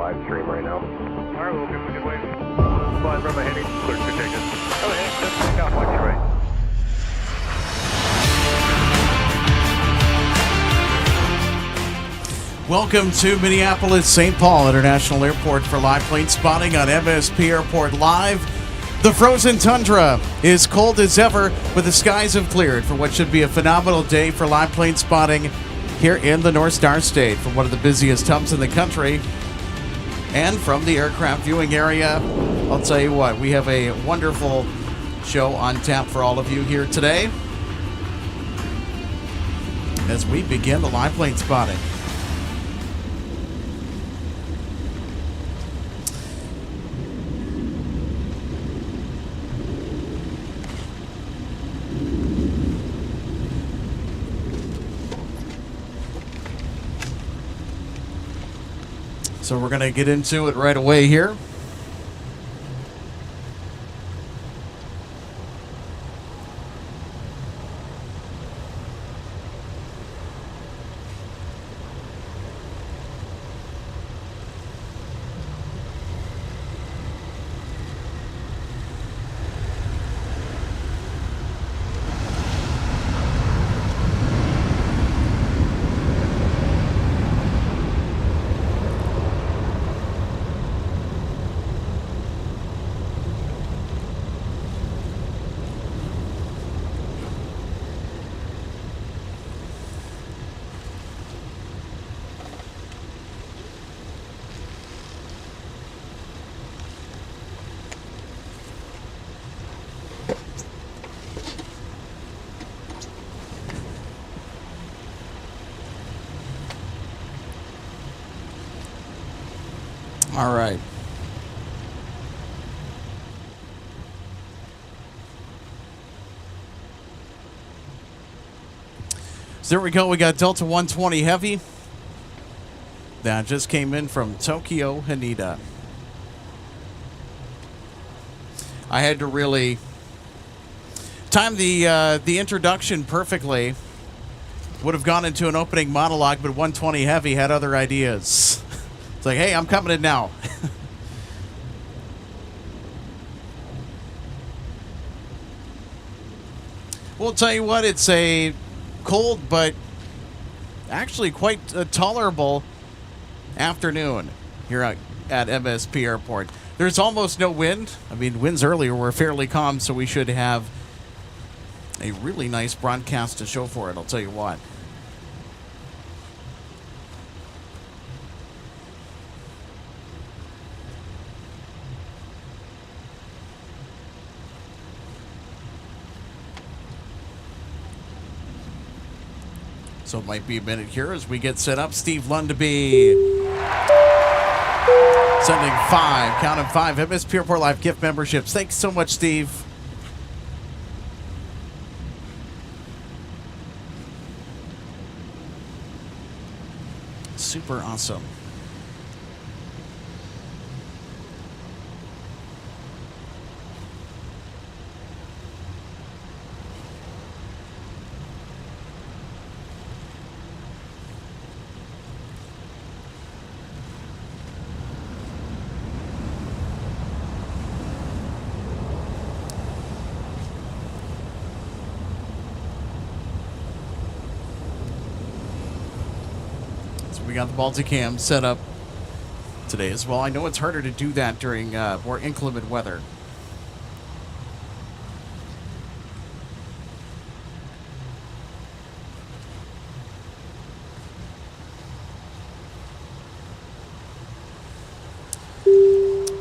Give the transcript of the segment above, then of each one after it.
live stream right now. All right, we can wait. Flying from a heading, clear to take us. Oh, hey, just take off, watch your right. Welcome to Minneapolis St. Paul International Airport for live plane spotting on MSP Airport Live. The frozen tundra is cold as ever, but the skies have cleared for what should be a phenomenal day for live plane spotting here in the North Star State from one of the busiest hubs in the country and from the aircraft viewing area. I'll tell you what, we have a wonderful show on tap for all of you here today as we begin the live plane spotting. So we're going to get into it right away here. All right. So there we go. We got Delta 120 Heavy. That just came in from Tokyo, Haneda. I had to really time the introduction perfectly. Would have gone into an opening monologue, but 120 Heavy had other ideas. It's like, hey, I'm coming in now. We'll tell you what, it's a cold but actually quite a tolerable afternoon here at MSP Airport. There's almost no wind. I mean, winds earlier were fairly calm, so we should have a really nice broadcast to show for it, I'll tell you what. So it might be a minute here as we get set up. Steve Lundeby sending 5, count of 5 MSP Airport Live gift memberships. Thanks so much, Steve. Super awesome. We got the Balticam set up today as well. I know it's harder to do that during more inclement weather.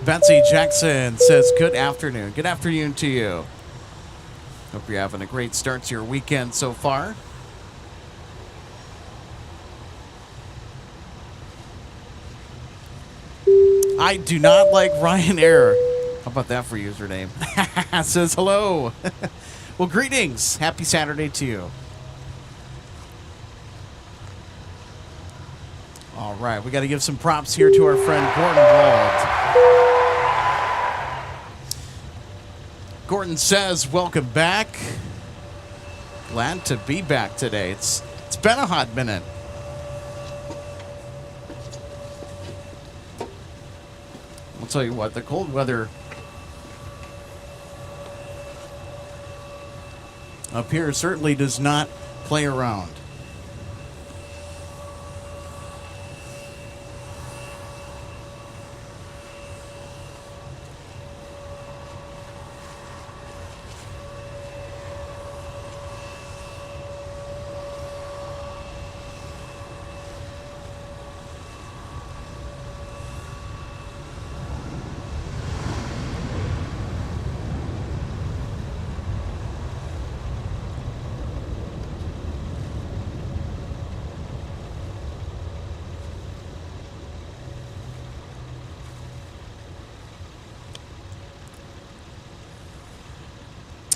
Betsy Jackson says, good afternoon. Good afternoon to you. Hope you're having a great start to your weekend so far. I do not like Ryanair. How about that for username? Says hello. Well, greetings. Happy Saturday to you. All right, we got to give some props here to our friend Gordon Wald. Gordon says, welcome back. Glad to be back today. It's been a hot minute. tell you what, the cold weather up here certainly does not play around.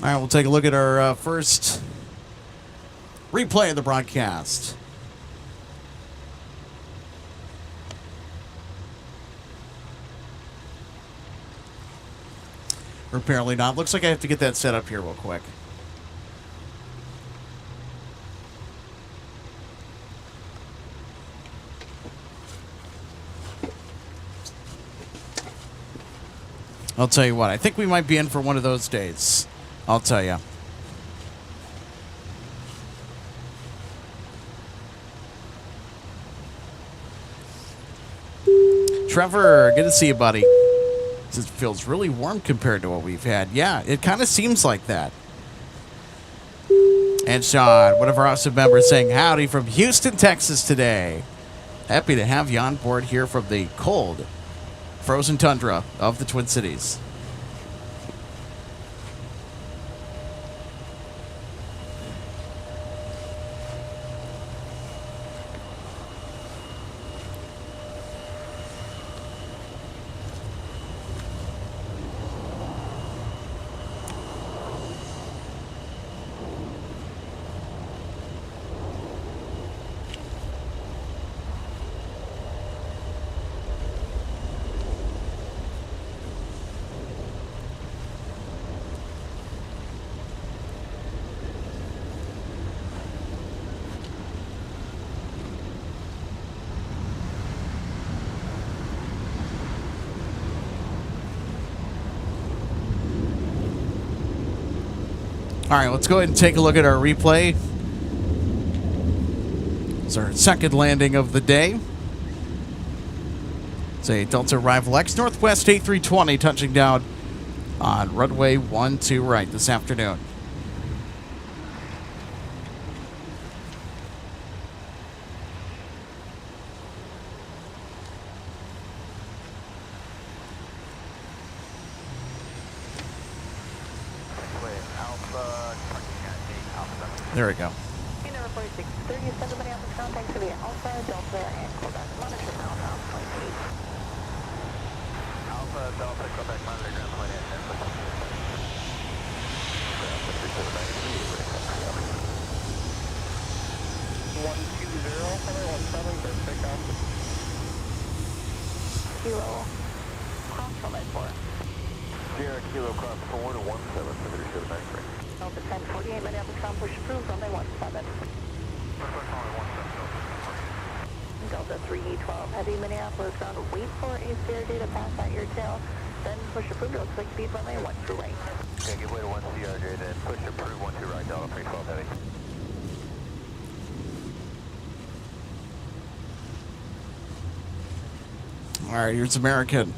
All right, we'll take a look at our first replay of the broadcast. Or apparently not. Looks like I have to get that set up here real quick. I'll tell you what, I think we might be in for one of those days. I'll tell you. Trevor, good to see you, buddy. This feels really warm compared to what we've had. Yeah, it kind of seems like that. And Sean, one of our awesome members, saying howdy from Houston, Texas today. Happy to have you on board here from the cold, frozen tundra of the Twin Cities. All right, let's go ahead and take a look at our replay. It's our second landing of the day. It's a Delta Arrival X Northwest A320 touching down on runway 12 right this afternoon. There we go. Number 4637 Minneapolis, contact to the Alpha, Delta, and Quebec. Monitor southbound, point 8. Alpha, Delta, Quebec, monitor ground point 8. 120, Kilo, cross runway 4. Sierra Kilo cross 4 to 17, so there's a back Delta 1048 Minneapolis, ground push approved, runway 17. Delta 312 Heavy Minneapolis, ground wait for a spare data pass at your tail, then push approved, looks like speed runway 12 right. Okay, give way to 1 CRJ, then push approved 12 right, Delta 312 heavy. All right, here's American.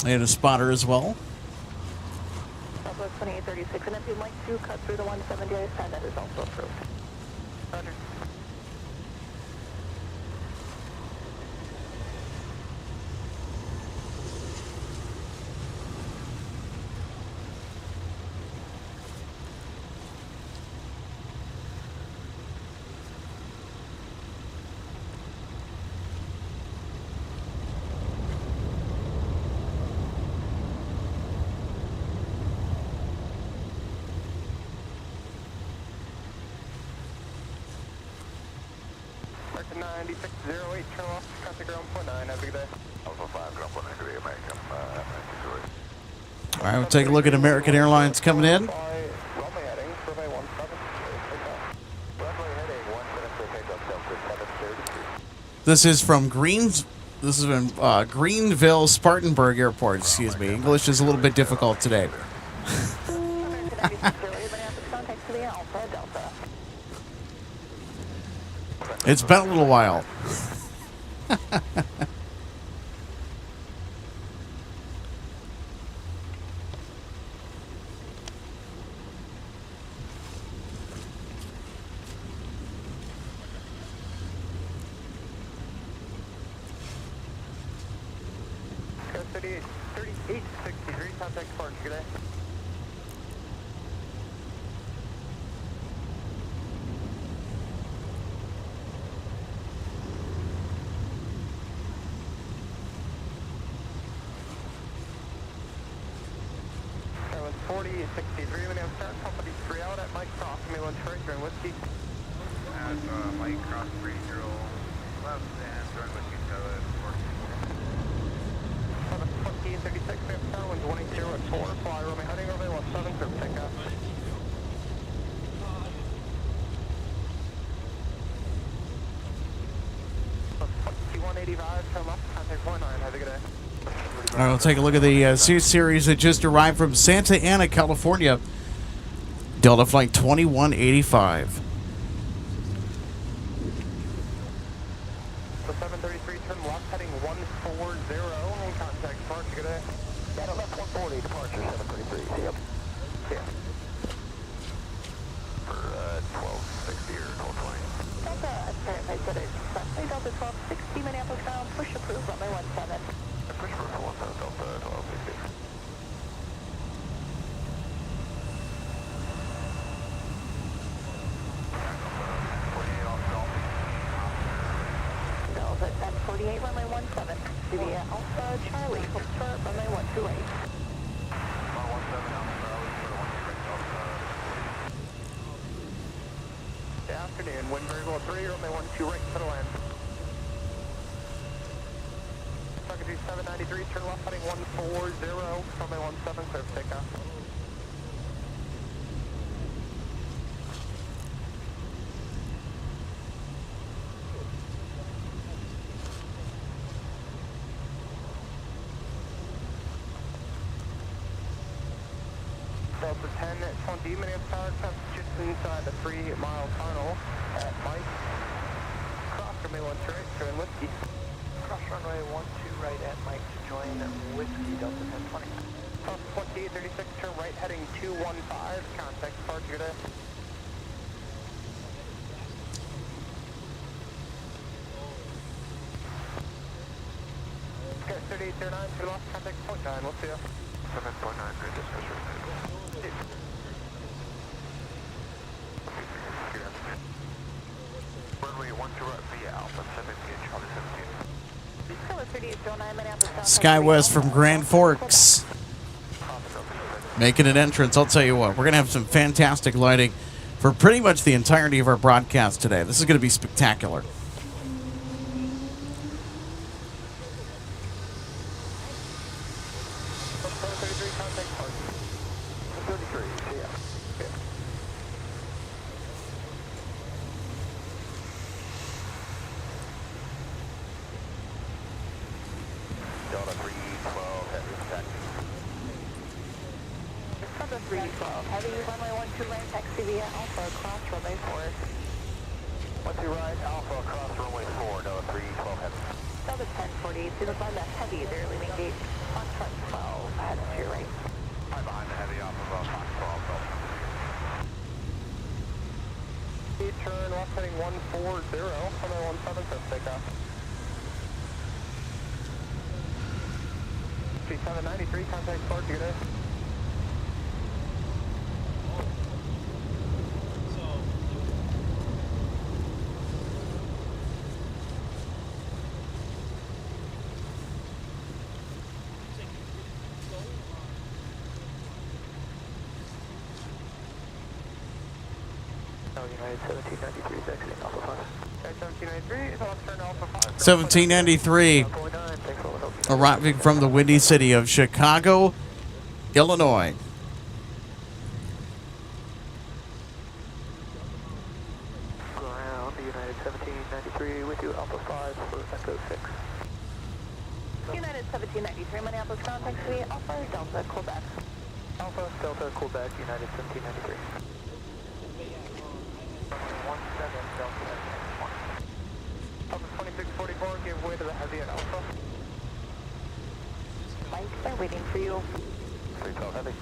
And a spotter as well. Southwest 2836, and if you'd like to cut through the 170 I said, that is also approved. Roger. American 9608, turn off, contact ground point 9, have a good day. Alpha 5, ground point 9, American, All right, we'll take a look at American Airlines coming in. runway heading, runway 17, runway heading 17, take off Delta 732. This is from This is in Greenville, Spartanburg Airport. Excuse me. English is a little bit difficult today. It's been a little while. City 3863, contact Sparks, good day. That was 4063, we have start company 3 out at Mike Cross, Mainland Charger and Whiskey. As Mike Cross 30 left and join Whiskey Tower at 36, we have star winds 180 at 4, fly runway heading over 17 for pickup. T185, turn left, contact 49, have a good day. All right, we'll take a look at the C-Series that just arrived from Santa Ana, California. Delta Flight 2185. So 733, turn left, heading 140, and contact Sparks, good day. Yeah, left 140, departure 733, yep. Yeah. For 1260 or 1220. Delta, I said it. Delta 1260, Minneapolis ground, push approved, runway 17. Push for 17, Delta 1260. Delta 1048, runway 17. City Alpha Charlie, hold short, runway 128. Good afternoon, wind variable 3, runway 12 right to the land. Talking to 793, turn left, heading 140, runway 17, clear for takeoff. Delta 1020, Minneapolis Tower, just inside the 3-mile tunnel at Mike. Cross runway 12 right, join Whiskey. Cross runway 12 right at Mike to join Whiskey, Delta 1020. Cross 2836, turn right, heading 215, contact Sparks, good day. Okay, 3809, turn left, contact point 9, we'll see you. 7.9, grid dispatch runway 12 right via Alpha 17, Charlie 17. Delta 3809, Minneapolis SkyWest from Grand Forks. Making an entrance. I'll tell you what, we're going to have some fantastic lighting for pretty much the entirety of our broadcast today. This is going to be spectacular. Delta 312, heavy taxi. Delta 312, heavy runway 12 right, taxi via Alpha, cross runway 4. 12 right, Alpha, cross runway 4, Delta 312, heavy. Delta 1040, see the line that heavy, they're leaving gate, Fox 12, head to your right. Right behind the heavy off of Fox 12, Delta. Turn left, heading 140, runway 17, clear for takeoff. 793, contact Sparks, good day. United 1793 is exiting Alpha 5. Okay, 1793, so let's turn to Alpha 5. 1793, 49, thanks for all the help. arriving from the windy city of Chicago, Illinois. Ground, United 1793 with you, Alpha 5 for Echo 6. 1793 Minneapolis ground, taxi Alpha, Delta, Quebec. Alpha, Delta, Quebec, United 1793. Runway 17, Delta, X1. Alpha 2644, give way to the heavy at Alpha. Mike, they're waiting for you. 312 heavy.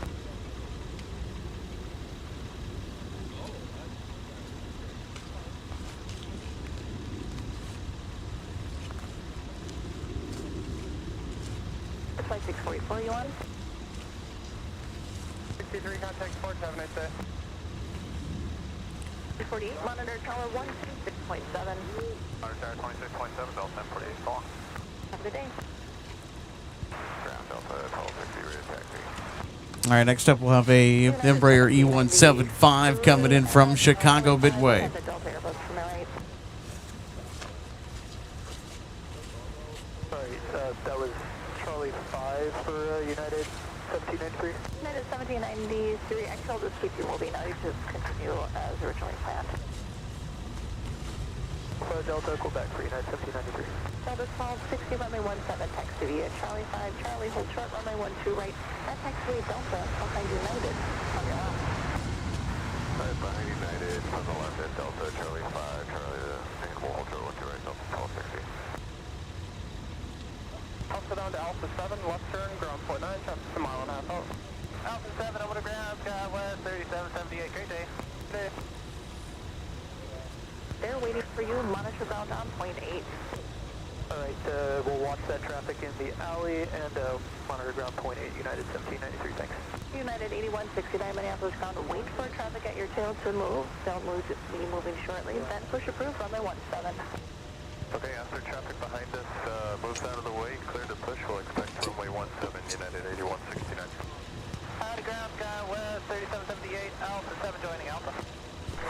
It's Flight 644, you on? 63, contact sports, have a nice day. 648, monitor tower 126.7. Monitor tower 26.7, Delta 1048, call. Have a good day. Ground Delta 1260, ready to taxi. All right, next up we'll have a Embraer E175 coming in from Chicago Midway. The Delta Airbus from the right. Sorry, that was Charlie 5 for United 1793. United 1793, actually I'll just keep you moving. I'll just continue as originally planned. Delta, Quebec for United 1793. Delta 1260, runway 17, taxi via Charlie 5, Charlie, hold short, runway 12 right. That taxi Delta, behind United, on your left. Right behind United, on the left at Delta, Charlie 5, Charlie, and we'll hold short 12 right, Delta 1260. Alpha down to Alpha 7, left turn, ground 49, traffic's a mile and a half out. Alpha 7, over to ground, Skywest 3778, great day. Day. They're waiting for you, monitor ground on point 8. Alright, we'll watch that traffic in the alley and monitor ground point 8, United 1793, thanks. United 8169 Minneapolis ground, wait for traffic at your tail to move. Don't lose it, be moving shortly, then push approved, runway 17. Okay, after traffic behind us moves out of the way, clear to push, we'll expect runway 17, United 8169. Out of ground, Skywest 3778, Alpha 7 joining Alpha.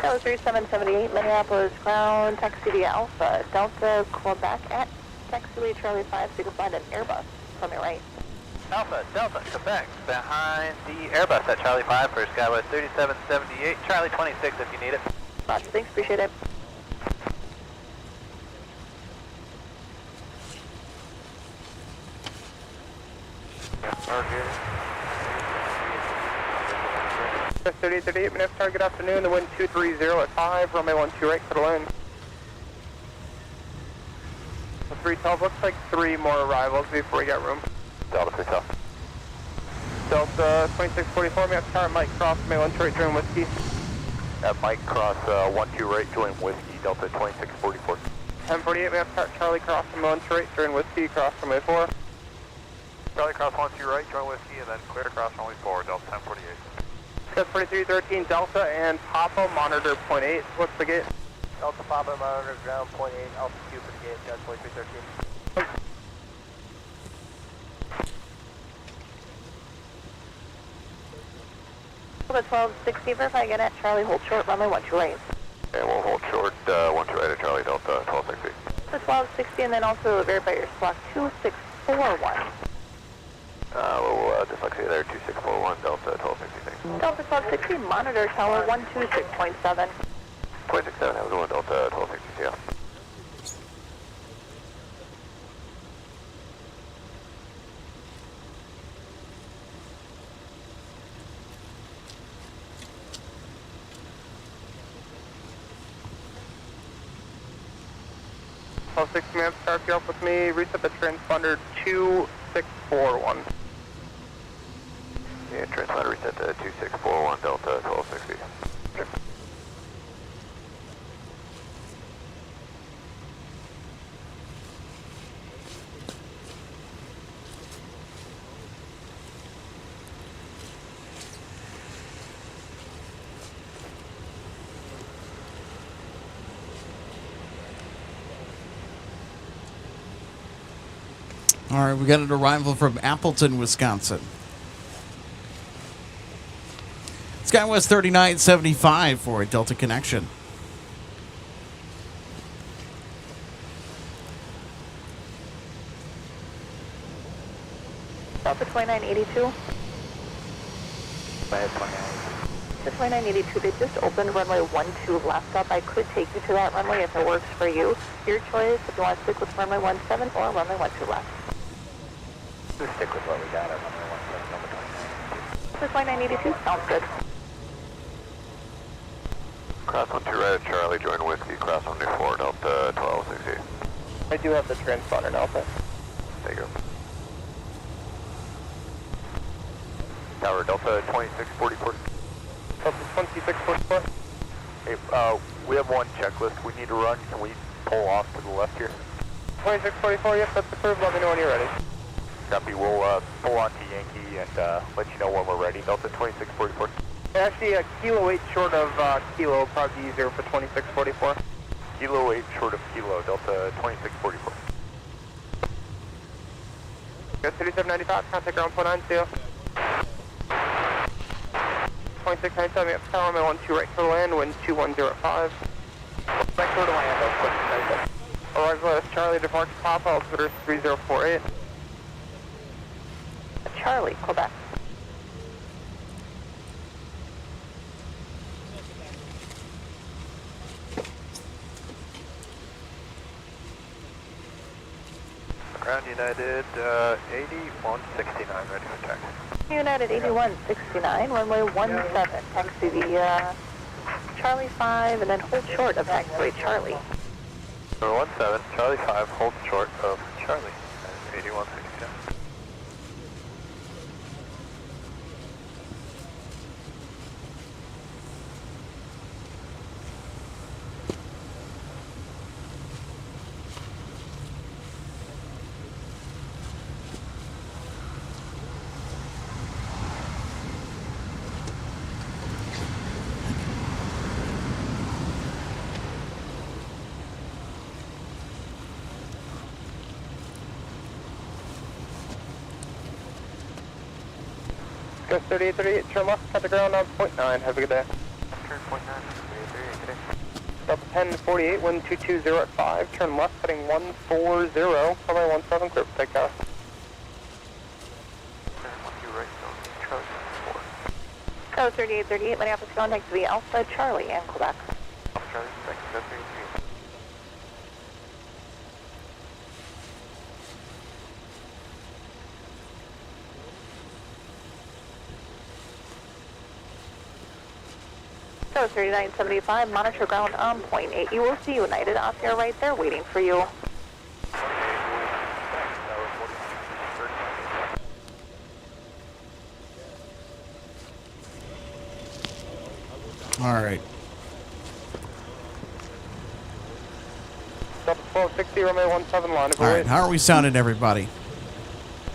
That was 3778 Minneapolis ground, taxi via Alpha, Delta, Quebec at taxi via Charlie 5, so you can find an Airbus from your right. Alpha, Delta, Quebec, behind the Airbus at Charlie 5 for Skywest 3778, Charlie 26 if you need it. Roger, thanks, appreciate it. Target. 3838, Minutes target afternoon, the wind 230 at 5, runway 12 right, cut a line. The 312, looks like 3 more arrivals before we get room. Delta 312. Delta 2644, Minutes tower, Mike Cross, runway 12 right, join whiskey. At Mike Cross 12 right, join whiskey, Delta 2644. 1048, Minutes tower, Charlie Cross, runway 12 right, join whiskey, cross runway 4. Charlie Cross 12 right, join whiskey, and then clear across runway 4, Delta 1048. That's 4313, Delta and Papa, monitor point 8. What's the gate? Delta Papa, monitor ground point 8, Alpha Q for the gate, Judge 4313. Delta 1260, verify again at Charlie, hold short, runway 12 right. And we'll hold short 12 right at Charlie, Delta 1260. Delta 1260, and then also verify your squawk 2641. Dyslexia there, 2641, Delta 1260, thanks. Delta 1260, monitor tower 126.7. 0.67, have a good one, Delta 1260, yeah. Well, 6 minutes, start you up with me, reset the transponder 2641. Yeah, transponder reset to 2641, Delta 1260. All right, we got an arrival from Appleton, Wisconsin. Skywest 3975 for a Delta connection. Delta 2982. The 2982, they just opened runway 12 left up. I could take you to that runway if it works for you. Your choice if you want to stick with runway 17 or runway 12 left. Just stick with what we got. Runway 17 over 29. 2982, sounds good. Cross 12 right at Charlie, join Whiskey, cross 124, Delta 1268. I do have the transponder now, Alpha. There you go. Tower, Delta 2644. Delta 2644. Hey, we have one checklist we need to run. Can we pull off to the left here? 2644, yes, that's approved. Let me know when you're ready. Copy, we'll pull on to Yankee and let you know when we're ready. Delta 2644. Actually, a kilo 8 short of kilo will probably be easier for 2644. Kilo 8 short of kilo, Delta 2644. Good, 3795, contact ground 49, see you. 2697, yep, tower, runway 12 right for land, wind 2105. Right for the land, 2697. Arrival at Charlie, departure Papa, altimeter 3048. Charlie, Quebec. Ground United 8169, ready for taxi. United 8169, runway 17, taxi the Charlie 5, and then hold short of taxiway Charlie. Number 17, Charlie 5, hold short of Charlie, 8169. Go 3838, turn left, cut the ground on point 9, have a good day. Turn point 9, 3838 today. Delta 1048, wind 220 at 5, turn left, heading 140, runway 17, clear for takeoff. Turn 12 right, Charlie 4. Go 3838, Minneapolis, contact the Alpha Charlie and Quebec. Charlie, thank you, 33. Go 3975, monitor ground on point 8. You will see United off here right there waiting for you. All right. Delta 1260, runway 17, line of All right. How are we sounding, everybody?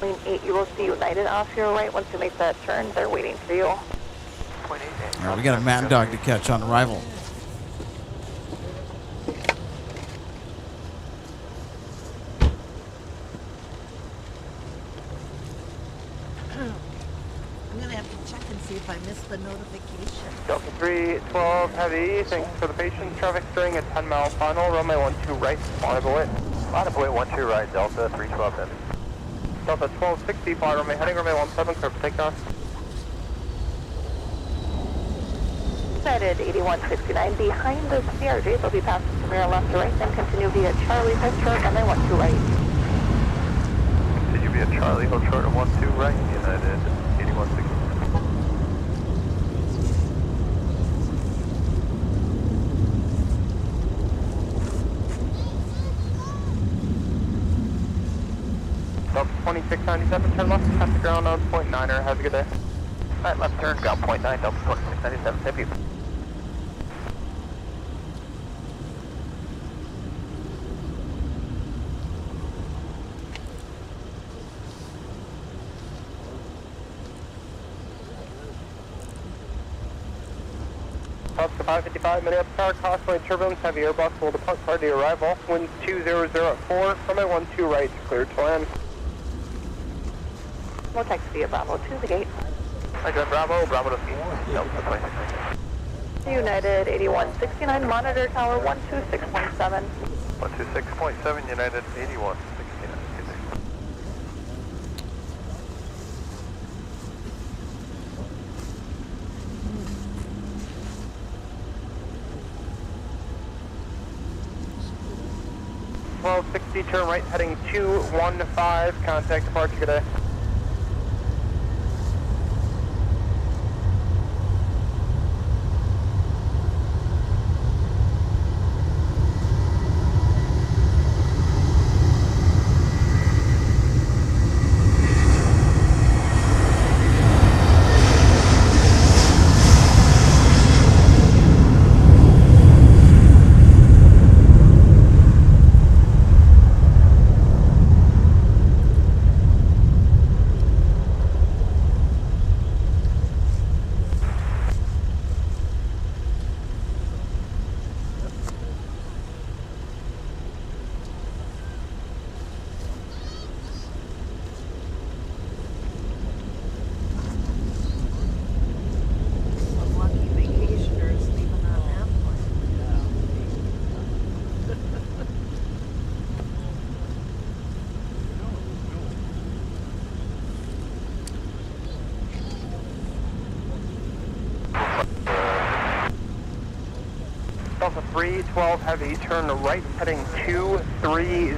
Lane 8, you will see United off here right once you make that turn. They're waiting for you. All right, we got a Mad Dog to catch on arrival. I'm going to have to check and see if I missed the notification. Delta 312 heavy, thanks for the patience. Traffic during a 10-mile final, runway 12 right, Minneapolis. Minneapolis 12 right, Delta 312 heavy. Delta 1260, fly runway heading, runway 17, clear for takeoff. United 8169, behind the CRJ, they'll be passing from your left to right, then continue via Charlie, hold short, and then 12 right. Continue via Charlie, hold short of 12 right, United 8169. Delta 2697, turn left, pass the ground on point 9er, have a good day. Alright, left turn, ground point 9, Delta 2697, thank you. Delta 555, Minneapolis Tower, crossway turbulence, heavy airbus will depart prior to arrival. Wind 200 at 4, runway 12 right, cleared to land. We'll taxi via Bravo to the gate. Hi, John Bravo, Bravo to Delta 2697. United 8169, monitor tower 126.7. 126.7, United 8169. Good day. Turn right, heading 215, contact departure, good day. 312 Heavy, turn right, heading 230,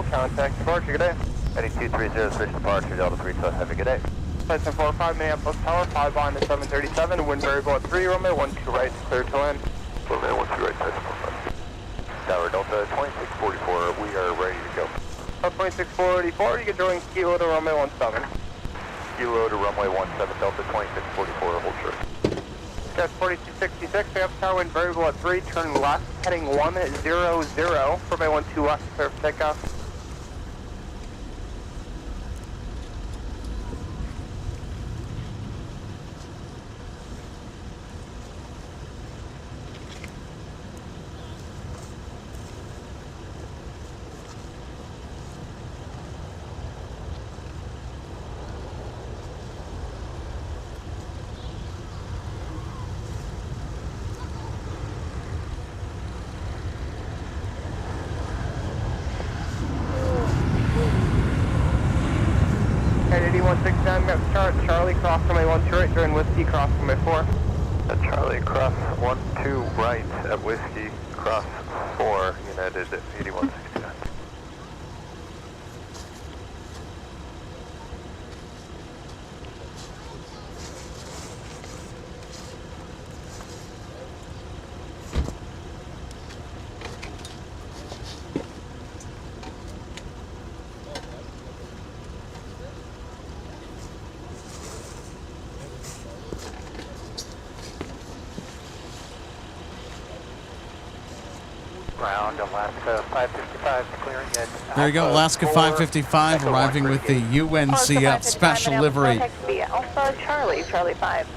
contact departure, good day. Heading 230, switch departure, Delta 312 Heavy, good day. Flight 745, Minneapolis Tower, 5 on to 737, wind variable at 3, runway 12 right, clear to land. Runway 12 right, touch 45. Tower Delta 2644, we are ready to go. Delta 2644, you can join Kilo to runway 17. Kilo to runway 17, Delta 2644, hold short. Gas 4266, we have tower wind variable at 3, turn left, heading 100, runway 12 left, clear for takeoff. At 8169, map start, Charlie, cross runway 12 right, during Whiskey, cross runway 4. Charlie, cross 12 right at Whiskey, cross 4, United 8169. Ground Alaska 555 clearing it. There you go, Alaska 555 arriving with the UNCF special livery. Alpha Charlie, Charlie 5.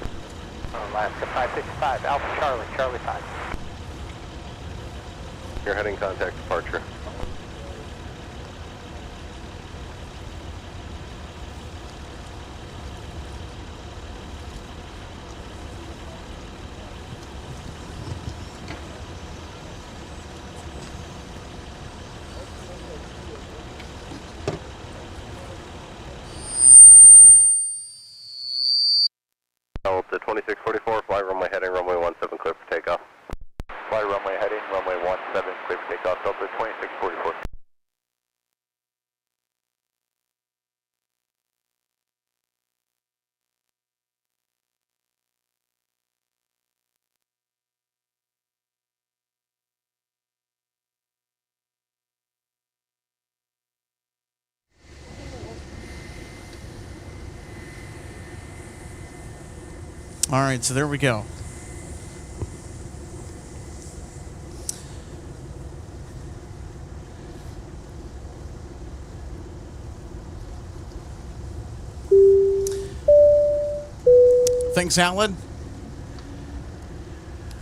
Alaska 555, Alpha Charlie, Charlie 5. You're heading contact departure. Delta 2644, fly runway heading, runway 17, clear for takeoff. Fly runway heading, runway 17, clear for takeoff, Delta 2644. All right, so there we go. Thanks, Alan.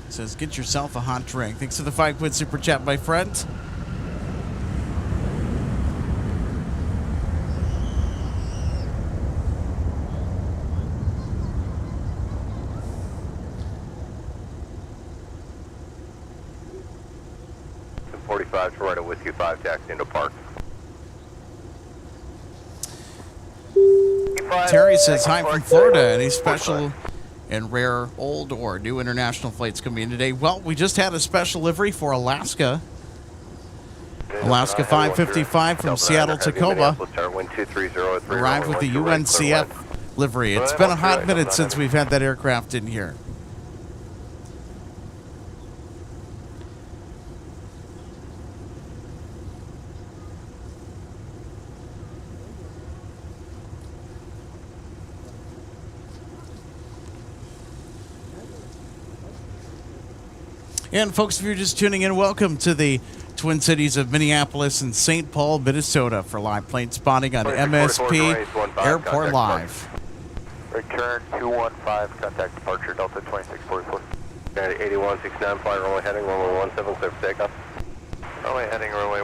Says, get yourself a hot drink. Thanks for the 5-quid super chat, my friend. To right at Whiskey 5, taxi into park. Terry says, hi from Florida. Any special and rare old or new international flights coming in today? Well, we just had a special livery for Alaska. Alaska 555 from Seattle, Tacoma. Arrived with the UNCF livery. It's been a hot minute since we've had that aircraft in here. And folks, if you're just tuning in, welcome to the Twin Cities of Minneapolis and St. Paul, Minnesota for live plane spotting on MSP Airport Live. Return 215, contact departure, Delta 2644. 8169, fly runway heading, runway 17, clear for takeoff. Runway heading, runway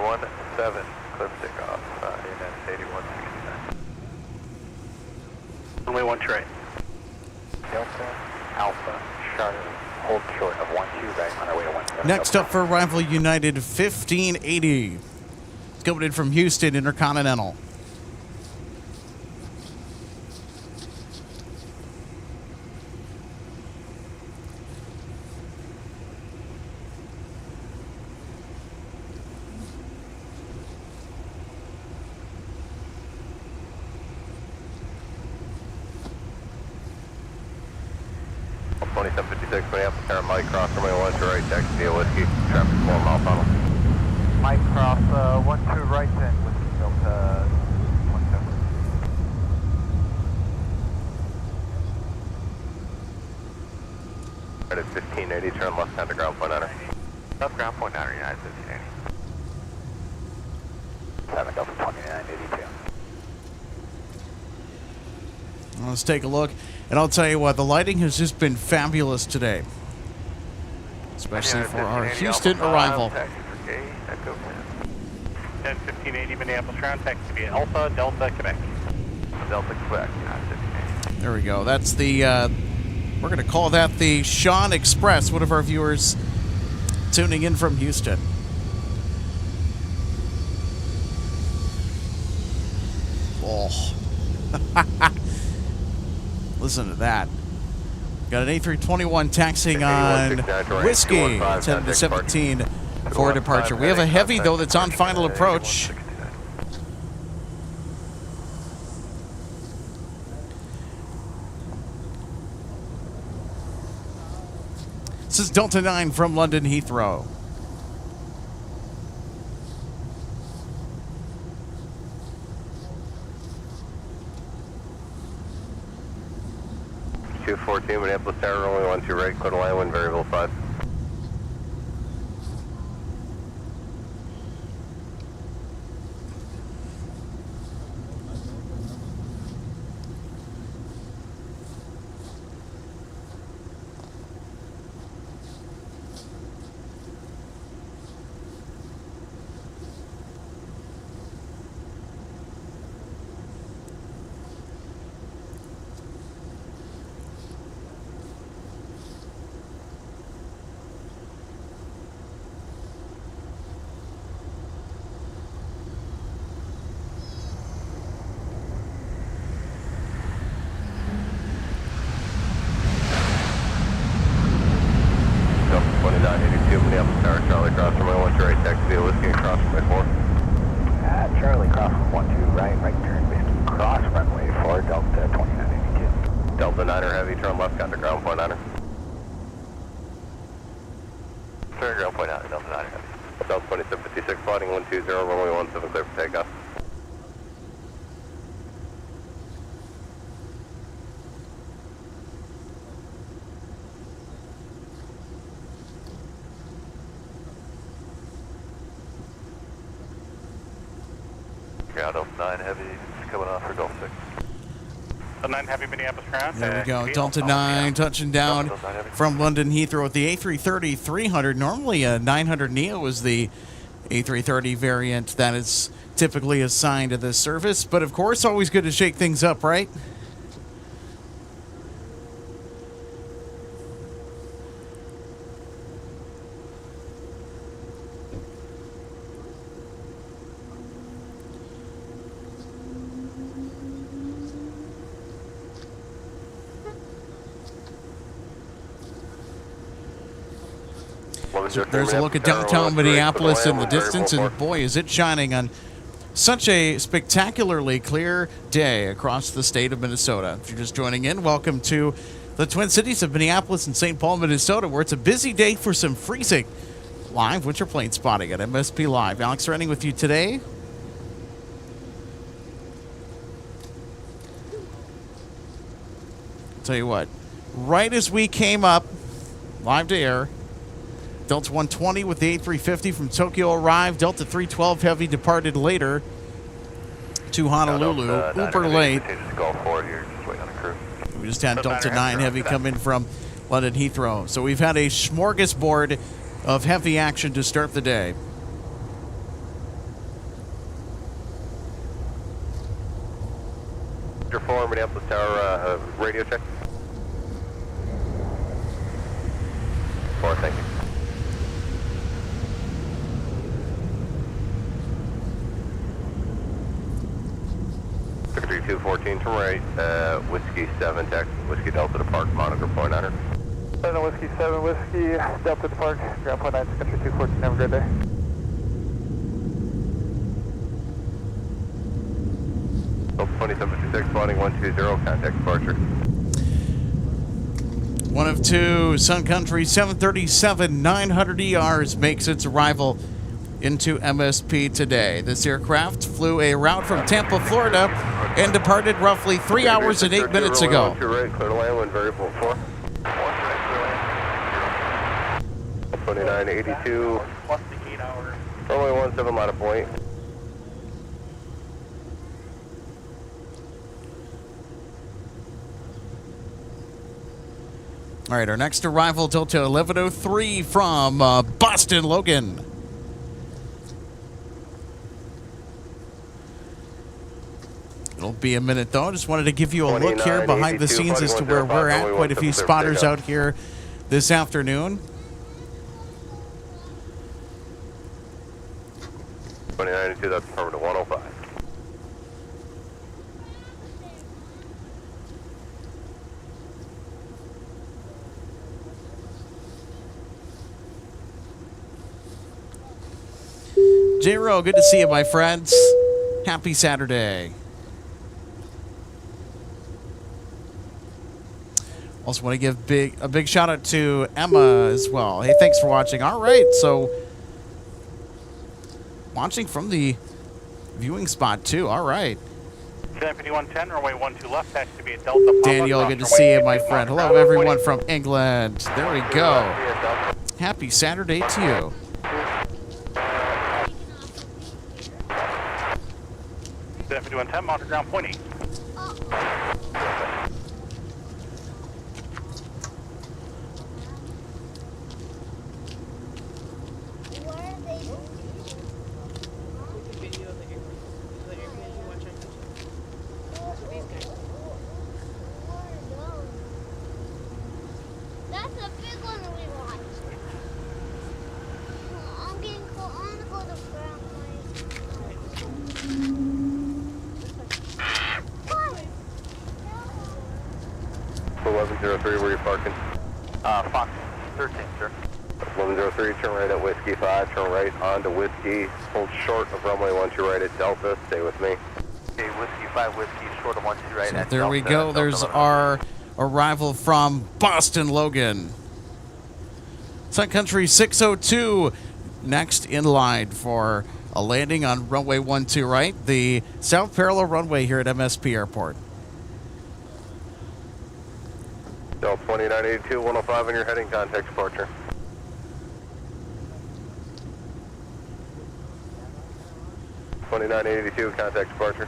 17, clear for takeoff, United 8169. Runway 1 tray. Delta, Alpha, Charlie. Hold short of 12 right on our way to 17. Next up for arrival, United 1580. Coming in from Houston Intercontinental. 2756 Minneapolis, Tower, Mike Cross, runway 12 right, taxi via Whiskey, traffic 4 mile funnel. Mike Cross, 12 right, 10, Whiskey Delta 17. Right at 1580, turn left down to ground point niner. Left ground point 9, United 1580. 7 Delta 2982. Let's take a look. And I'll tell you what, the lighting has just been fabulous today. Especially for our Houston arrival. 10-1580 Minneapolis ground, taxi via Alpha, Delta, Quebec. Delta, Quebec, United 1580. There we go. That's the, we're going to call that the Sean Express, one of our viewers tuning in from Houston. Oh. Listen to that. Got an A321 taxiing on Whiskey, 10 to 17 for departure. We have a heavy, though, that's on final approach. This is Delta 9 from London Heathrow. Minneapolis Tower, only 12 right, clear to line, wind variable 5. Minneapolis Tower, Charlie Cross, runway 12 right, taxi via Whiskey, cross runway 4. Charlie Cross, 12 right, right turn, Whiskey, cross runway 4, Delta 2982. Delta 9er heavy, turn left, got to ground point 9er. Turn ground point 9er, Delta 9er heavy. Delta 2756, sliding 120, runway 17, clear for takeoff. Delta 9 heavy coming off for Delta 6. Delta 9 heavy Minneapolis ground. There we go. Delta 9 touching down from London Heathrow with the A330-300. Normally a 900 Neo is the A330 variant that is typically assigned to this service. But of course, always good to shake things up, right? There's a look at downtown Minneapolis in the distance, and boy, is it shining on such a spectacularly clear day across the state of Minnesota. If you're just joining in, welcome to the Twin Cities of Minneapolis and St. Paul, Minnesota, where it's a busy day for some freezing live winter plane spotting at MSP Live. Alex Renning with you today. I'll tell you what, right as we came up live to air, Delta 120 with the A350 from Tokyo arrived. Delta 312 heavy departed later to Honolulu. Uber late. We just had Delta 9 heavy come in from London Heathrow. So we've had a smorgasbord of heavy action to start the day. Your 4, Minneapolis Tower, radio check. 4, thank you. Secretary 214 to right, Whiskey 7, taxi, Whiskey Delta to park, monitor point 9er. 7 Whiskey 7 Whiskey Delta to park, ground point 9, Secretary 214, have a good day. Delta 2756, sliding 120, contact departure. One of two, Sun Country 737 900 ERs makes its arrival into MSP today. This aircraft flew a route from Tampa, Florida, and departed roughly 3 hours and 8 minutes ago. Right, clear to land, wind variable 4. 2982. Runway 17, line of point. All right, our next arrival, Delta 1103 from Boston, Logan. It'll be a minute, though. Just wanted to give you a look here behind the scenes as to where we're at. Quite a few spotters out here this afternoon. 2982, that's permanent 105. J-Ro, good to see you, my friends. Happy Saturday. Also want to give a big shout out to Emma as well. Hey, thanks for watching. All right, so watching from the viewing spot too. All right. 5110, runway 12 left, taxi to be a Delta. Daniel, good to see you, my friend. Hello, everyone from England. There we go. Happy Saturday to you. Then 5110, monitor ground point 8. That's a big one we watched. I'm getting cold. I'm gonna go to ground For 1103, where you parking? Fox 13, sir. 1103, turn right at Whiskey 5, turn right onto Whiskey, hold short of runway 12 right at Delta, stay with me. Okay, Whiskey 5, Whiskey, short of 12 right So at there Delta, we go. There's our arrival from Boston, Logan. Sun Country 602 next in line for a landing on runway 12 right, the south parallel runway here at MSP Airport. Delta 2982, 105 on your heading, contact departure. .2982, contact departure.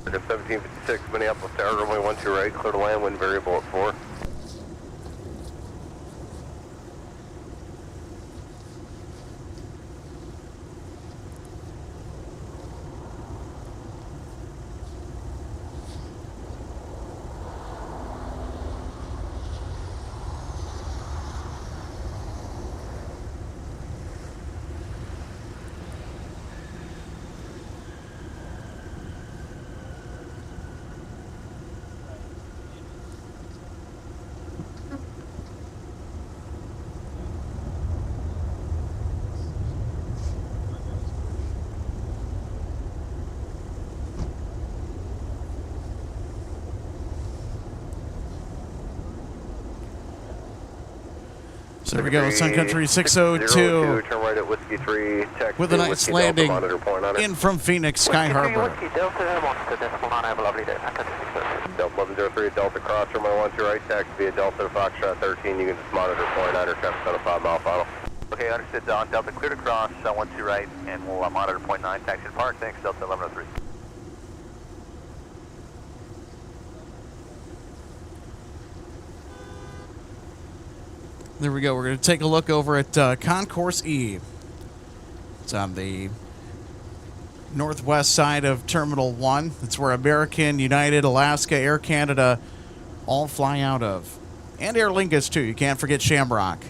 Target 1756, Minneapolis Tower, runway 12 right, clear to land, wind variable at 4. So there we go, Sun Country 602 turn right at Whiskey 3, taxi with a nice Whiskey landing Delta, monitor point on it. in from Phoenix Sky Harbor. Whiskey Delta, have a lovely day. Delta 1103 Delta cross, runway 12 right, taxi via Delta to Foxtrot 13, you can just monitor point on or traffic on a 5 mile final. Okay, understood, Don. Delta clear to cross, 12 right, and we'll monitor point 9, taxi to park. Thanks, Delta 1103. There we go. We're going to take a look over at Concourse E. It's on the northwest side of Terminal 1. It's where American, United, Alaska, Air Canada all fly out of. And Aer Lingus, too. You can't forget Shamrock.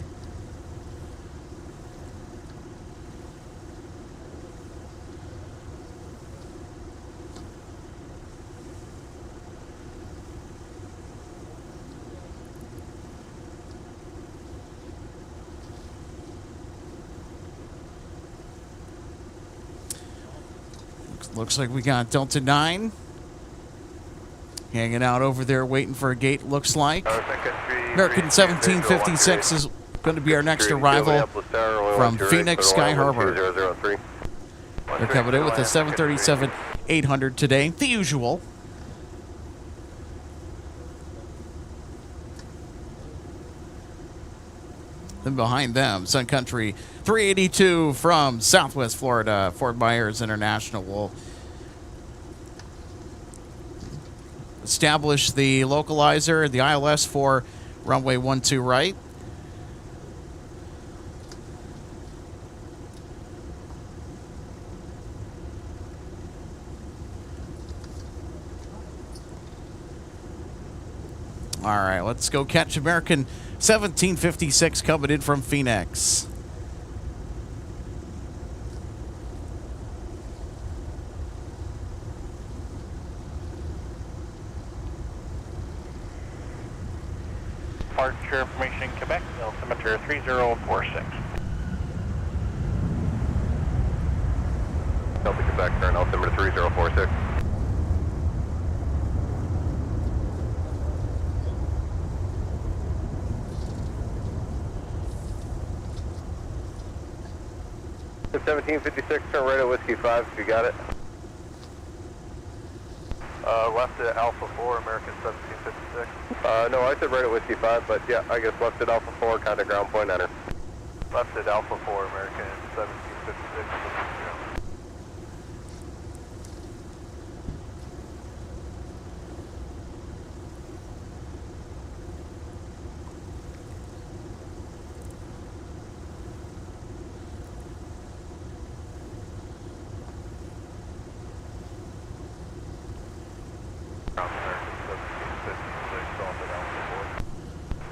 Looks like we got Delta 9 hanging out over there waiting for a gate, looks like. American 1756 is going to be our next arrival from Phoenix Sky Harbor. They're coming in with a 737-800 today, the usual. Then behind them, Sun Country 382 from Southwest Florida. Fort Myers International will establish the localizer, the ILS for runway 12 right. All right, let's go catch American 1756 coming in from Phoenix. Departure information Quebec, altimeter 3046. Delta Quebec, turn altimeter 3046. The 1756, turn right at Whiskey 5, if you got it. Left at Alpha 4, American 1756. No, I said right at Whiskey 5, but yeah, I guess left at Alpha 4, contact ground point enter. Left at Alpha 4, American 1756.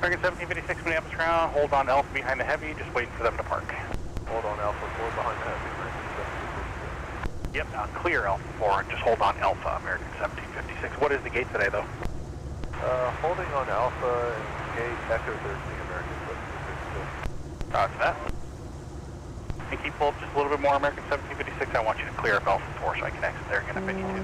American 1756 Minneapolis ground, hold on Alpha behind the heavy, just waiting for them to park. Hold on Alpha 4 behind the heavy, Yep, clear Alpha 4, just hold on Alpha, American 1756. What is the gate today, though? Holding on Alpha and gate Echo 13, American 1756. Roger that. And keep pulled just a little bit more, American 1756. I want you to clear up Alpha 4 so I can exit there again if I need to.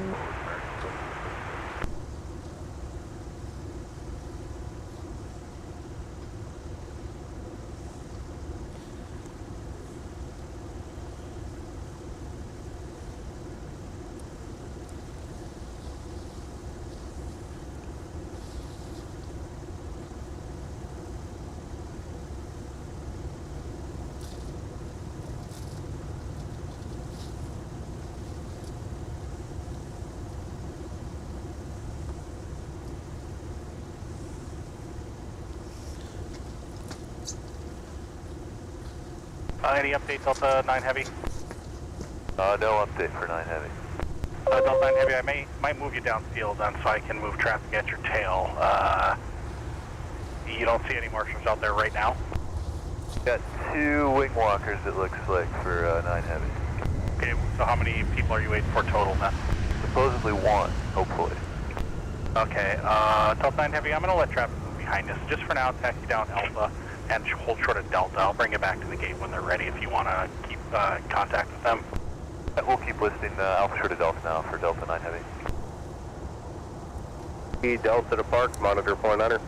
Any update, Delta 9 Heavy? No update for 9 Heavy. Delta 9 Heavy, I might move you downfield then so I can move traffic at your tail. You don't see any marshals out there right now? Got 2 wing walkers, it looks like, for 9 Heavy. Okay, so how many people are you waiting for total then? Supposedly 1, hopefully. Okay, Delta 9 Heavy, I'm going to let traffic move behind us. Just for now, taxi down Alpha and hold short of Delta. I'll bring it back to the gate when they're ready if you want to keep contact with them. We'll keep listening Alpha short of Delta now for Delta 9 Heavy. Delta to park, monitor point enter.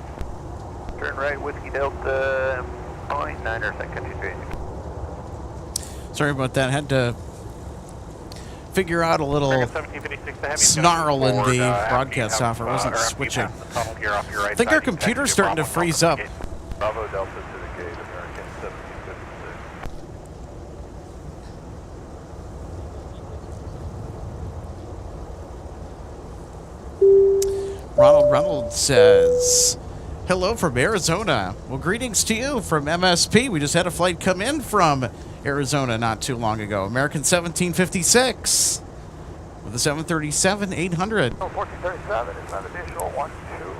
Turn right, Whiskey Delta, point 9er, Sun Country 3. Sorry about that. Had to figure out a little 1756, the Heavy's snarl in forward, the broadcast software. Wasn't switching. I think our computer's starting to freeze up. Bravo Delta to the gate, American 1756. Ronald Reynolds says, hello from Arizona. Well, greetings to you from MSP. We just had a flight come in from Arizona not too long ago. American 1756 with a 737-800. 1437 is not additional, 12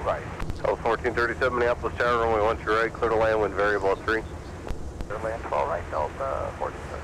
right. 1437 Minneapolis Tower, runway 12 right, clear to land, wind variable at 3. Clear land 12 right, Delta 1437.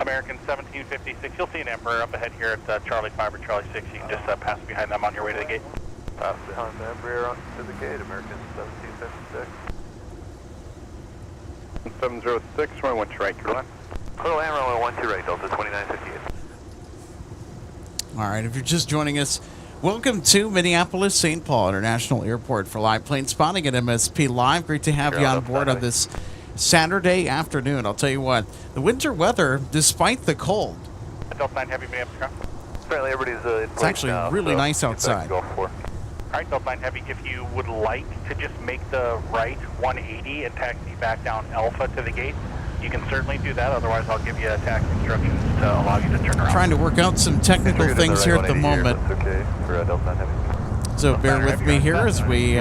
American 1756. You'll see an Emperor up ahead here at Charlie 5 or Charlie 6. You can just pass behind them on your way to the gate. Pass behind the Embraer on to the gate, American 1756. 706, runway 1 right, clear line. Clear land, runway 12 right, Delta 2958. All right, if you're just joining us, welcome to Minneapolis St. Paul International Airport for live plane spotting at MSP Live. Great to have you on board on this Saturday afternoon. I'll tell you what, the winter weather, despite the cold, Delta 9 Heavy, Minneapolis ground. Apparently everybody's in it's actually now, really so nice get back to outside. Gulf 4. All right, Delta 9 Heavy, if you would like to just make the right 180 and taxi back down Alpha to the gate, you can certainly do that. Otherwise, I'll give you taxi instructions to allow you to turn around. Trying to work out some technical things here at the moment. That's okay for Delta 9 Heavy. So bear with me here as we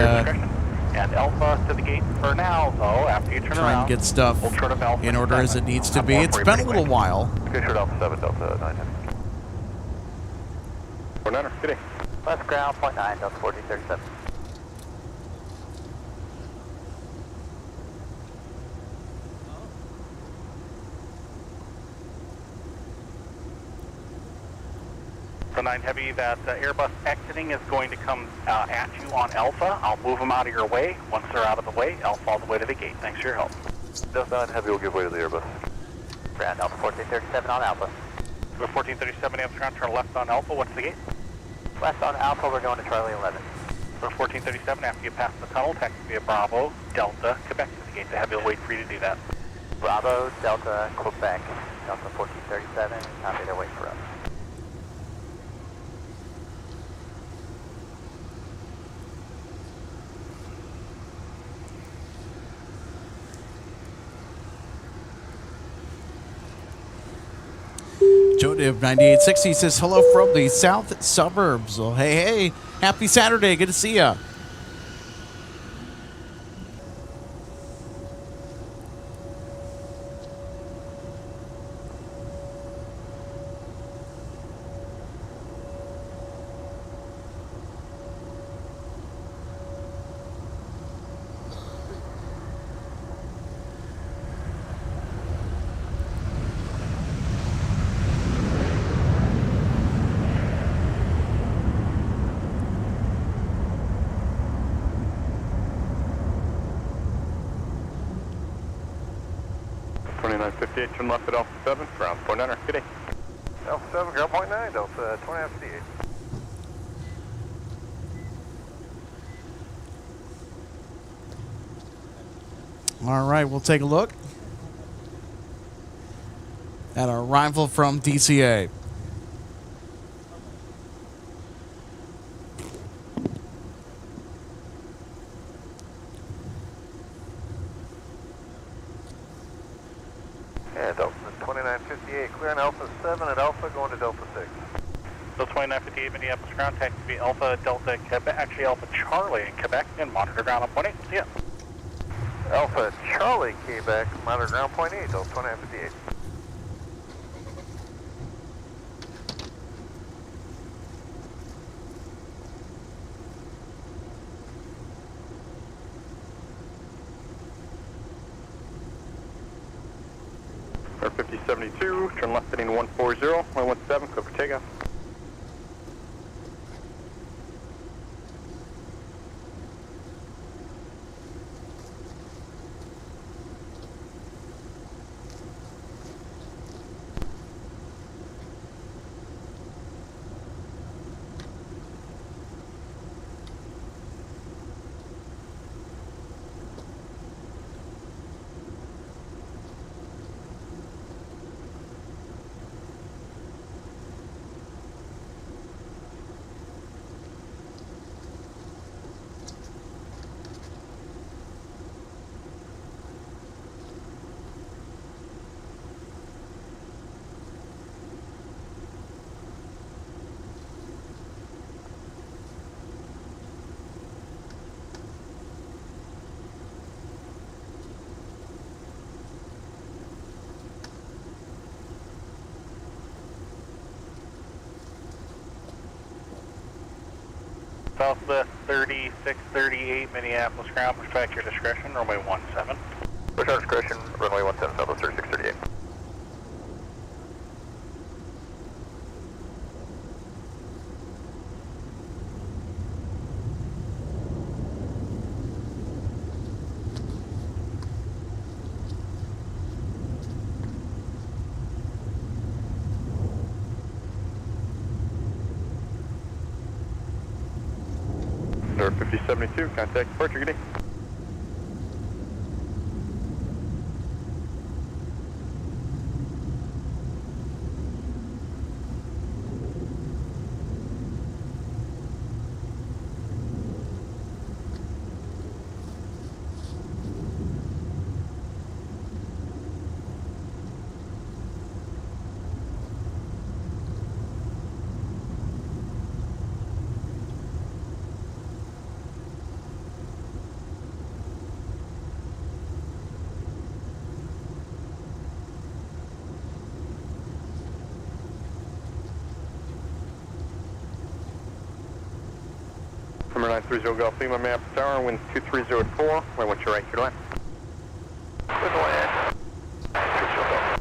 and Alpha to the gate for now, though. After you turn try around, and get stuff hold short of Alpha in order as it 7. needs to Have be. more It's for you been a pretty little quick. while. Okay, short Alpha 7, Delta 9 Heavy. 49er, good day. Left ground, 0.9, Delta 1437. The 9 Heavy, that Airbus exiting is going to come at you on Alpha. I'll move them out of your way. Once they're out of the way, Alpha all the way to the gate. Thanks for your help. Delta 9 Heavy will give way to the Airbus. Ground, Delta 1437 on Alpha. The 1437 Amsterdam, turn left on Alpha. What's the gate? West on Alpha, we're going to Charlie 11. For 1437, after you pass the tunnel, taxi via Bravo, Delta, Quebec to the gate. The Heavy will wait for you to do that. Bravo, Delta, Quebec. Delta 1437, copy, they're waiting for us. Joe Div 9860 says hello from the south suburbs. Well, hey, happy Saturday. Good to see ya. Turn left at Alpha 7, ground 49er, good day. Alpha 7, ground 0.9, Delta 2958. All right, we'll take a look at our arrival from DCA. Yeah, Delta 2958, clear on Alpha 7 at Alpha, going to Delta 6. So 2958 Minneapolis ground, taxi via Alpha, Delta, Quebec, actually Alpha Charlie in Quebec, and monitor ground on 0.8. See ya. Alpha Charlie, Quebec, monitor ground 0.8, Delta 2958. Air 5072, turn left heading 140, runway 17, clear for takeoff. Southwest 3638 Minneapolis ground, push back your discretion, runway 17. Push our discretion, runway 17, Southwest 3638. sir, 5072, contact departure, good day. Number 930 Golf Lima, map tower, wind 2304, wind what's your right, clear to land. Clear to land. 930 Golf.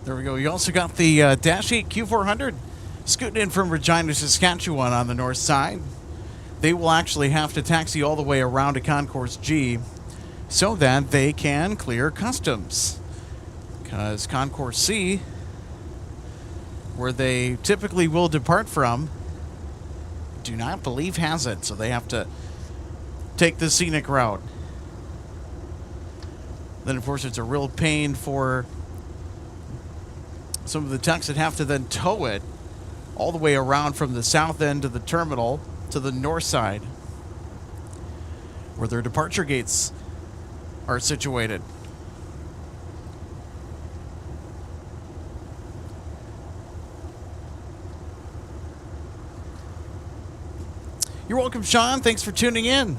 There we go. You also got the Dash 8 Q400 scooting in from Regina, Saskatchewan on the north side. They will actually have to taxi all the way around to Concourse G so that they can clear customs. Because Concourse C, where they typically will depart from, do not believe has it. So they have to take the scenic route. Then, of course, it's a real pain for some of the techs that have to then tow it all the way around from the south end of the terminal to the north side, where their departure gates are situated. You're welcome, Sean. Thanks for tuning in.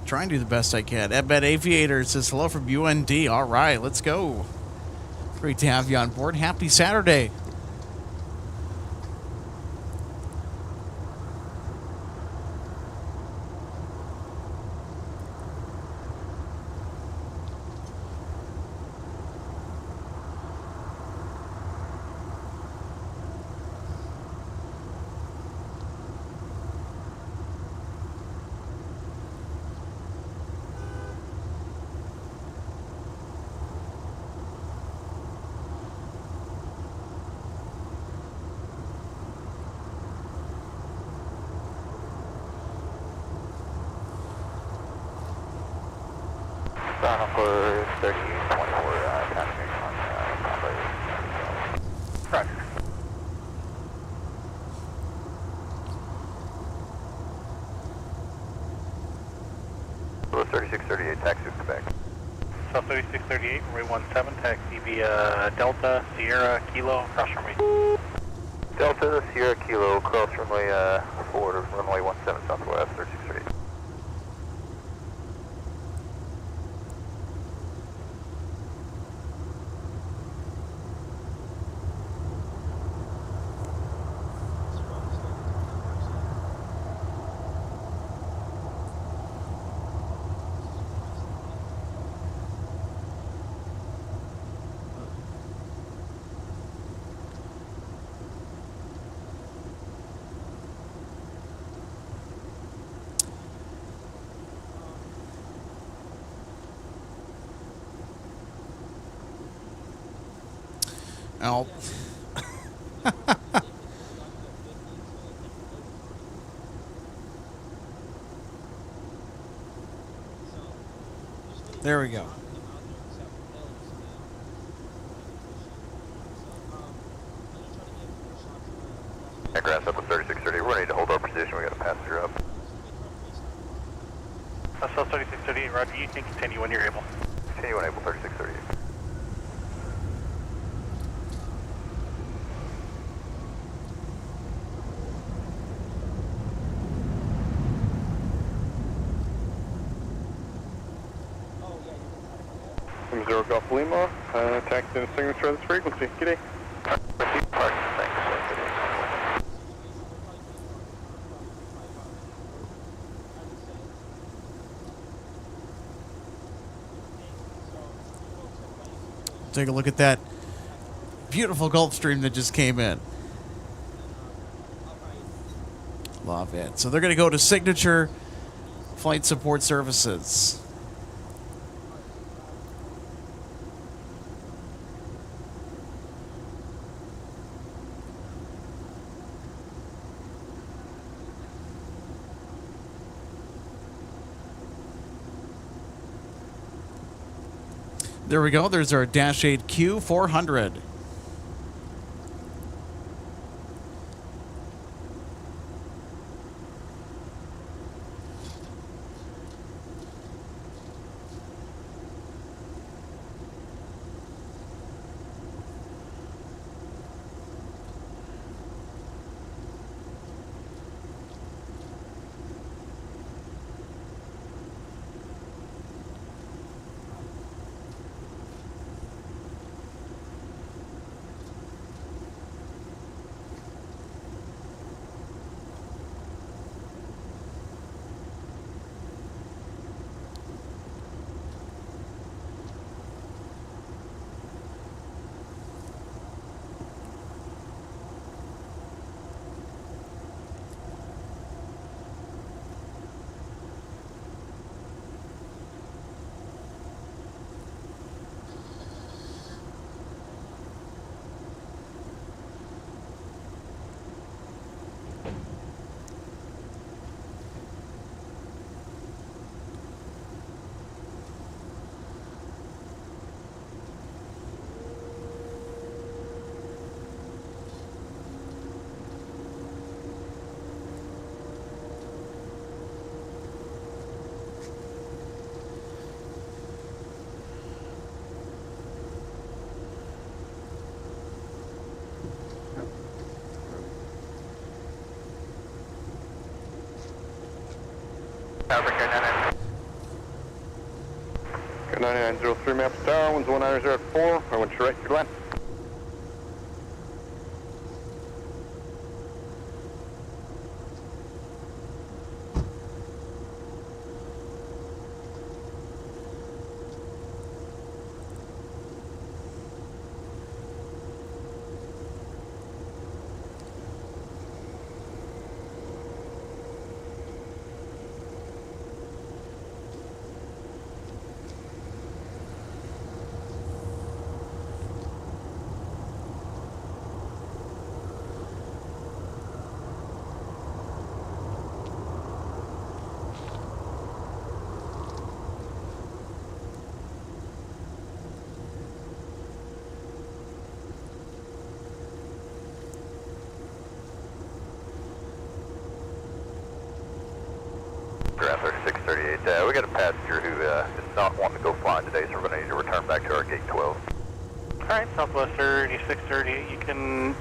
Try and do the best I can. Ed Aviator says hello from UND. All right, let's go. Great to have you on board. Happy Saturday. For 3024, passengers on Correct. So 3638, taxi to Quebec. So 3638, runway 17, taxi via Delta, Sierra, Kilo, cross runway. Delta, Sierra, Kilo, cross runway 4 to runway 17 southwest, 3638. Oh. There we go. Aircraft up with 3630, we're ready to hold our position, we got a passenger up. So 3638, Roger, you can continue when you're able. Continue when able, 3638. From 0 Golf Lima, taxi and signature of this frequency, good day. Receive parking, thanks. Take a look at that beautiful Gulfstream that just came in. Love it. So they're going to go to Signature Flight Support Services. There we go. There's our Dash 8 Q400. Tower, Brickyard 99. 9903 Maple Tower, 119 at 4. I want you right to land. Grasser 638. We got a passenger who is not wanting to go flying today, so we're going to need to return back to our gate 12. All right, Southwest 3638. Can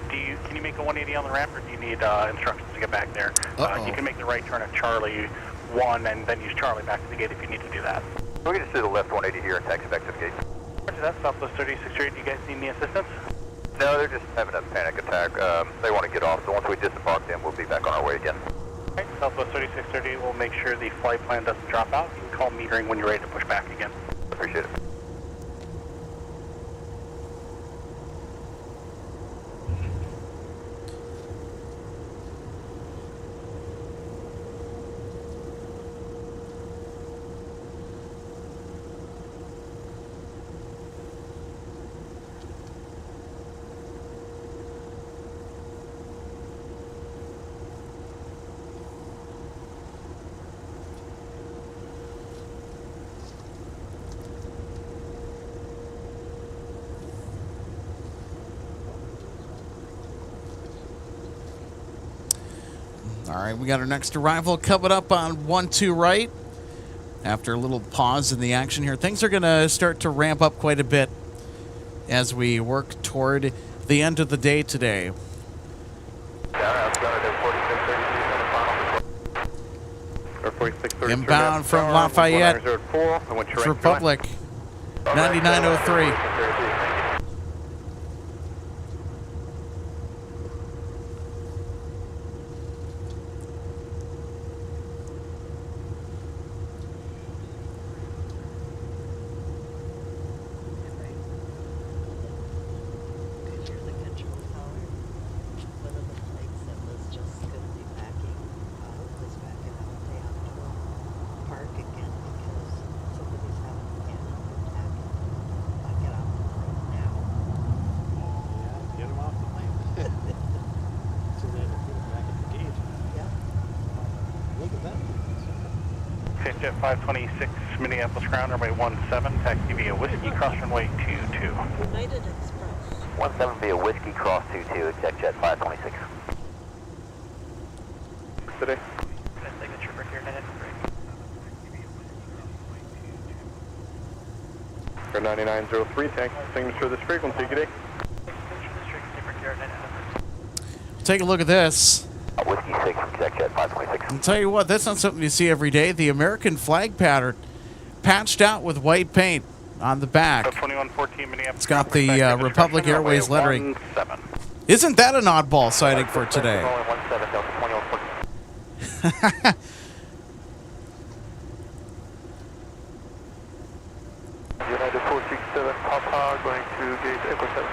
you make a 180 on the ramp, or do you need instructions to get back there? You can make the right turn at Charlie 1 and then use Charlie back to the gate if you need to do that. We can just do the left 180 here and taxi back to the gate. Roger that, Southwest 3638. Do you guys need any assistance? No, they're just having a panic attack. They want to get off, so once we disembark them, we'll be back on our way again. All right, Southwest 3638 will make sure the flight plan doesn't drop out. You can call metering when you're ready to push back again. Appreciate it. All right, we got our next arrival coming up on 12 right. After a little pause in the action here, things are going to start to ramp up quite a bit as we work toward the end of the day today. Inbound from Lafayette, Republic, 9903. TechJet 526 Minneapolis ground, runway 17, taxi via Whiskey, cross runway 22. United Express. 17 via Whiskey, cross 22, TechJet 526. Today. Signature for here, United. Air 9903, thanks for signature of this frequency. Good day. Take a look at this. Whiskey 6 from TechJet 526. I'll tell you what, that's not something you see every day. The American flag pattern patched out with white paint on the back. 2114 Minneapolis. It's got the Republic Airways lettering. Isn't that an oddball sighting for today? United 467 Papa going to gate Echo 7.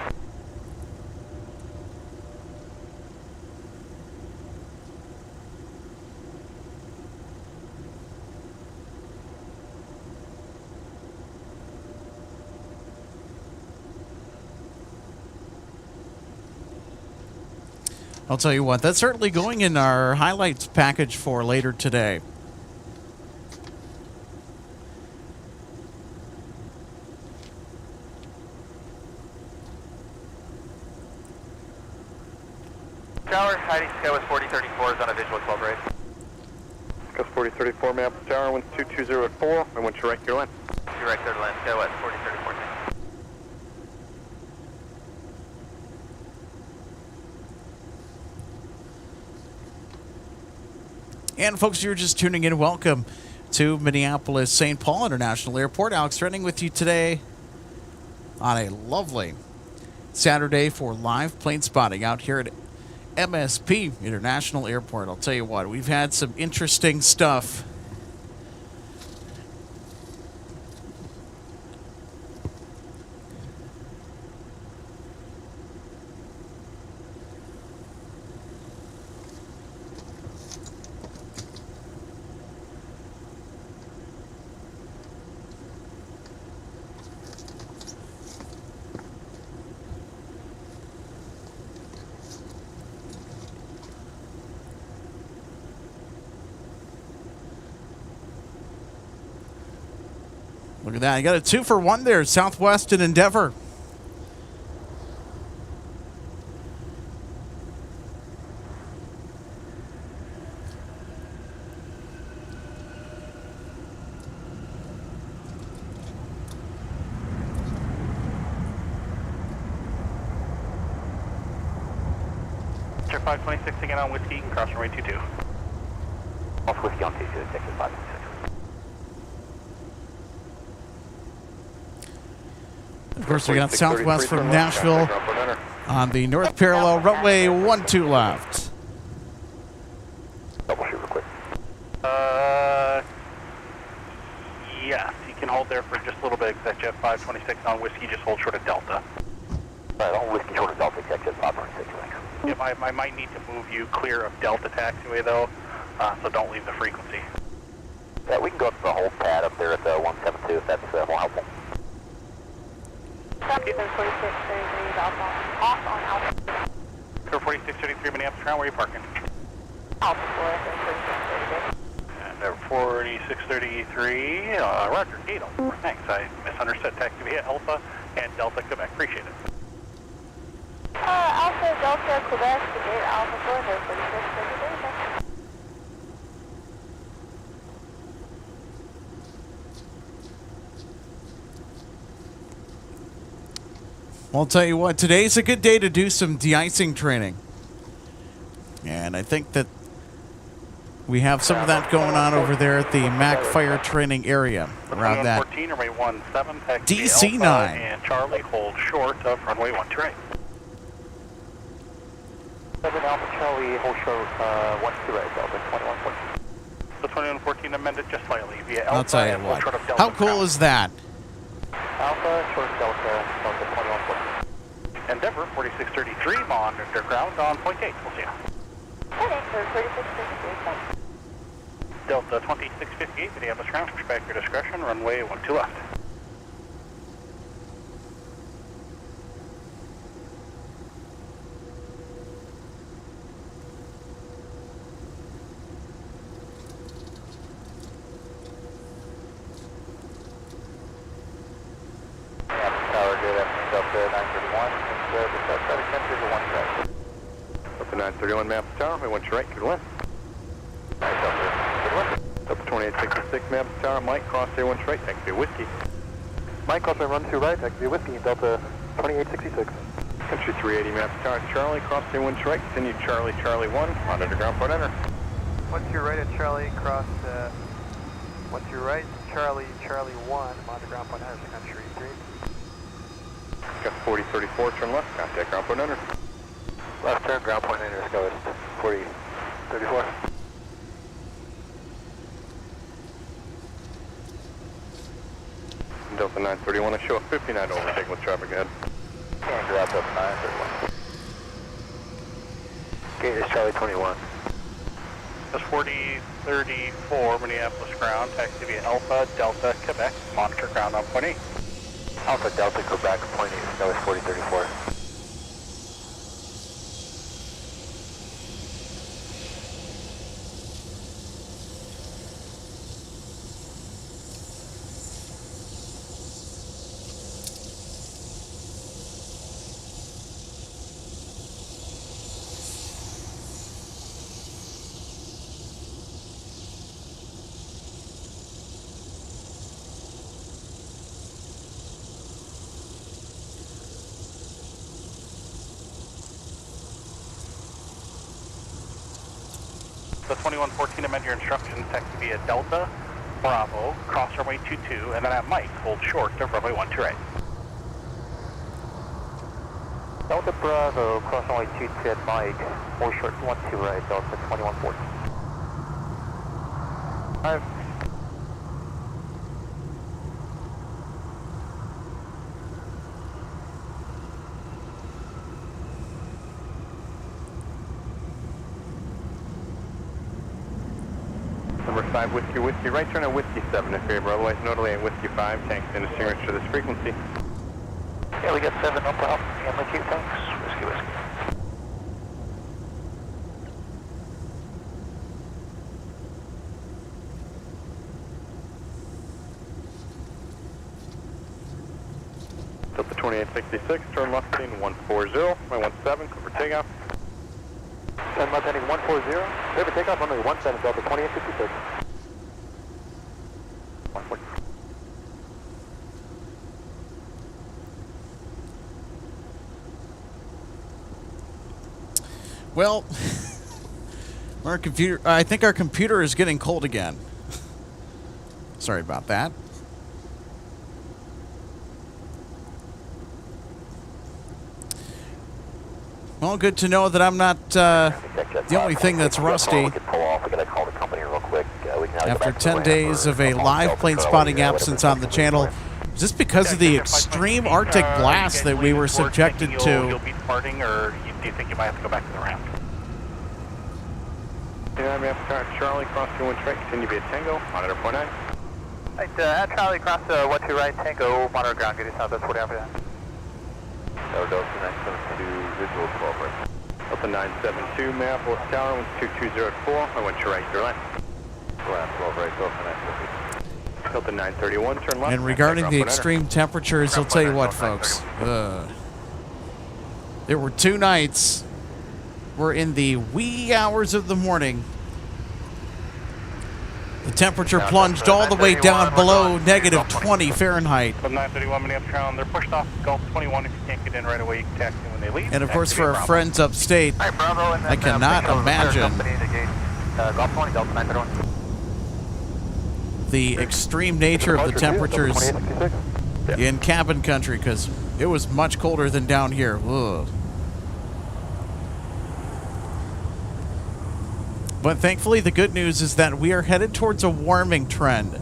I'll tell you what, that's certainly going in our highlights package for later today. Tower, hiding Skywest 4034 is on a visual 12 right. Skywest 4034, map tower, 122 at 4. I want you right your line. Direct third line, Skywest 4034. And folks, you're just tuning in. Welcome to Minneapolis St. Paul International Airport. Alex Renning with you today on a lovely Saturday for live plane spotting out here at MSP International Airport. I'll tell you what, we've had some interesting stuff. Look at that. You got a 2-for-1 there. Southwest and Endeavor. Check 526 again on Whiskey and cross runway 22. Off Whiskey on 22, TechJet 526. Of course, we got Southwest from Nashville on the north parallel, runway 12 left. Double shoot real quick. Yes, you can hold there for just a little bit. TechJet 526 on Whiskey, just hold short of Delta. Alright, on Whiskey short of Delta, TechJet 526, thanks. Yep, I might need to move you clear of Delta taxiway though, so don't leave the frequency. Yeah, we can go up to the whole pad up there at the 172 if that's more helpful. 4633 off on Alpha. 4633 Minneapolis ground, where are you parking? Alpha 4, 4633. And 4633, Roger, gate over. Thanks, I misunderstood. Taxi via Alpha and Delta, Quebec. Appreciate it. Alpha Delta Quebec to gate Alpha 4, 4633. Well, I'll tell you what, today's a good day to do some de-icing training. And I think that we have some of that going on over there at the MAC Fire Training area around that. 14, runway 17, taxi DC9. Alpha and Charlie, hold short of runway 12 right. 7 Alpha Charlie, hold short, 12 right, Delta 2114. So 2114 amended just slightly via Alpha I'll tell you and hold what. short of Delta. How cool is that? Alpha, short of Delta 2114. Endeavor 4633, monitor ground on point 8. We'll see you. Heading for 4633. Delta 2658, Minneapolis ground, push back your discretion, runway 12 left. Delta 931 Maps Tower, we want you right, good left. Delta 2866 Maps Tower, Mike, cross there, one right, taxi Whiskey. Mike, cross and run 2 right, taxi Whiskey, Delta 2866. Country 380 Maps Tower, Charlie, cross there, one right, continue Charlie, Charlie 1, monitor ground point enter. 12 right at Charlie, cross 12 right, Charlie, Charlie 1, monitor ground point enter, Country 3. Got 4034, turn left, contact ground point enter. Left turn, ground point enter, go west, 4034. Delta 931, I show a 59 overtake with traffic ahead. And drop up 931. Gate is Charlie 21. That's 4034 Minneapolis ground, taxi via Alpha Delta Quebec, monitor ground on point 8. Alpha Delta Quebec, point 8, that was 4034. The 2114, amend your instructions, taxi via Delta, Bravo, cross runway 22, and then at Mike, hold short to runway 12 right. Delta Bravo, cross runway 22 at Mike, hold short 12 right, Delta 2114. Alright. Number 5, Whiskey, Whiskey, right turn at Whiskey 7 in favor, otherwise notably at Whiskey 5, tanks in a signature to this frequency. Yeah, we got 7 up top, and with you, thanks, Whiskey, Whiskey. Delta 2866, turn left heading 140, runway 17, cover takeoff. Turn left heading 140, clear for takeoff, runway 17, Delta 2866. 140. Well, our computer. I think our computer is getting cold again. Sorry about that. Well, good to know that I'm not the only thing that's rusty. After 10 days of a live plane spotting absence on the channel, just because of the extreme Arctic blast that we were subjected You'll to. be departing, or do you think you might have to go back to the ramp? Yeah, Map Tower, Charlie, cross your 1 right, continue via Tango, monitor point 9. Right, at Charlie, cross 12 right, Tango, monitor ground, get us southwest 40 after that. Delta 972, visual 12 right. Delta 972, Minneapolis Tower, 12204, I want you right, your left. Left, 12 right, Delta 972. Delta 931, turn left. And regarding the extreme temperatures, I'll tell you what, folks. There were 2 nights. We're in the wee hours of the morning. The temperature plunged all the way down below negative 20 Fahrenheit. From 931 Minneapolis ground, they're pushed off Gulf 21. If you can't get in right away, you can taxi when they leave. And of course, for our friends upstate, I cannot imagine the extreme nature of the temperatures in cabin country, because it was much colder than down here. Ugh. But thankfully, the good news is that we are headed towards a warming trend,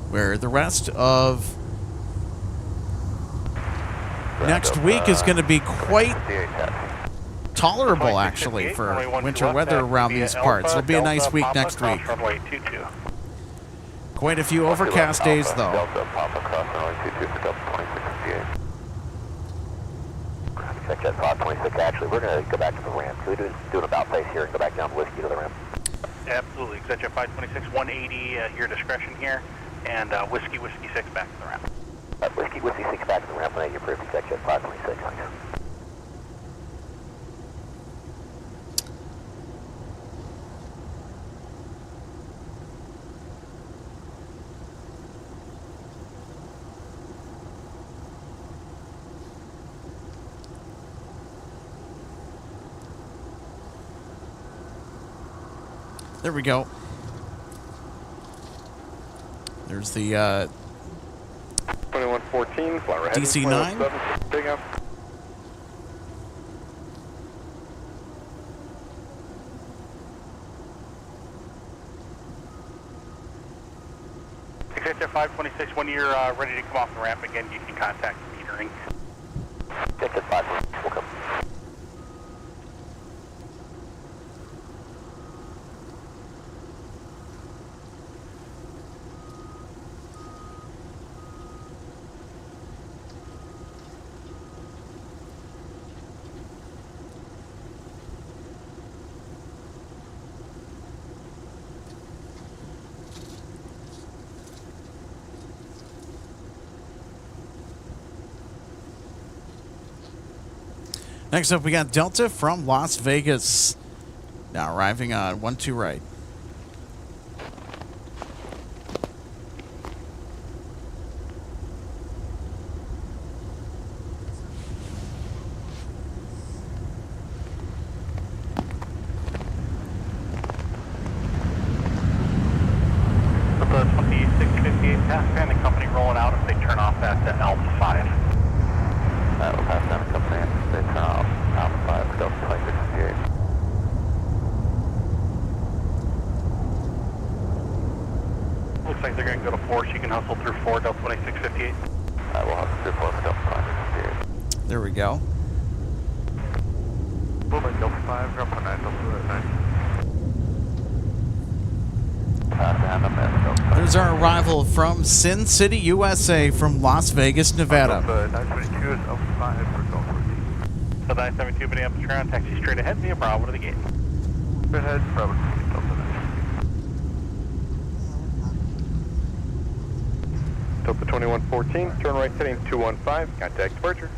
where the rest of next week is going to be quite tolerable, actually, for winter weather around these parts. It'll be a nice week next week. Quite a few overcast days, though. Check that 526. Actually, we're going to go back to the ramp. We're doing an about face here and go back down to Whiskey to the ramp. Absolutely. Exit 526, 180, your discretion here, and Whiskey 6 back to the ramp. Whiskey 6 back to the ramp, when you're approved. Exit 526. There we go. There's the 2114, fly right heading, DC-9. 21-7, big up. Executive 526, when you're ready to come off the ramp again, you can contact metering. Executive 526, we'll come. Next up, we got Delta from Las Vegas. Now arriving on 12 right. With the 2658 task and the company rolling out if they turn off at Alpha 5. We'll pass down the company and they turn off Alpha 5 for Delta 2658. Looks like they're going to go to 4, so you can hustle through 4, Delta 2658. We'll hustle through 4 for Delta 2658. There we go. Movement Delta 5, drop on 9, Delta 9. Pass down up at Delta 5. There's our arrival from Sin City, USA, from Las Vegas, Nevada. Delta 922 is Alpha 5 for Delta 14. So 972 Minneapolis ground, taxi straight ahead via Bravo to the gate. Straight ahead, Bravo 20, Delta 9. Delta 2114, turn right heading 215, contact departure.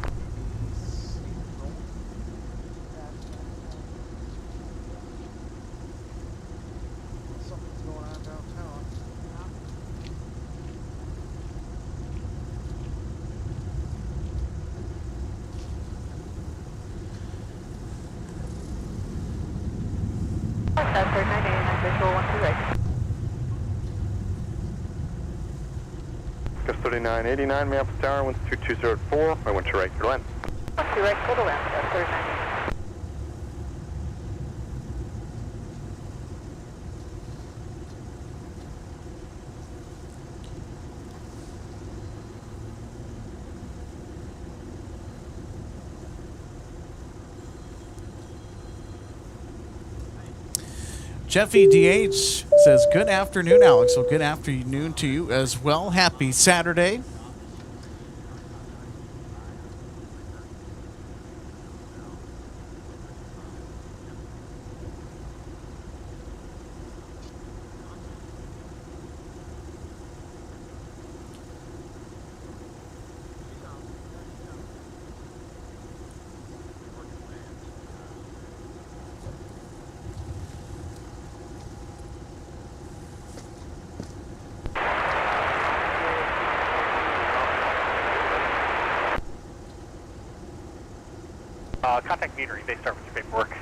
Ghost 3989, Minneapolis Tower, winds 2204, I went to right, clear land. 12 right, clear to land, 3989. Jeffy DH says, good afternoon, Alex. Well, good afternoon to you as well. Happy Saturday. Contact metering, they start with your paperwork.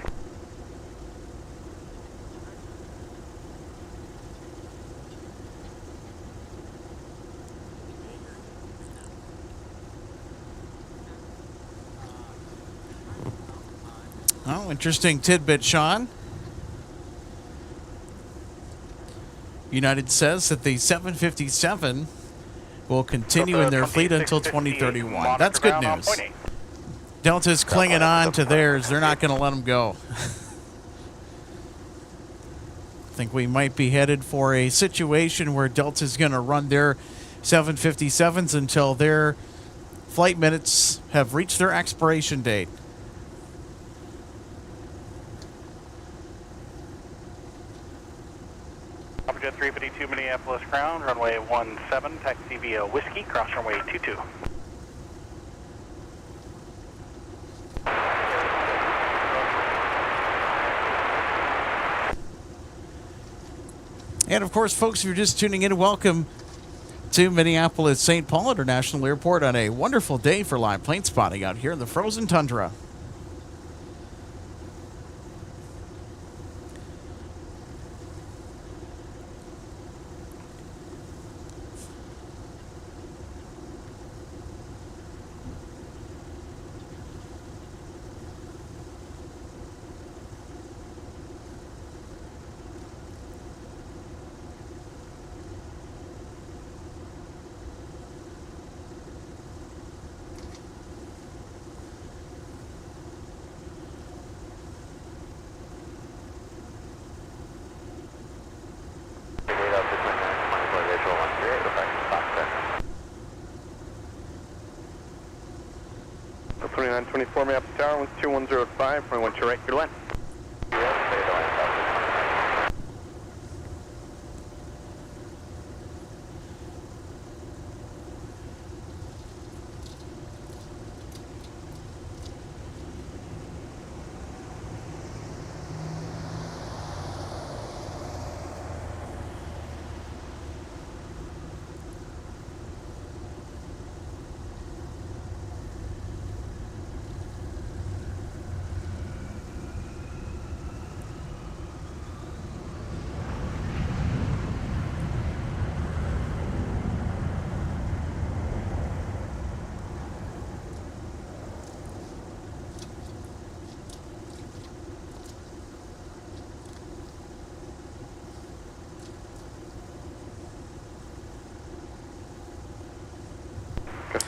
Oh, interesting tidbit, Sean. United says that the 757 will continue in their fleet until 2031. That's good news. Delta's clinging on to theirs. They're not going to let them go. I think we might be headed for a situation where Delta's going to run their 757s until their flight minutes have reached their expiration date. Jet 352 Minneapolis ground, runway 17, taxi via Whiskey, cross runway 22. And of course, folks, if you're just tuning in, welcome to Minneapolis St. Paul International Airport on a wonderful day for live plane spotting out here in the frozen tundra. 2924 Minneapolis Tower, winds 2105, runway 12 right, clear to land.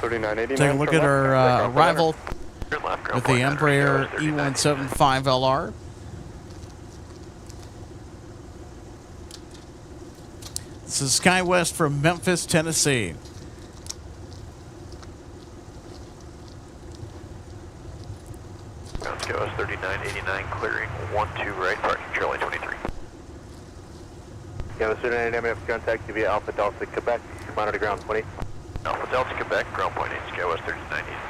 Take a look at our arrival with the Embraer E175LR. This is SkyWest from Memphis, Tennessee. SkyWest 3989 clearing 12 right, parking Charlie 23. SkyWest 3989, contact via Alpha Delta, Quebec, monitor ground 20. Alpha Delta, Quebec, ground point 8, SkyWest 3989.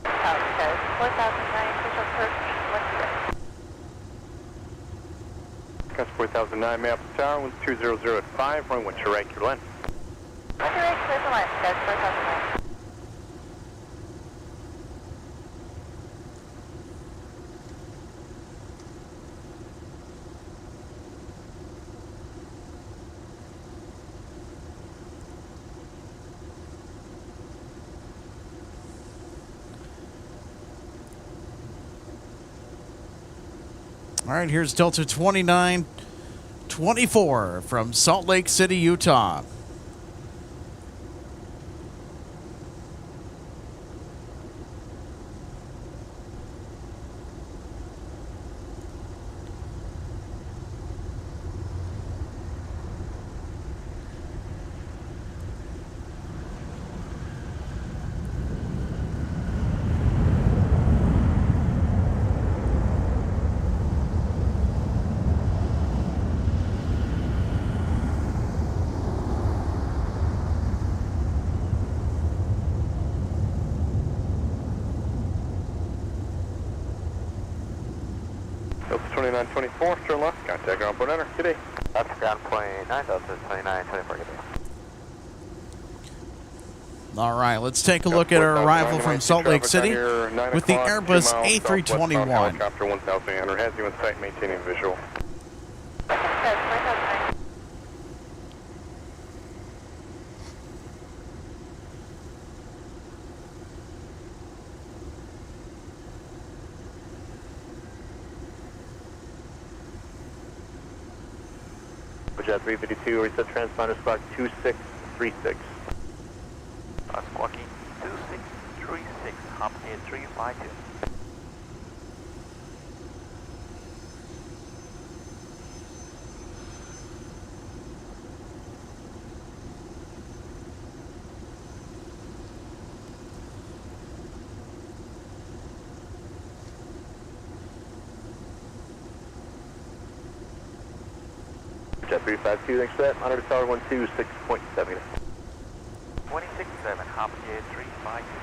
Okay, 4009, official search, Gus 4009 Minneapolis Tower, winds 200 at 5, runway 12 right, clear to land. Clear to land, Gus 4009. All right, here's Delta 2924 from Salt Lake City, Utah. Delta 2924, turn left, contact ground point enter, good day. That's ground point 9, Delta 2924, good day. All right, let's take a look at our arrival from Salt Lake City with the Airbus A321. Helicopter 1800 has you in sight, maintaining visual. Gus 4009. Jet 352, reset transponder squawk 2636. Squawking 2636, hop in 352. Jet 352, thanks for that. Monitor tower 126.7. 267, hop in 352.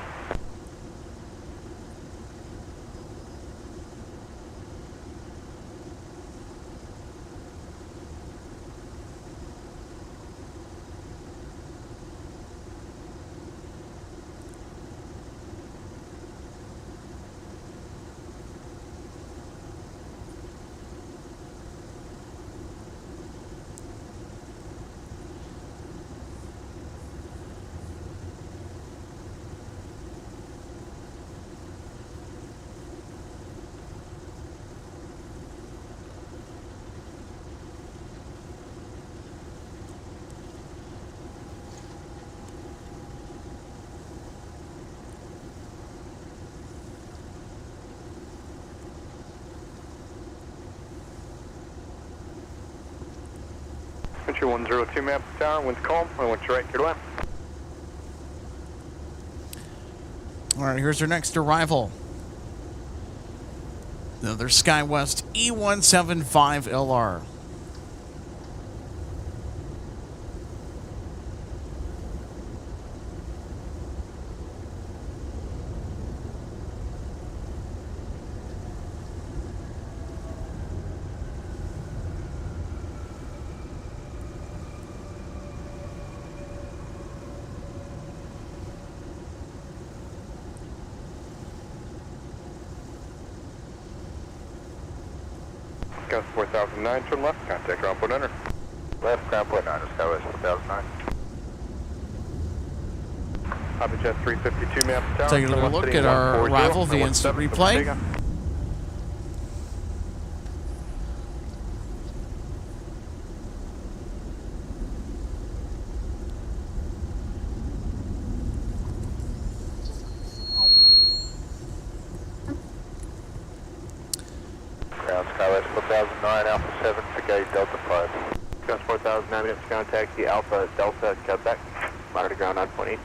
Country 102 Minneapolis Tower, winds calm, runway 12 right, clear to land. All right, here's our next arrival. Another SkyWest E175LR. Gus 4009, turn left, contact ground point enter. Left, ground point enter, SkyWest 4009. Copy jet 352, map tower. Taking a little look at our arrival via instant replay. Ground SkyWest 4009, Alpha 7, Spaghetti Delta 5. Gus 4009, minutes contact the Alpha Delta Quebec, monitor ground 9.8.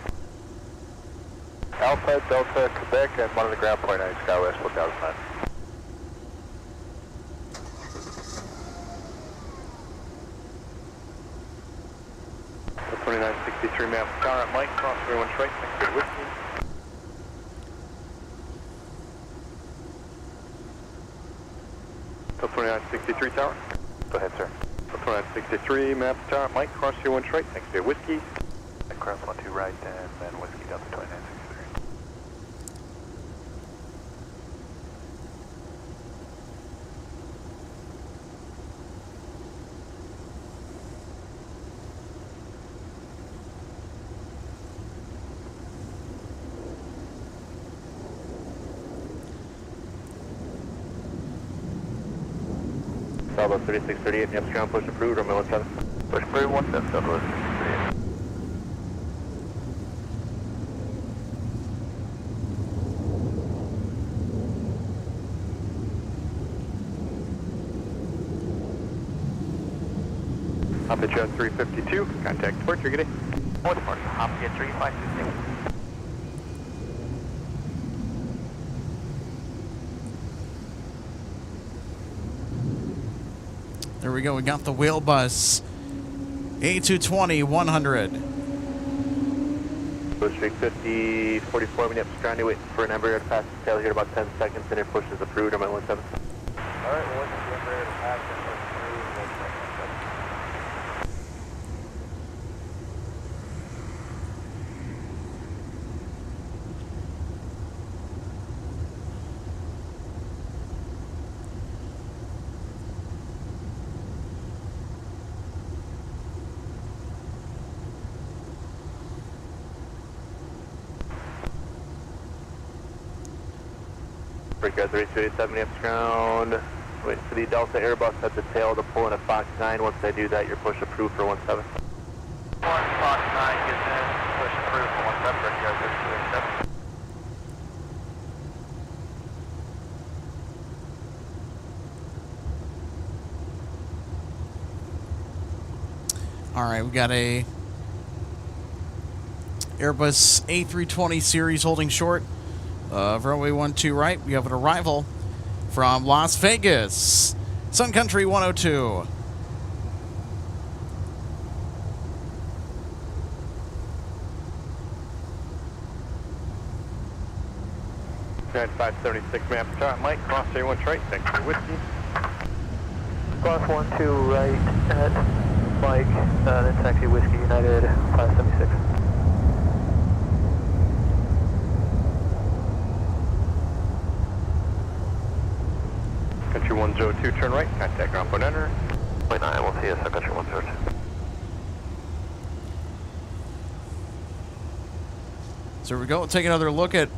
Alpha Delta Quebec and monitor ground point 9, SkyWest 4009. The 2963 map tower at Mike, cross 31 straight, next to Whiskey. The 2963 tower. Go ahead, sir. The 2963 map tower, Mike, cross 31 straight, next to Whiskey. Cross 12 right, and then Whiskey Delta 2963. Southwest 3638, Next ground push approved, runway 17. Push approved, 17, Southwest 3638. Hopper jet 352, contact departure, good day. What departure? Hopper jet 3526. There we go. We got the whale bus. A220 100. Go straight 50, 44 minutes, trying to wait for an Embraer to pass the tail here about 10 seconds, and it pushes approved, I'm at 17. Alright, well, what's the Embraer to pass and push through? Breakout 3287, next ground. Waiting for the Delta Airbus at the tail to pull in a Fox 9. Once they do that, your push approved for 17. Fox 9 gets in, push approved for 17, breakout 3287. All right, we got a Airbus A320 series holding short of runway 12 right. We have an arrival from Las Vegas, Sun Country 102. Grand 576 map chart, Mike, cross 31 straight, thanks for Whiskey. Cross 12 right at Mike, then taxi Whiskey United 576. Country 102, turn right, contact ground point enter. Point 9, we'll see you, Sun Country 102. So we go. We'll take another look at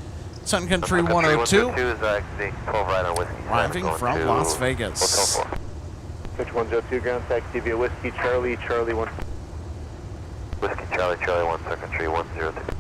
Sun Country 102, 102 is exiting 12 right on Whiskey. arriving from Las Vegas. Hotel 4. Country 102, ground taxi via Whiskey, Charlie 1. Whiskey, Charlie 1, Sun Country 102.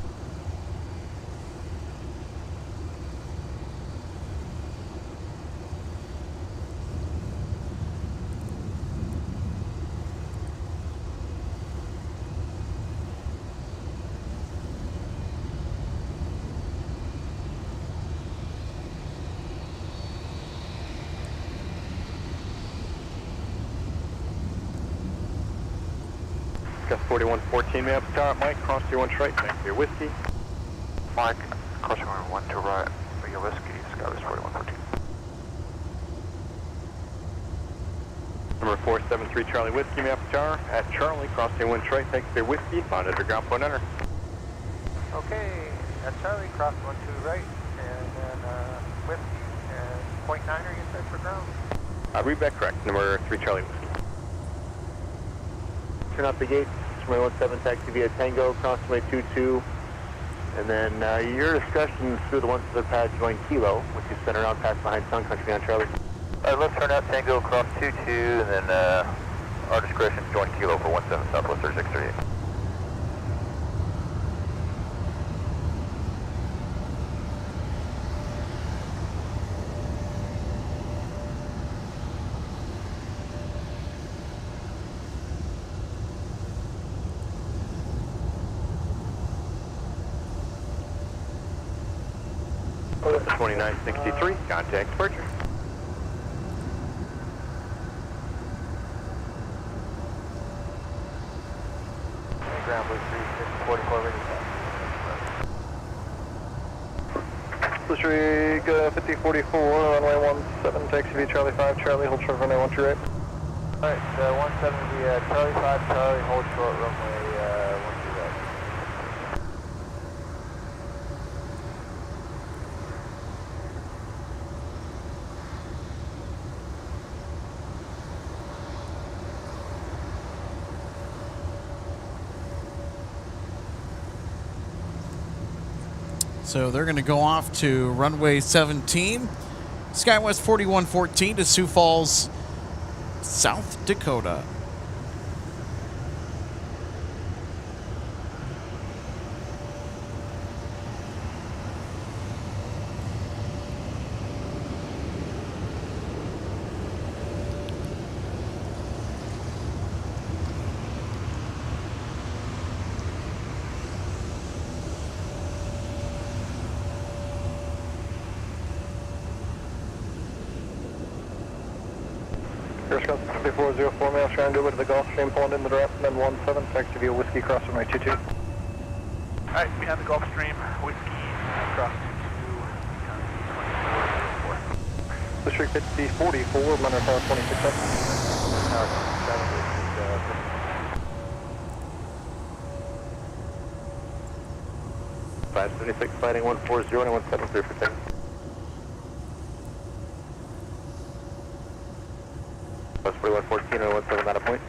Gus 4114, Minneapolis Tower, Mike, cross 31 straight, thanks for your whiskey. Mike, crossing runway 1 to right for your whiskey, Skywest 4114. Number 473 Charlie Whiskey, Minneapolis Tower, at Charlie, cross 31 straight, thanks for your whiskey, found at your ground point enter. Okay, at Charlie, cross 1 to right, and then whiskey, and .9er you said for ground? Read back correct, number 3 Charlie Whiskey. Turn out the gates, runway 17, taxi via Tango, cross runway 22, and then your discretion through the 17 pad join Kilo, which is center around past behind Sun Country on Charlie. Let's turn out Tango, cross 22, and then our discretion join Kilo for 17 Southwest 3638. Order 2963, contact departure. Ground Blue 3644 ready. Blue 5044, runway 17, taxi via Charlie 5, Charlie, hold short runway 12 right. Alright, 17 via Charlie 5, Charlie, hold short runway 12 right. So they're going to go off to runway 17, Skywest 4114 to Sioux Falls, South Dakota. Air Scott 5404, mail trying to go to the Gulf Stream, pulling in the draft, and then 17, taxi via Whiskey, cross runway 22. Alright, we have the Gulf Stream, whiskey, cross to District 5044, Minor Tower 26 up. Tower 27 is 576, fighting 140 and 173 for 10. Plus 4114 and 17 out of point.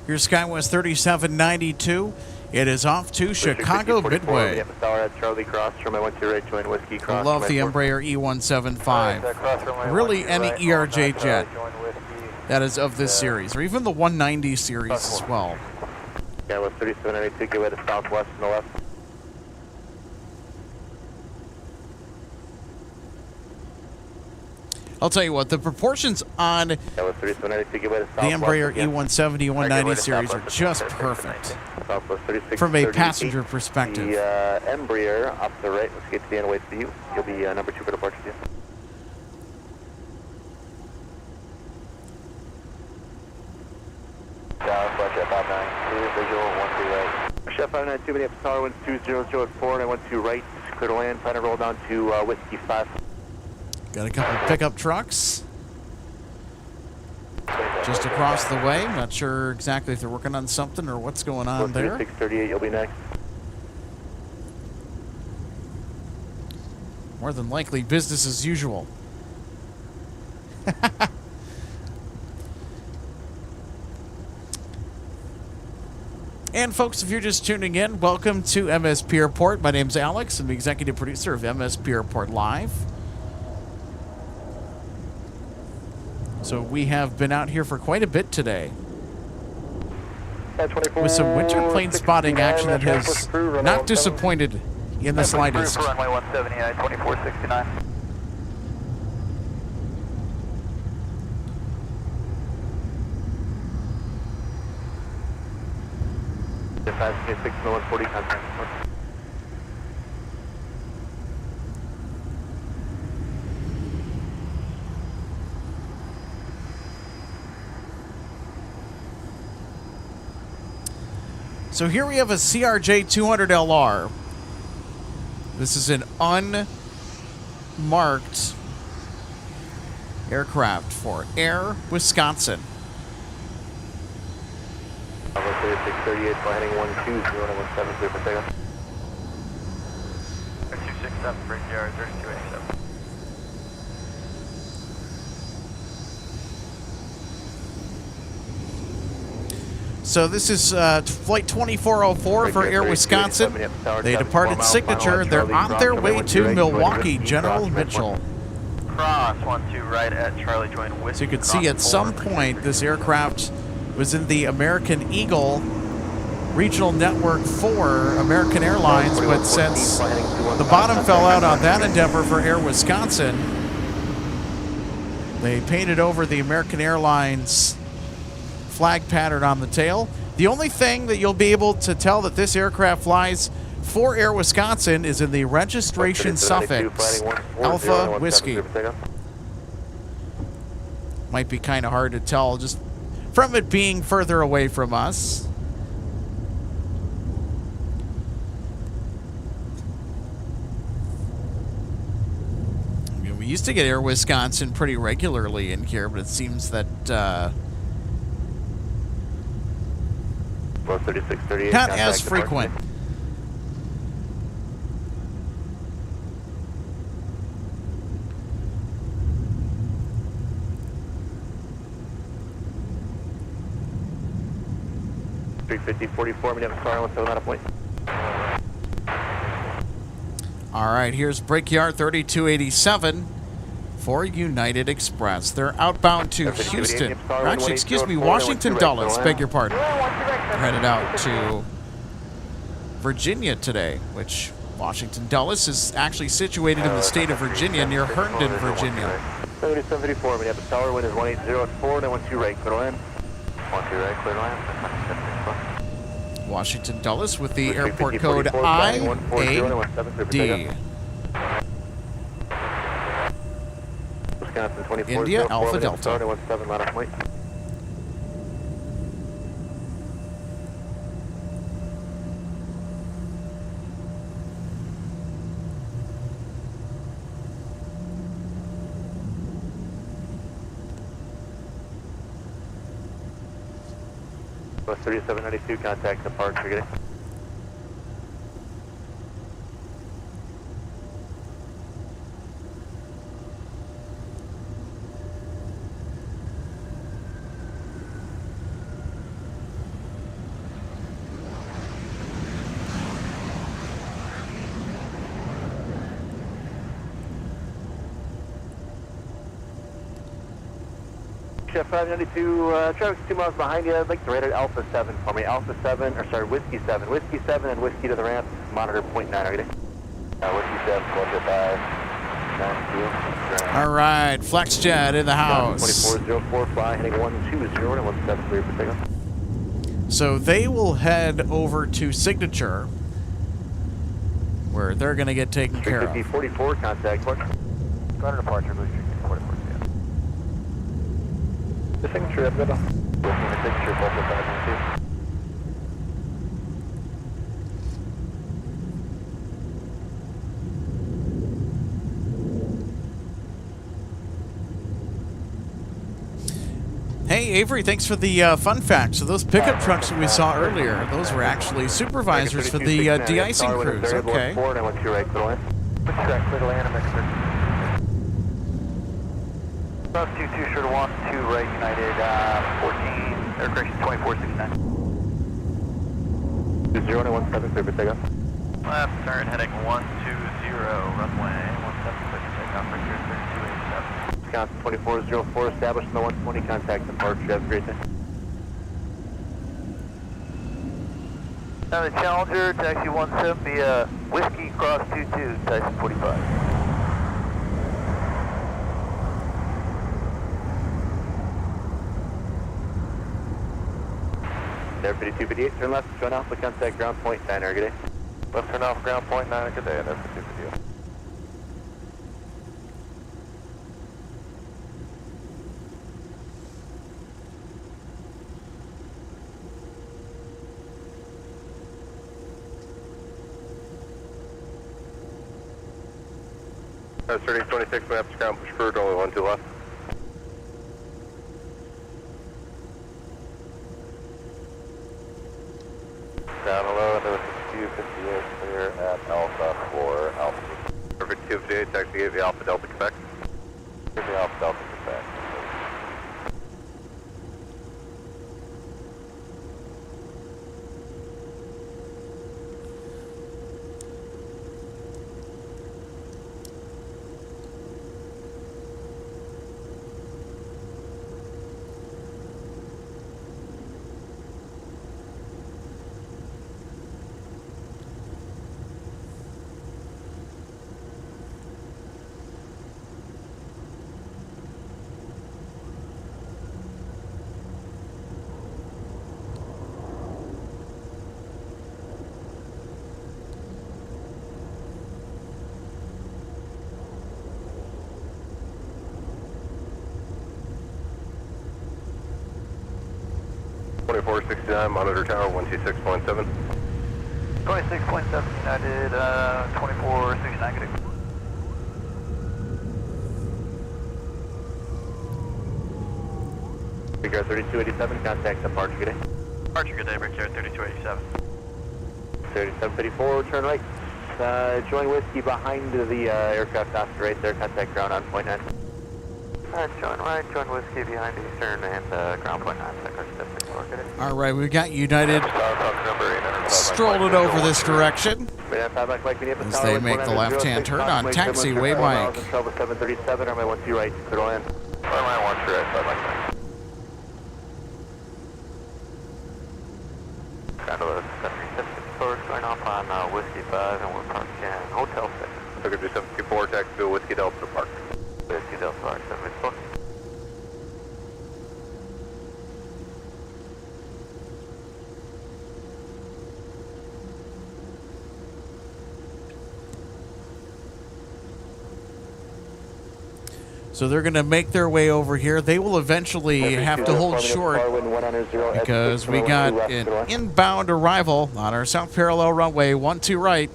Here's Skywest 3792. It is off to Chicago Midway. Charlie cross, runway 12 right, join Whiskey, I cross. love the Embraer E175. Really, any ERJ jet that is of this series, or even the 190 series as well. Skywest 3792, get way to southwest and the left. I'll tell you what, the proportions on the Embraer E170, 190 series are just perfect from a passenger perspective. The Embraer off the right, let's get to the end away to you. You'll be number 2 for departure. Down, flash at 592, visual 12 right. Chef 592, Minneapolis Tower, winds 200 at 4, and I 12 right, clear to land, plan to roll down to Whiskey 5. Got a couple pickup trucks just across the way. Not sure exactly if they're working on something or what's going on there. 638, you'll be next. More than likely, business as usual. And folks, if you're just tuning in, welcome to MSP Airport. My name's Alex. I'm the executive producer of MSP Airport Live. So we have been out here for quite a bit today with some winter plane spotting action that has not disappointed in the slightest. Runway 179, 2469. The 526 and 140 contact. So here we have a CRJ 200LR. This is an unmarked aircraft for Air Wisconsin. 638, heading 120 and 170 for takeoff. 267, Brickyard, 3287. So this is flight 2404 for Air Wisconsin. They departed Signature. They're on their way to Milwaukee, General Mitchell. Cross 12 right at Charlie Join Whiskey. So you could see at some point this aircraft was in the American Eagle Regional Network for American Airlines, but since the bottom fell out on that endeavor for Air Wisconsin, they painted over the American Airlines flag pattern on the tail. The only thing that you'll be able to tell that this aircraft flies for Air Wisconsin is in the registration suffix, Alpha Whiskey. Might be kind of hard to tell just from it being further away from us. I mean, we used to get Air Wisconsin pretty regularly in here, but it seems that not as frequent. All right, here's Brickyard 3287 for United Express. They're outbound to Houston. Or actually, excuse me, Washington Dulles. Beg your pardon. Headed out to Virginia today, which Washington Dulles is actually situated in the state of Virginia, near Herndon, Virginia. 7754, Minneapolis Tower, wind is 180 at 4, 912 right, clear to land. 12 right, clear to land. Washington Dulles with the airport code IAD. Wisconsin 24, India Alpha Delta. 17 line up point. Bus 3792, contact departure, getting. Chef 592, traffic's 2 miles behind you. I'd like to rate it Alpha 7 for me. Alpha 7, or sorry, Whiskey 7. Whiskey 7 and Whiskey to the ramp. Monitor .9, are you ready? Whiskey 7, 12-5, 9-2. All right, FlexJet in the house. 2404, fly, heading 120 and 173 for takeoff. So they will head over to Signature, where they're going to get taken care of. 44, contact, what? Got a departure, Blue Street 44, yeah. The signature, I've got a signature, Delta 592. Hey, Avery, thanks for the fun fact. So those pickup trucks that we saw earlier, those were actually supervisors for the de-icing crews. Okay. Bus 22 short of 1, 2 right, United 14, air correction 2469. 20 and 17 clear for takeoff. Left turn heading 120, runway 17 clear for takeoff, right here 3287. Wisconsin 2404, established in the 120, contact departure, have a great day. Now the Challenger, taxi 170, Whiskey Cross 22, Tyson 45. Air 5258, turn left, turn off, contact ground point 9, good day. Left turn off, ground point 9, good day, and Air 5258. That's 3026, Minneapolis ground, push forward, only 12 left. Down low, into the 258, clear at Alpha for Alpha. Perfect 258, taxi AV Alpha Delta Quebec. AV Alpha Delta Quebec. Monitor tower 126.7. 26.7 United, 2469, good. Brickyard 3287, contact departure, good day. Departure, good day, Brickyard 3287. 3754, turn right. Join whiskey behind the aircraft officer right there, contact ground on point 9. Join right, join whiskey behind Eastern and ground point 9, sector step 64, good day. All right, we've got United strolling over this direction as they make the left-hand turn on taxiway Mike. 737, runway 12 right, clear to land. Runway 12 right, side like Ground to 734, going off on Whiskey 5, and we're parked in Hotel 6. Took it to 724, taxi to Whiskey Delta Park. Whiskey Delta Park, 764. So they're going to make their way over here. They will eventually have to hold short because we got an inbound arrival on our south parallel runway 12 right.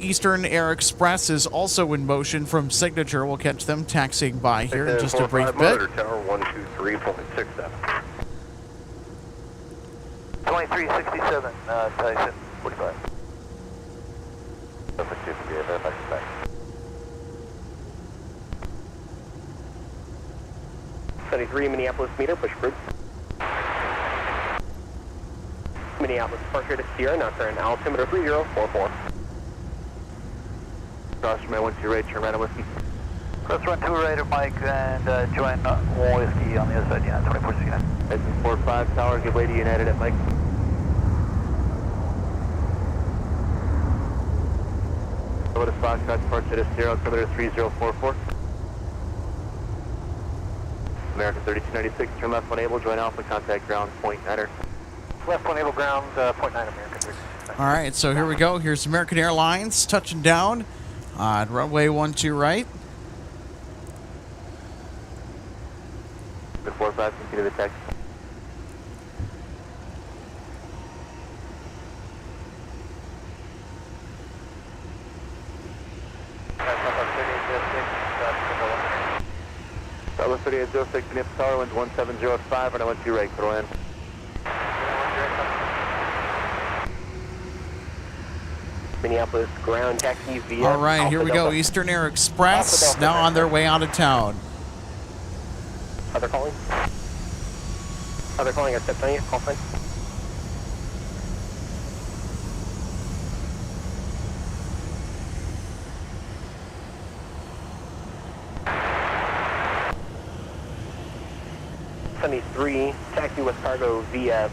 Eastern Air Express is also in motion from Signature. We'll catch them taxiing by here in just a brief bit. Monitor tower 123.67. 2367, Tyson, 45. 73 Minneapolis meter, push group. Minneapolis departure to Sierra, now current altimeter 3044. Cross runway 12 right, turn right on whiskey. Cross run 2 right of Mike and join Whiskey on the other side, yeah, 2469. Heading 45 tower, give way to United at Mike. Over to Foxtrot, departure to Sierra, altimeter 3044. American 3296, turn left 1 able, join Alpha, contact ground, point 9er. Left 1 able ground, point 9 American. All right, so here we go. Here's American Airlines touching down on runway 12 right. Good 45, continue the taxi. Southwest 3806, Minneapolis Tower, winds 1705, and I went to right, clear land. Minneapolis ground taxi via. All right, here Alpha we go. Delta. Eastern Air Express now on their way out of town. Other calling? Other calling at 720, call sign. #73, taxi with cargo via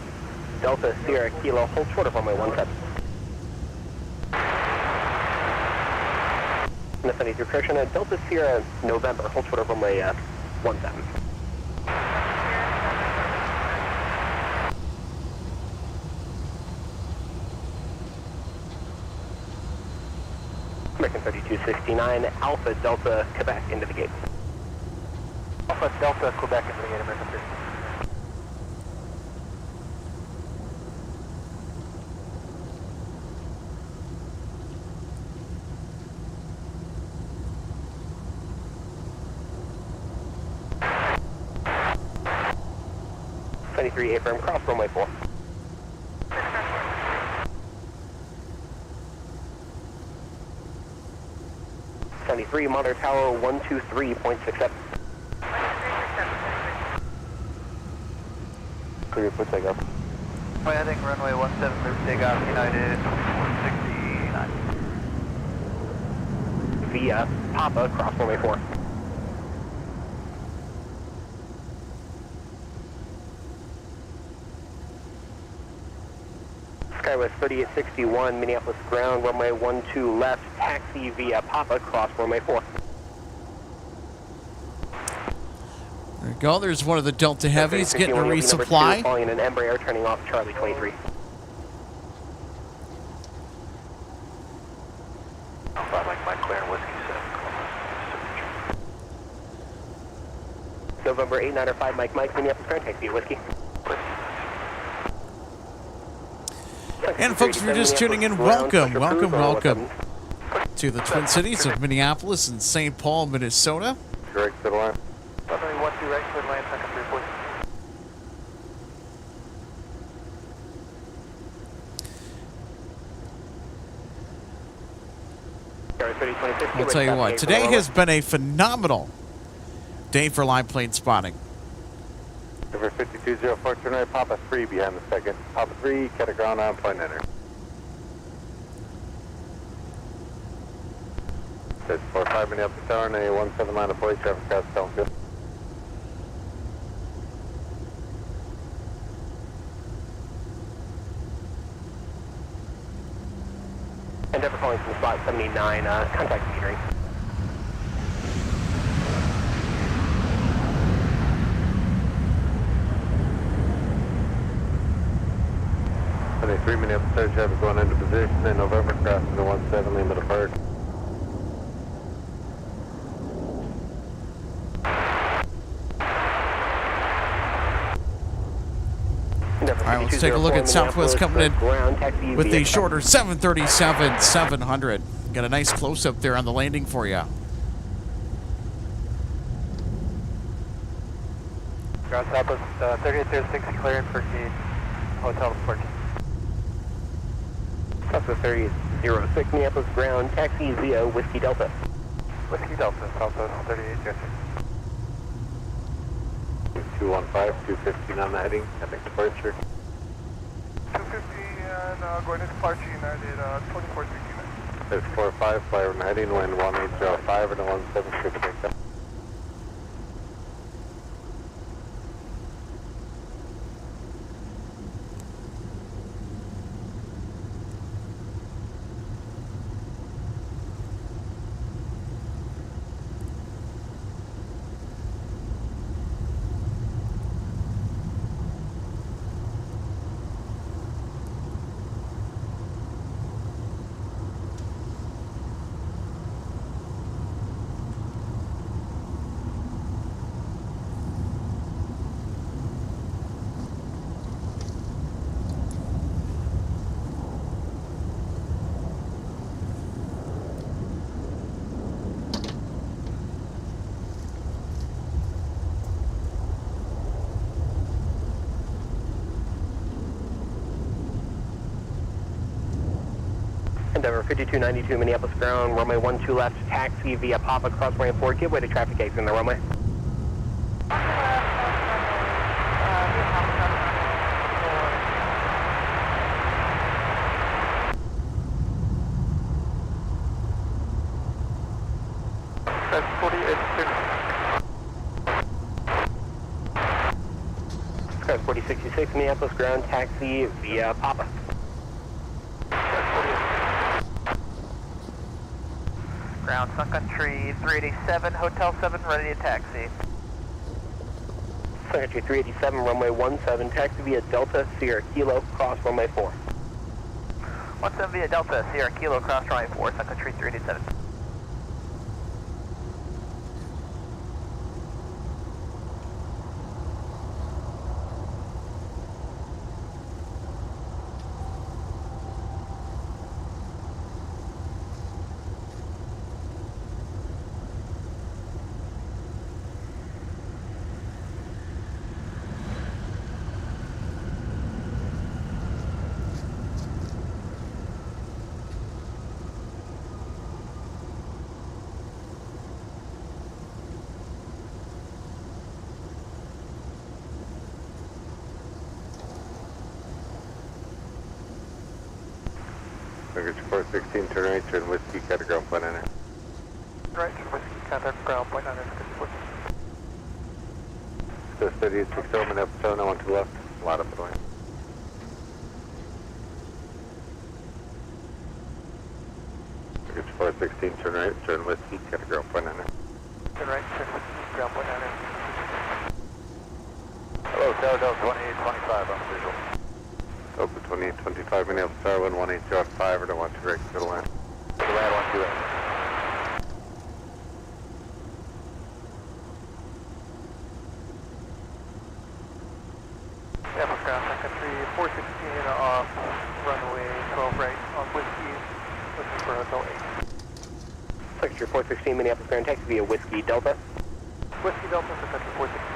Delta Sierra Kilo, hold short of runway 17. #73, correction at Delta Sierra November, hold short of runway 17. American 3269, Alpha Delta Quebec into the gate. Alpha Delta Quebec into the gate, American 3269. 23, affirm, cross runway 4. Monitor Tower 123.67. Clear for takeoff. Flight heading runway 17, clear for takeoff, United 169. Via Papa, cross runway 4. Skywest 3861, Minneapolis ground, runway 12 left, taxi via Papa, cross runway 4. There you go. There's one of the Delta Heavies getting a resupply. Calling an Embraer, turning off Charlie 23. Alpha Mike Mike, clear whiskey 7. November 895, Mike Mike, Minneapolis ground, taxi whiskey. And folks, if you're just tuning in, welcome to the Twin Cities of Minneapolis and St. Paul, Minnesota. Direct to the line. Runway 12 right to the line, Sun Country Airport. I'll tell you what, today has been a phenomenal day for live plane spotting. Over 5204, turn right, Papa 3 behind the second. Papa 3, cut a ground on, point enter. Says 45 Minneapolis Tower, and a 17 line of police traffic across Stonefield. Endeavor calling from spot 79, contact metering. 23 Minneapolis Tower traffic going into position in November, crossing the 17 Lima apart. All right, let's take a look at Southwest coming in with the shorter 737-700. Got a nice close-up there on the landing for you. Ground Southwest 3806, cleared for gate, hotel 14. Southwest 3806, Minneapolis ground, taxi via Whiskey Delta. Whiskey Delta, Southwest 3806. 215, 215 on the heading, heading departure. 250 and going into departure United 2469. There's 45, flyer on the heading, wind 1805 and a 17 ship takeoff. Endeavor 5292, Minneapolis ground, runway 12 left, taxi via Papa, cross runway 4, give way to traffic exit in the runway. That's 48. Sky's 4066, Minneapolis ground, taxi via Papa. Ground Sun Country 387, Hotel 7, ready to taxi. Sun Country 387, runway 17, taxi via Delta, Sierra Kilo, cross runway 4. 17 via Delta, Sierra Kilo, cross runway 4, Sun Country 387. Package 416, turn right, turn whiskey, cut a ground point enter. Right, turn whiskey, contact ground point under. So 3860, Minneapolis, 712 left, lot up the line. Package 416, turn right, turn whiskey, cut a ground point enter. Turn right, turn whiskey, ground point under. Hello, Tower Delta 2825 on visual. Delta 2825, Minneapolis, Tower 11805, or don't want to right to the line. To the land 128. Minneapolis ground, Sun Country 416 off runway 12 right on whiskey, looking for Hotel 8. Sector 416 Minneapolis ground taxi via Whiskey Delta. Whiskey Delta, Sun Country 416.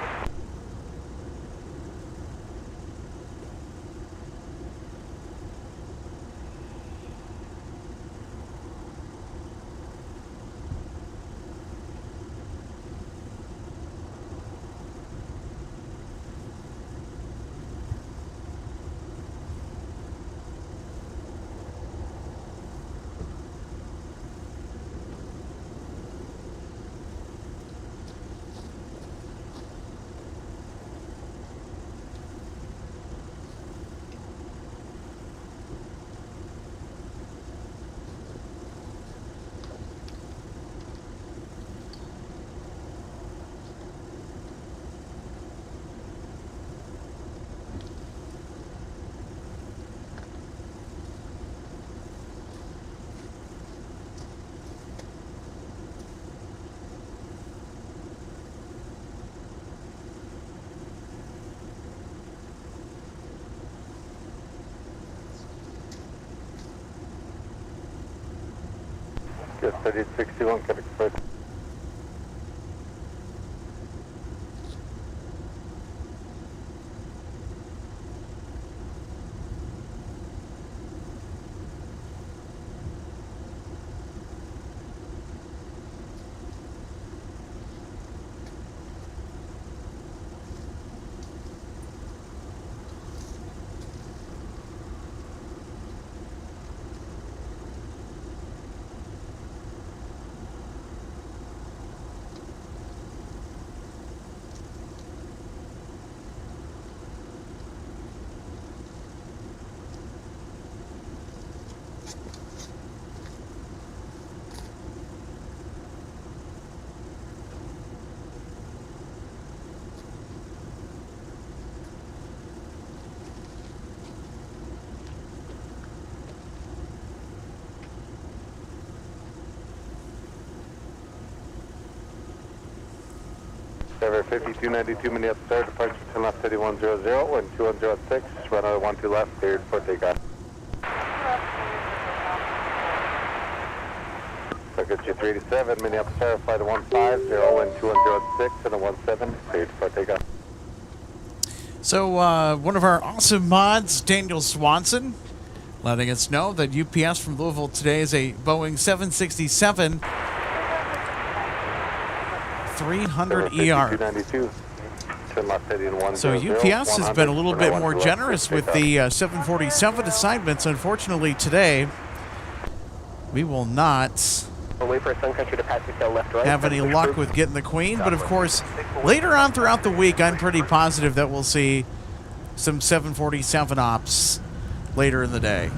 Just 3861, cut a foot. Server 5292, Minneapolis, Star, departure 10 left 3100, wind 2106, run out 12 left, cleared for takeoff. Package 387, Minneapolis, Star, flight 150, wind 2106 and a 17, cleared for takeoff. So, one of our awesome mods, Daniel Swanson, letting us know that UPS from Louisville today is a Boeing 767 300 ER. So UPS has been a little bit more generous with the 747 assignments. Unfortunately, today we will not Wait for Sun Country to pass your tail left right. have any luck with getting the Queen. But of course, later on throughout the week, I'm pretty positive that we'll see some 747 ops later in the day.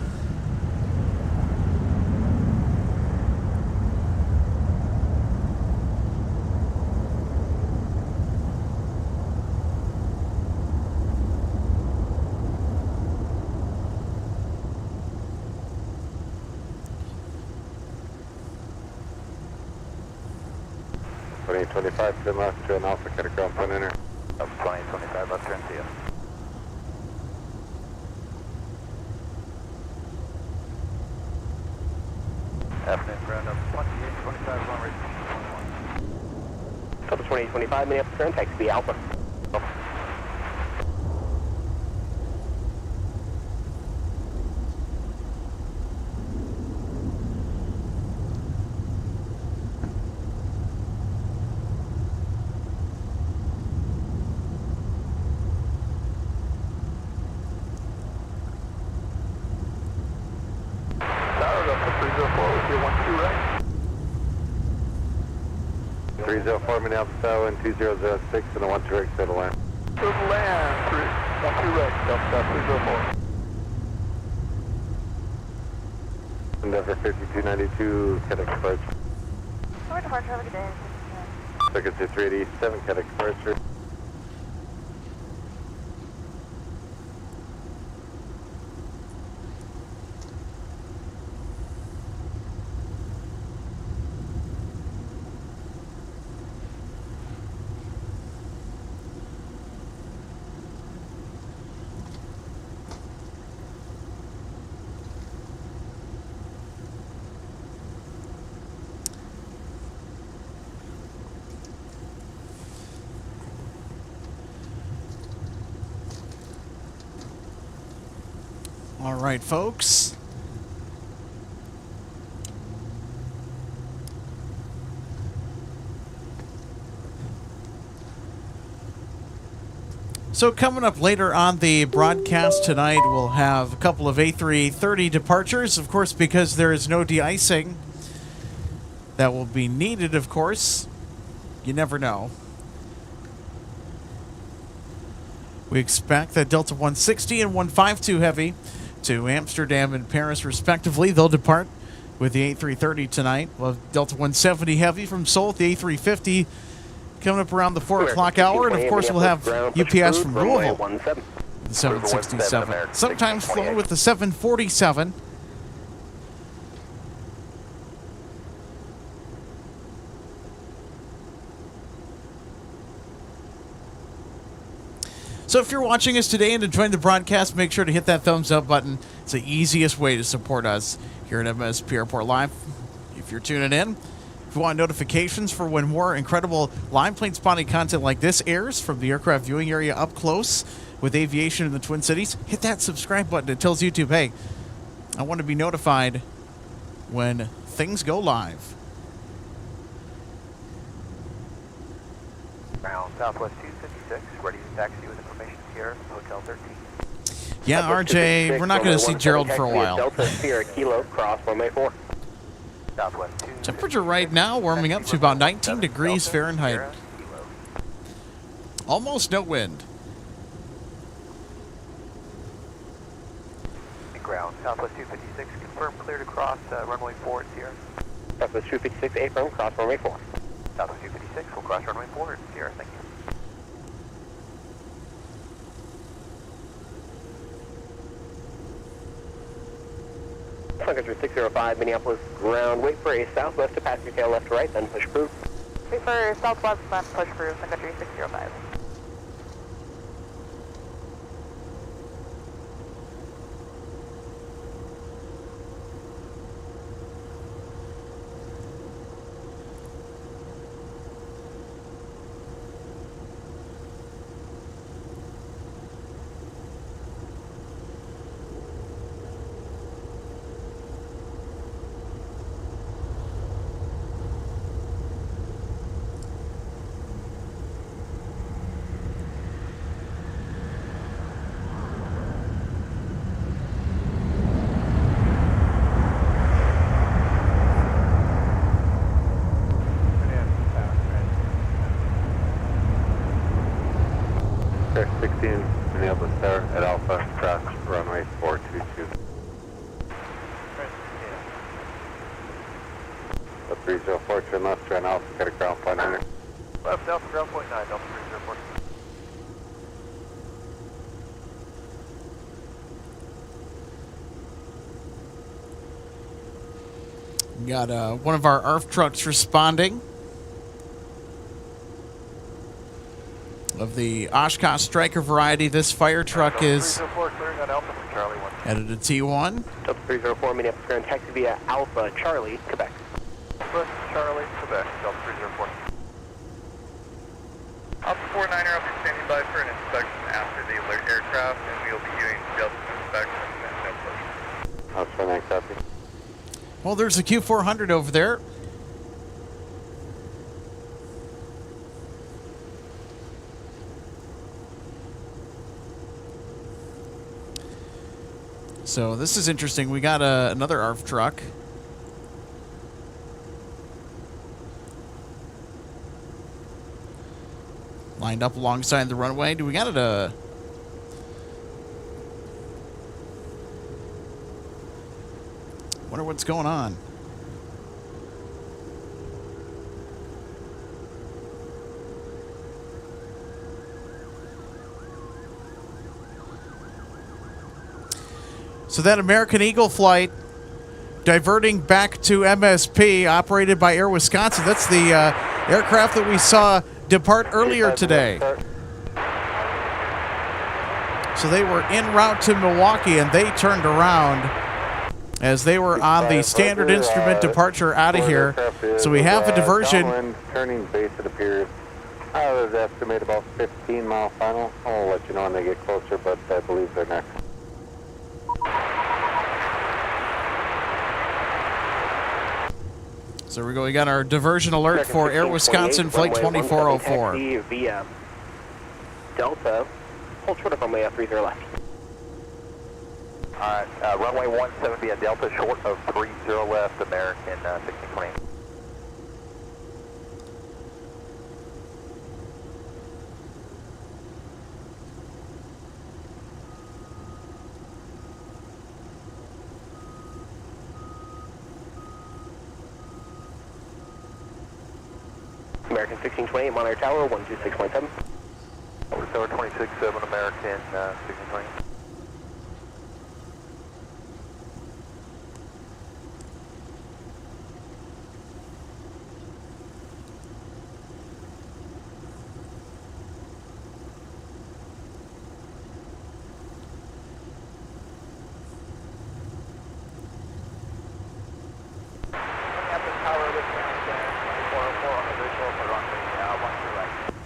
Twenty 25 to the left to an Alpha, cut a ground point enter. Up 2025 left turn, see ya. Afternoon, ground up 2825 on right. Delta 2825 Minneapolis ground taxi via Alpha. Tower right. 304 Minneapolis Tower and 2006 and a 12 right, clear to land. To land, 12 right, Delta 304. Endeavor 5292, Quebec departure. Forward departure, have a good day. Circuit to 387, Quebec departure. All right, folks. So coming up later on the broadcast tonight, we'll have a couple of A330 departures, of course, because there is no de-icing. That will be needed, of course. You never know. We expect that Delta 160 and 152 Heavy to Amsterdam and Paris, respectively. They'll depart with the A330 tonight. We'll have Delta 170 Heavy from Seoul with the A350 coming up around the 4 o'clock hour. And, of course, we'll have UPS from Louisville, the 767. Sometimes flown with the 747. So if you're watching us today and enjoying the broadcast, make sure to hit that thumbs up button. It's the easiest way to support us here at MSP Airport Live. If you're tuning in, if you want notifications for when more incredible line plane spotting content like this airs from the aircraft viewing area up close with aviation in the Twin Cities, hit that subscribe button. It tells YouTube, hey, I want to be notified when things go live. Ground Southwest 256, ready to taxi with information here, Hotel 13. Yeah, RJ, we're not going to see Gerald for a while. Delta Sierra Kilo, cross runway 4. Southwest 2. Temperature right now warming up to about 19 degrees Fahrenheit. Almost no wind. Ground Southwest 256, confirm clear to cross runway 4 at Sierra. Southwest 256, affirm, cross runway 4. Southwest 256, will cross runway 4 at Sierra, thank you. Sun Country 605, Minneapolis ground, wait for a southwest to passenger tail left to right, then push approved. Wait for southwest, left push through, Sun Country 605. Air 16, Minneapolis Tower at Alpha, cross runway 422. The 304, turn left, turn Alpha, get a ground point under. Left Alpha ground point 9, Delta 304. We got one of our ARF trucks responding. Of the Oshkosh Striker variety, this fire truck is 304, clearing on Alpha for Charlie 1. headed to T1. Delta 304, Minneapolis ground, taxi via Alpha Charlie, Quebec. West Charlie, Quebec, Delta 304. Alpha 49er, I'll be standing by for an inspection after the alert aircraft, and we will be doing Delta inspection and no push. Alpha 9, copy. Well, there's a Q400 over there. So this is interesting. We got another ARF truck. Lined up alongside the runway. Do we got it? Wonder what's going on. So that American Eagle flight diverting back to MSP, operated by Air Wisconsin. That's the aircraft that we saw depart earlier today. So they were en route to Milwaukee, and they turned around as they were on the standard instrument departure out of here. So we have a diversion. Downwind turning base, it appears. I would estimate about 15-mile final. I'll let you know when they get closer, but I believe they're next. So here we go. We got our diversion alert for Air Wisconsin Flight 2404. Via Delta. Hold short of runway 30 left. Alright, runway 17 via Delta, short of 30 left, American 1620. American 1620, Monitor Tower, 126.7. Over tower 26.7, American 1620.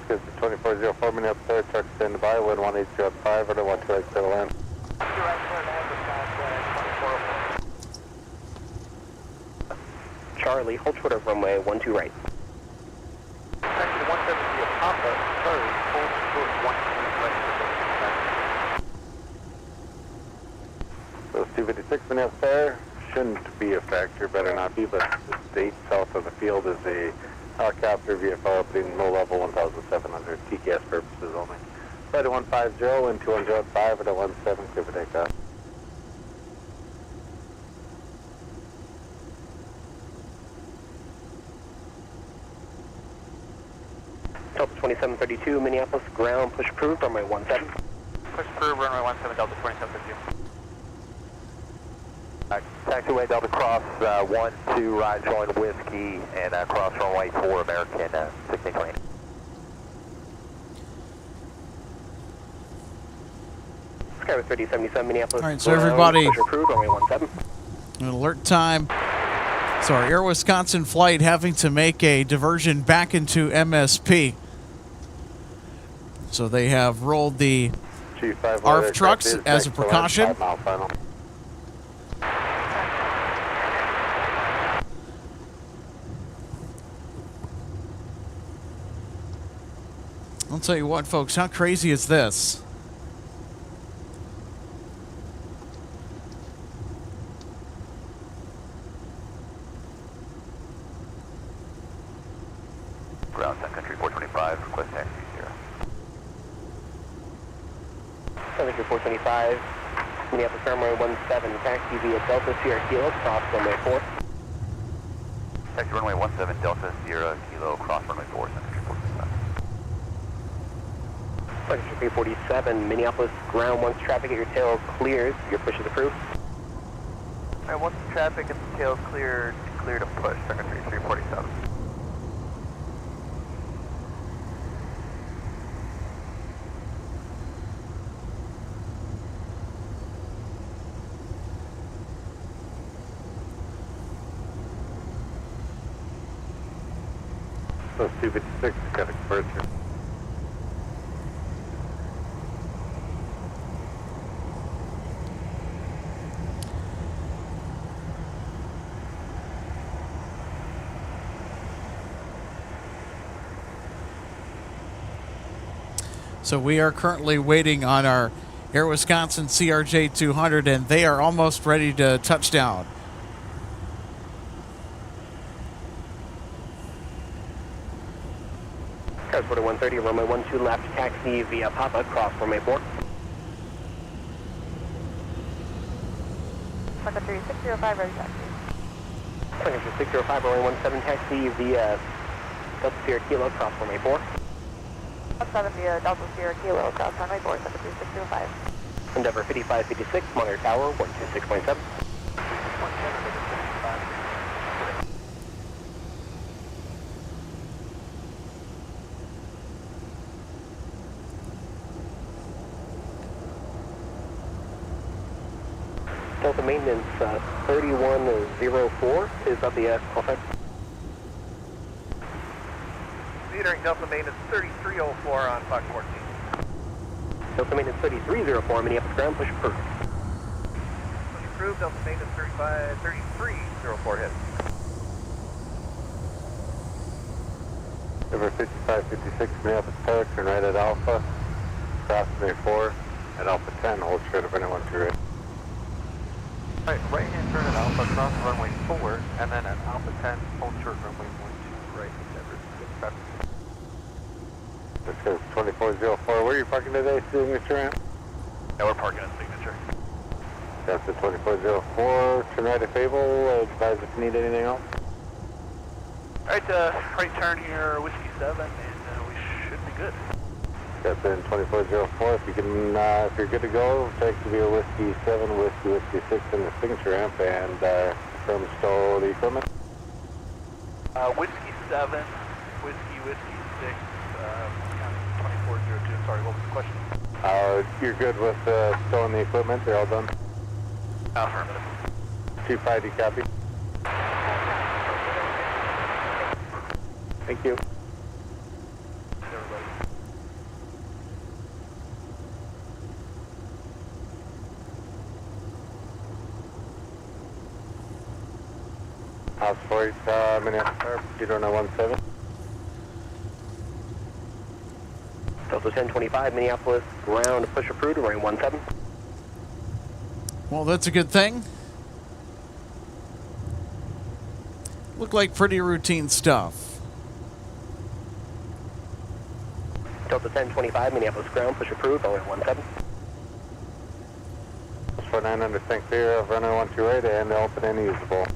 This is 2404 Minneapolis, truck standing by, wind 1805, order 12 right to land. Charlie, hold short of runway 12 right. Section 170 via Papa, Charlie, hold short 12 right. Those 256 Minneapolis shouldn't be a factor, better not be, but the state south of the field is a helicopter VFR opening low level 1,700, TCAS purposes only. Flight 150 and 205 at 17, clear for takeoff. Delta 2732, Minneapolis, ground, push approved, runway 17. Push approved, runway 17, Delta 2732. Taxiway Delta cross 12 right join whiskey and cross runway 4 American 1620. Skyway 3077 Minneapolis. All right, so everybody, push approved, runway 17. an alert time. So our Air Wisconsin flight having to make a diversion back into MSP. So they have rolled the ARF trucks as a precaution. 5 mile final. I'll tell you what, folks, how crazy is this? Ground Sun Country 425, request taxi 0. Sun Country 425, Minneapolis runway 17, taxi via Delta Sierra Kilo, cross runway 4. Taxi runway 17, Delta Sierra Kilo, cross runway 4, Sun Country 425. Sun Country 347, Minneapolis ground, once traffic at your tail clears, your push is approved. Alright, once traffic at the tail is clear to push, Sun Country 347. Those 256 got a departure. So we are currently waiting on our Air Wisconsin CRJ 200, and they are almost ready to touch down. Cars 4130, runway 12 left, taxi via Papa, cross runway 4. Sun Country 605, ready taxi. Sun Country 605, runway 17, taxi via Delta Sierra Kilo, cross runway 4. 17 via Delta Sierra Kilo, cross runway 4, Sun Country 605. Endeavor 5556, monitor tower 126.7. Delta maintenance 3104 is up the call sign. Metering Delta maintenance 3304 on Fox 14. Delta maintenance 3304, Minneapolis ground, push approved. Push approved, Delta maintenance 3304 hit. Number 5556, Minneapolis Tower, turn right at Alpha, cross runway 4, at Alpha 10, hold short of runway 12 right. Right hand turn at Alpha, cross runway 4, and then at Alpha 10, hold short runway 12 right. This is 2404. Where are you parking today, Signature Ramp? Yeah, we're parking at Signature. That's the 2404. Turn right at Fable. Advise if you need anything else. Alright, right turn here, Whiskey 7, and we should be good. That's in 2404. If you can, if you're good to go, take to be a Whiskey 7, Whiskey 6 in the Signature Ramp, and confirm stow the equipment. Whiskey 7, Whiskey 6, 2402. Sorry, what was the question? You're good with stowing the equipment? They're all done? Affirmative. Chief ID copy. Thank you. Everybody. House 48, Minneapolis Airport, 0917. Delta 1025, Minneapolis ground, push approved, runway 17. Well, that's a good thing. Look like pretty routine stuff. Delta 1025, Minneapolis ground, push approved, runway 17. 49 understand clear of runway 128 and open and usable.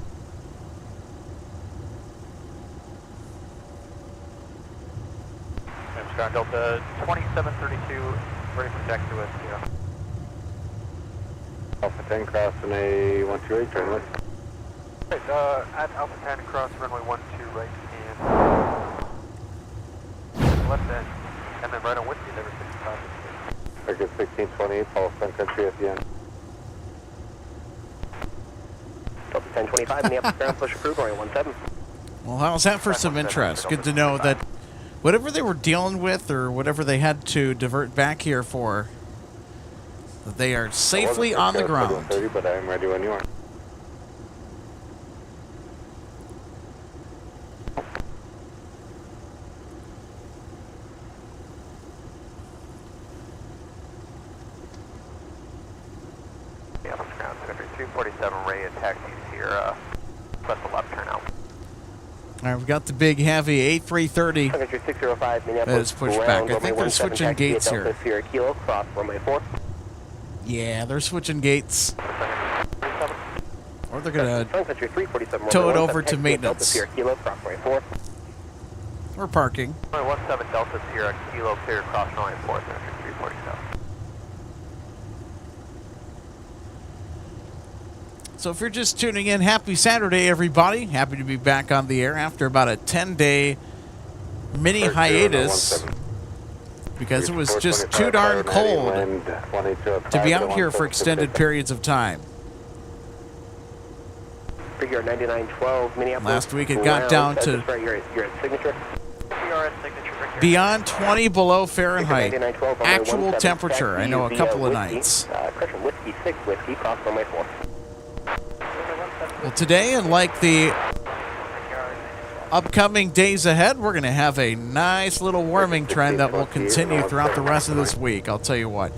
Ground Delta 2732, ready for taxi with you. Alpha 10 crossing a 128, turn left. Right, at Alpha 10, cross runway 12 right and left end, and then right on Whiskey, never 65. Circuit 1628, follow Sun Country at the end. Delta 1025, Minneapolis ground, push approved, runway 17. Well, how's that for some interest? Good to know that whatever they were dealing with or whatever they had to divert back here for, that they are safely on the ground. 30, but I'm ready when you are. Minneapolis ground, Country 247, Ray and taxis here, press the left turn out. All right, we've got the big heavy A330 Sun Country 605, Minneapolis that is pushed back. I think they're switching gates here. Delta Sierra Kilo, cross runway 4. Yeah, they're switching gates. Or they're going to Sun Country 347, tow it runway over to 17, maintenance. Delta Sierra Kilo, cross runway 4. We're parking. Runway 17 Delta Sierra Kilo, clear cross runway 4, Country 347. So if you're just tuning in, happy Saturday, everybody. Happy to be back on the air after about a 10-day mini hiatus because it was just too darn cold to be out here for extended periods of time. Figure 9912, Minneapolis. Last week it got down to right, you're at Signature. We are at Signature right here. beyond 20 below Fahrenheit. 9912, runway Actual 17, temperature. I know a taxi couple of via nights. Correction, Whiskey 6, Whiskey, cross runway 4. Well, today, and like the upcoming days ahead, we're going to have a nice little warming trend that will continue throughout the rest of this week. I'll tell you what.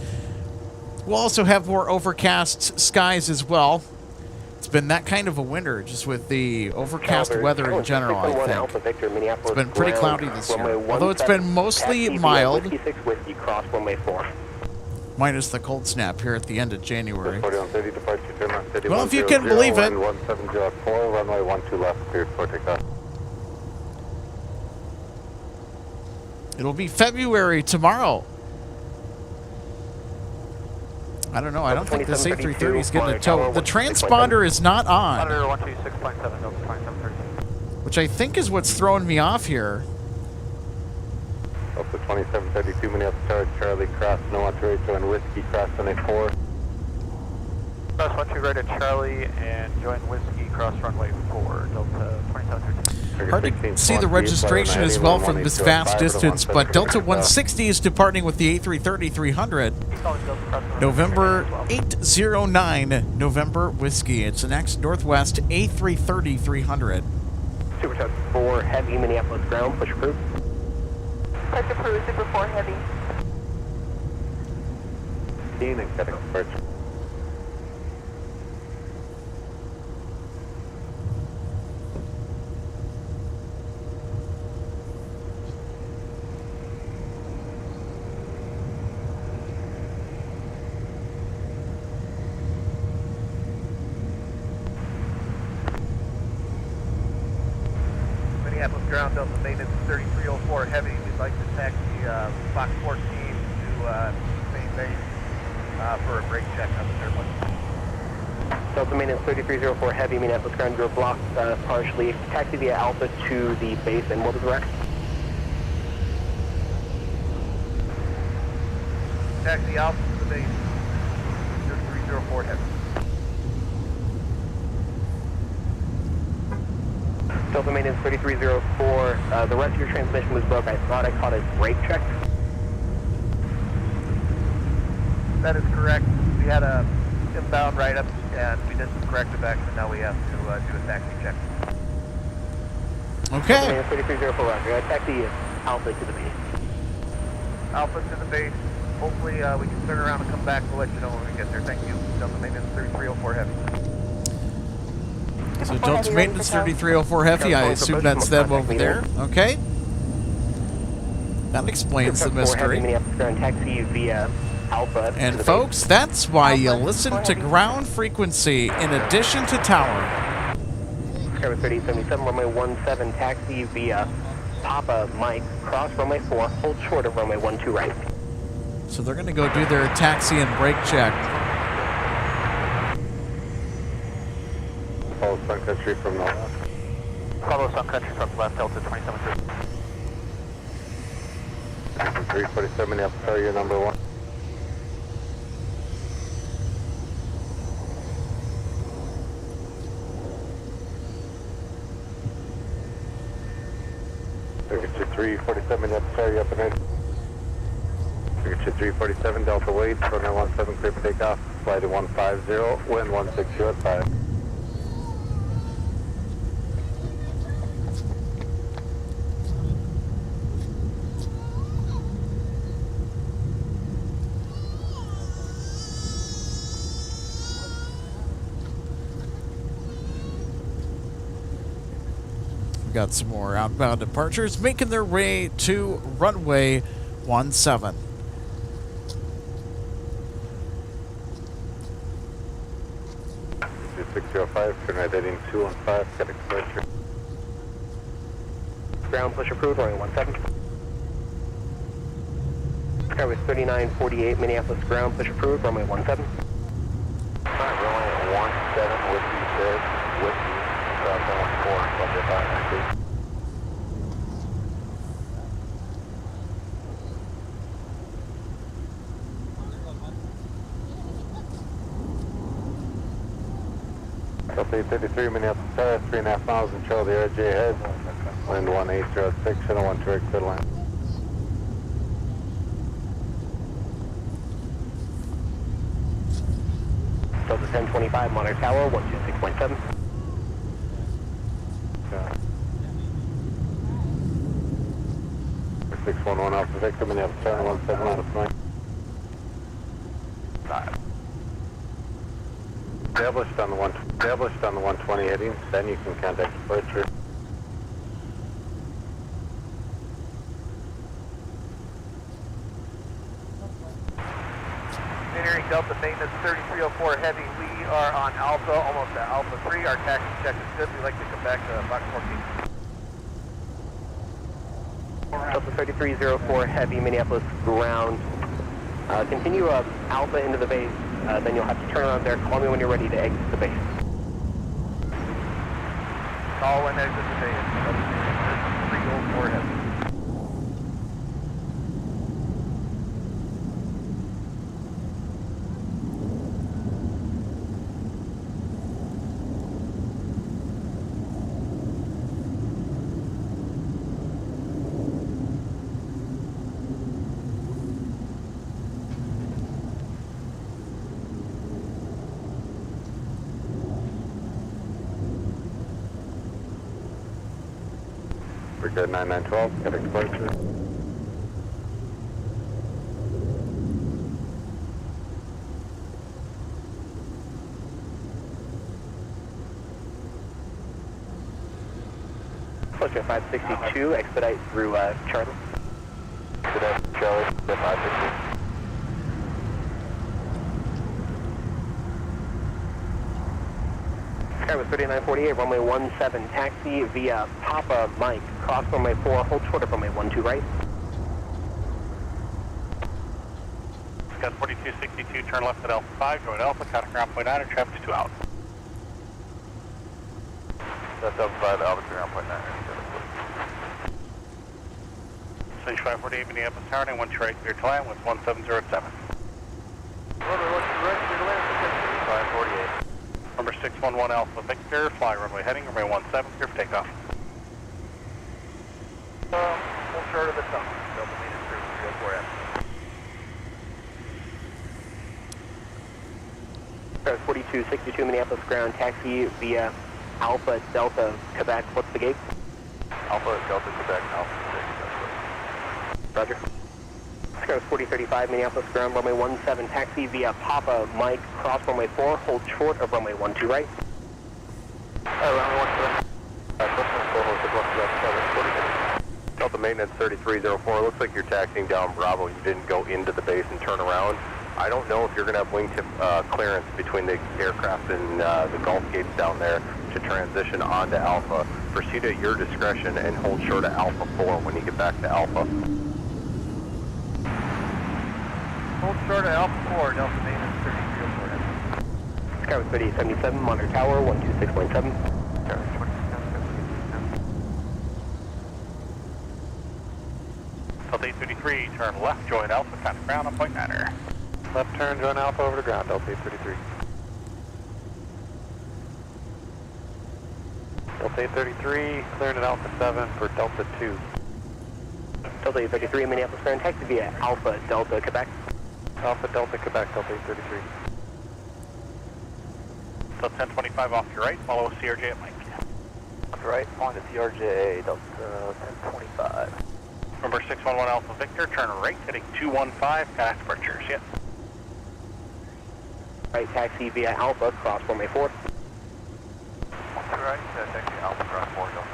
We'll also have more overcast skies as well. It's been that kind of a winter, just with the overcast weather in general, I think. It's been pretty cloudy this year. Although it's been mostly mild, minus the cold snap here at the end of January. Well, if you can believe it. 1704, runway 12 left, cleared for takeoff. It'll be February tomorrow. I don't know. I don't think this A330 is getting a tow. The transponder is not on, which I think is what's throwing me off here. Up to 2732, Minneapolis, Charlie, cross, no on to Rachel, and Whiskey, cross runway 4. Cross 12 right at Charlie, and join Whiskey, cross runway 4, Delta 2713. Hard to see the registration as well from this vast distance, but Delta 160 is departing with the A330-300. November 809, November Whiskey. It's the next Northwest A330-300. Super 4 Heavy, Minneapolis ground, push approved. Push approved, Super 4 Heavy. Phoenix, heading first. Minneapolis ground, Delta maintenance 3304 Heavy. We'd like to taxi Fox 14 to main base for a brake check on the airplane. Delta maintenance 3304 Heavy, Minneapolis ground, you're blocked partially. Taxi via Alpha to the base, and what was the rest? Taxi Alpha to the base, 3304 Heavy. Delta maintenance 3304, the rest of your transmission was broke. I thought I caught a brake check. That is correct. We had a inbound write-up, and we did some corrective action. Now we have to do a taxi check. Okay. Maintenance 3304, roger. Taxi Alpha to the base. Alpha to the base. Hopefully we can turn around and come back. We'll let you know when we get there. Thank you. Delta maintenance 3304 Heavy. So Delta maintenance 3304 Heavy, I assume that's them over there. Okay. That explains the mystery. Taxi via Alpha. And folks, that's why you listen to ground frequency in addition to tower. Skyline 3877, runway 17, taxi via Papa Mike, cross runway 4, hold short of runway 12 right. So they're going to go do their taxi and brake check. Follow Sun Country from the left. Follow Sun Country from the left, Delta 2713. 347, Minneapolis, you're number 1. Circuit 347, Minneapolis, up and in. Circuit 347, Delta Wade, runway 17, clear for takeoff. Flight to 150, wind 162 at 5. Got some more outbound departures making their way to runway 17. It's 605, turn right heading 215, getting departure. Ground push approved, runway 17. Skyway 3948, Minneapolis ground push approved, runway 17. Alright, runway 17, Whiskey 6, Whiskey, southbound 4, Thunder 5, Delta 833, Minneapolis, 3.5 miles and show the RJ ahead. Wind 1806, and 1 direct clear line. Delta 1025, Monarch Tower, 126.7. 611 Alpha Victor, Minneapolis, 717 out of 9. Established on the 120 heading, then you can contact departure. Entering Delta maintenance 3304 heavy. We are on Alpha, almost at Alpha 3. Our taxi check is good. We'd like to come back to Fox 14. Delta 3304 heavy, Minneapolis ground. Continue Alpha into the base, then you'll have to turn around there. Call me when you're ready to exit the base. Call when exit the base. Delta 3304 heavy. We're good, 9912, contact departure. Closer 562, expedite through Charlie. Expedite Charlie, 562. Sky was 3948, runway 17, taxi via Papa Mike, cross runway 4, hold short of runway 12 right. Sky 4262, turn left at Alpha 5, join Alpha, contact ground point 9, traffic 2 out. That's Alpha 5, Alpha ground point 9. Stage 548, Minneapolis Tower, 912 right, clear to land with 1707. Runway 12 right, clear to land, 548. Number 611 Alpha Victor, fly runway heading, runway 17, clear for takeoff. full short of the tunnel. Delta maintenance 3304 F. 4262 Minneapolis ground, taxi via Alpha Delta Quebec. What's the gate? Alpha Delta Quebec, Alpha 6. Roger. Sky 4035 Minneapolis ground, runway 17, taxi via Papa Mike, cross runway 4, hold short of runway 12 right. Runway 12. Delta maintenance 3304. Looks like you're taxiing down Bravo. You didn't go into the base and turn around. I don't know if you're going to have wingtip clearance between the aircraft and the Gulf gates down there to transition onto Alpha. Proceed at your discretion and hold short of Alpha 4 when you get back to Alpha. Hold short of Alpha 4, Delta maintenance 3304 F. Sky 3877, monitor tower 126.7. Delta 833, turn left, join Alpha, contact ground on point 9er. Left turn, join Alpha over to ground, Delta 833. Delta 833, clearing at Alpha 7 for Delta 2. Delta 833 Minneapolis ground, taxi via Alpha Delta Quebec. Alpha Delta Quebec, Delta 833. Delta 1025 off your right, follow CRJ at Mike. Off the right, on to CRJ, Delta 1025. Number 611 Alpha Victor, turn right, heading 215, contact departures, yep. Right, taxi via Alpha, cross runway 4. Off the right, taxi Alpha ground 4, Delta 1.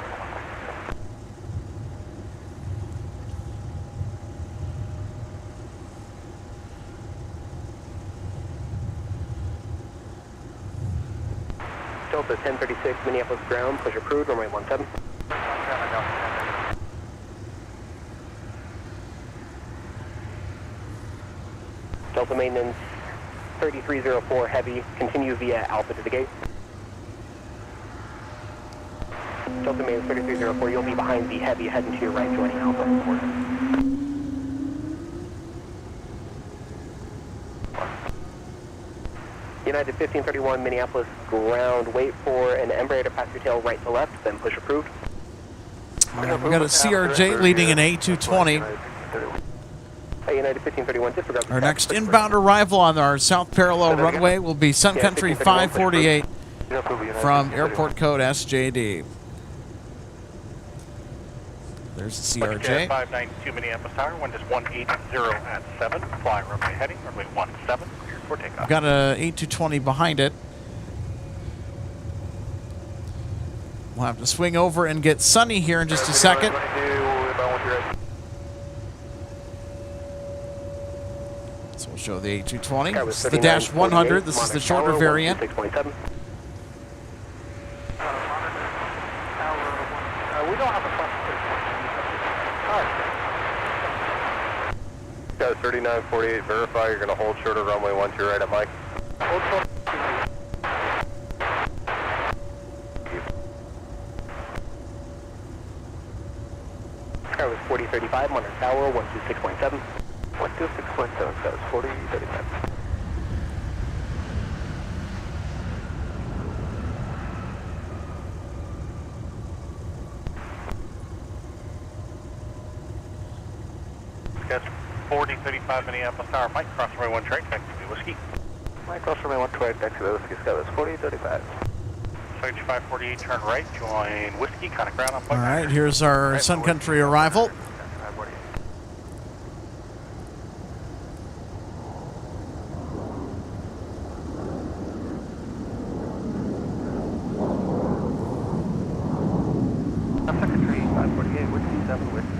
Delta 1036 Minneapolis ground, push approved, runway 17. Delta maintenance 3304 heavy, continue via Alpha to the gate. Delta maintenance 3304, you'll be behind the heavy, heading to your right, joining Alpha. United 1531 Minneapolis ground, wait for an Embraer to pass your tail right to left, then push approved. We've got a CRJ leading an A220. United 1531, disregard. Our next inbound arrival on our south parallel runway will be Sun Country 548 from airport code SJD. There's the CRJ. 592 Minneapolis Tower, wind is 180 at 7, fly runway heading, runway 17, cleared for takeoff. We've got a A220 behind it. We'll have to swing over and get sunny here in just a second. So we'll show the A220. This is the Dash 100. This is the shorter variant. 627. We don't have a Got 3948, verify you're going to hold short of runway 12 right at Mike. Hold short. Sky was 4035, Monarch Tower, 126.7. 126.7, Sky was 4035. That's 4035 Minneapolis Tower. Mike, cross runway 1 right, taxi Whiskey. Mike, cross runway 1 right, taxi Whiskey, Sky was 4035. 7548, turn right, join Whiskey, contact ground on All point. right, here's our Sun Country arrival. Sun Country 548, Whiskey 7, Whiskey,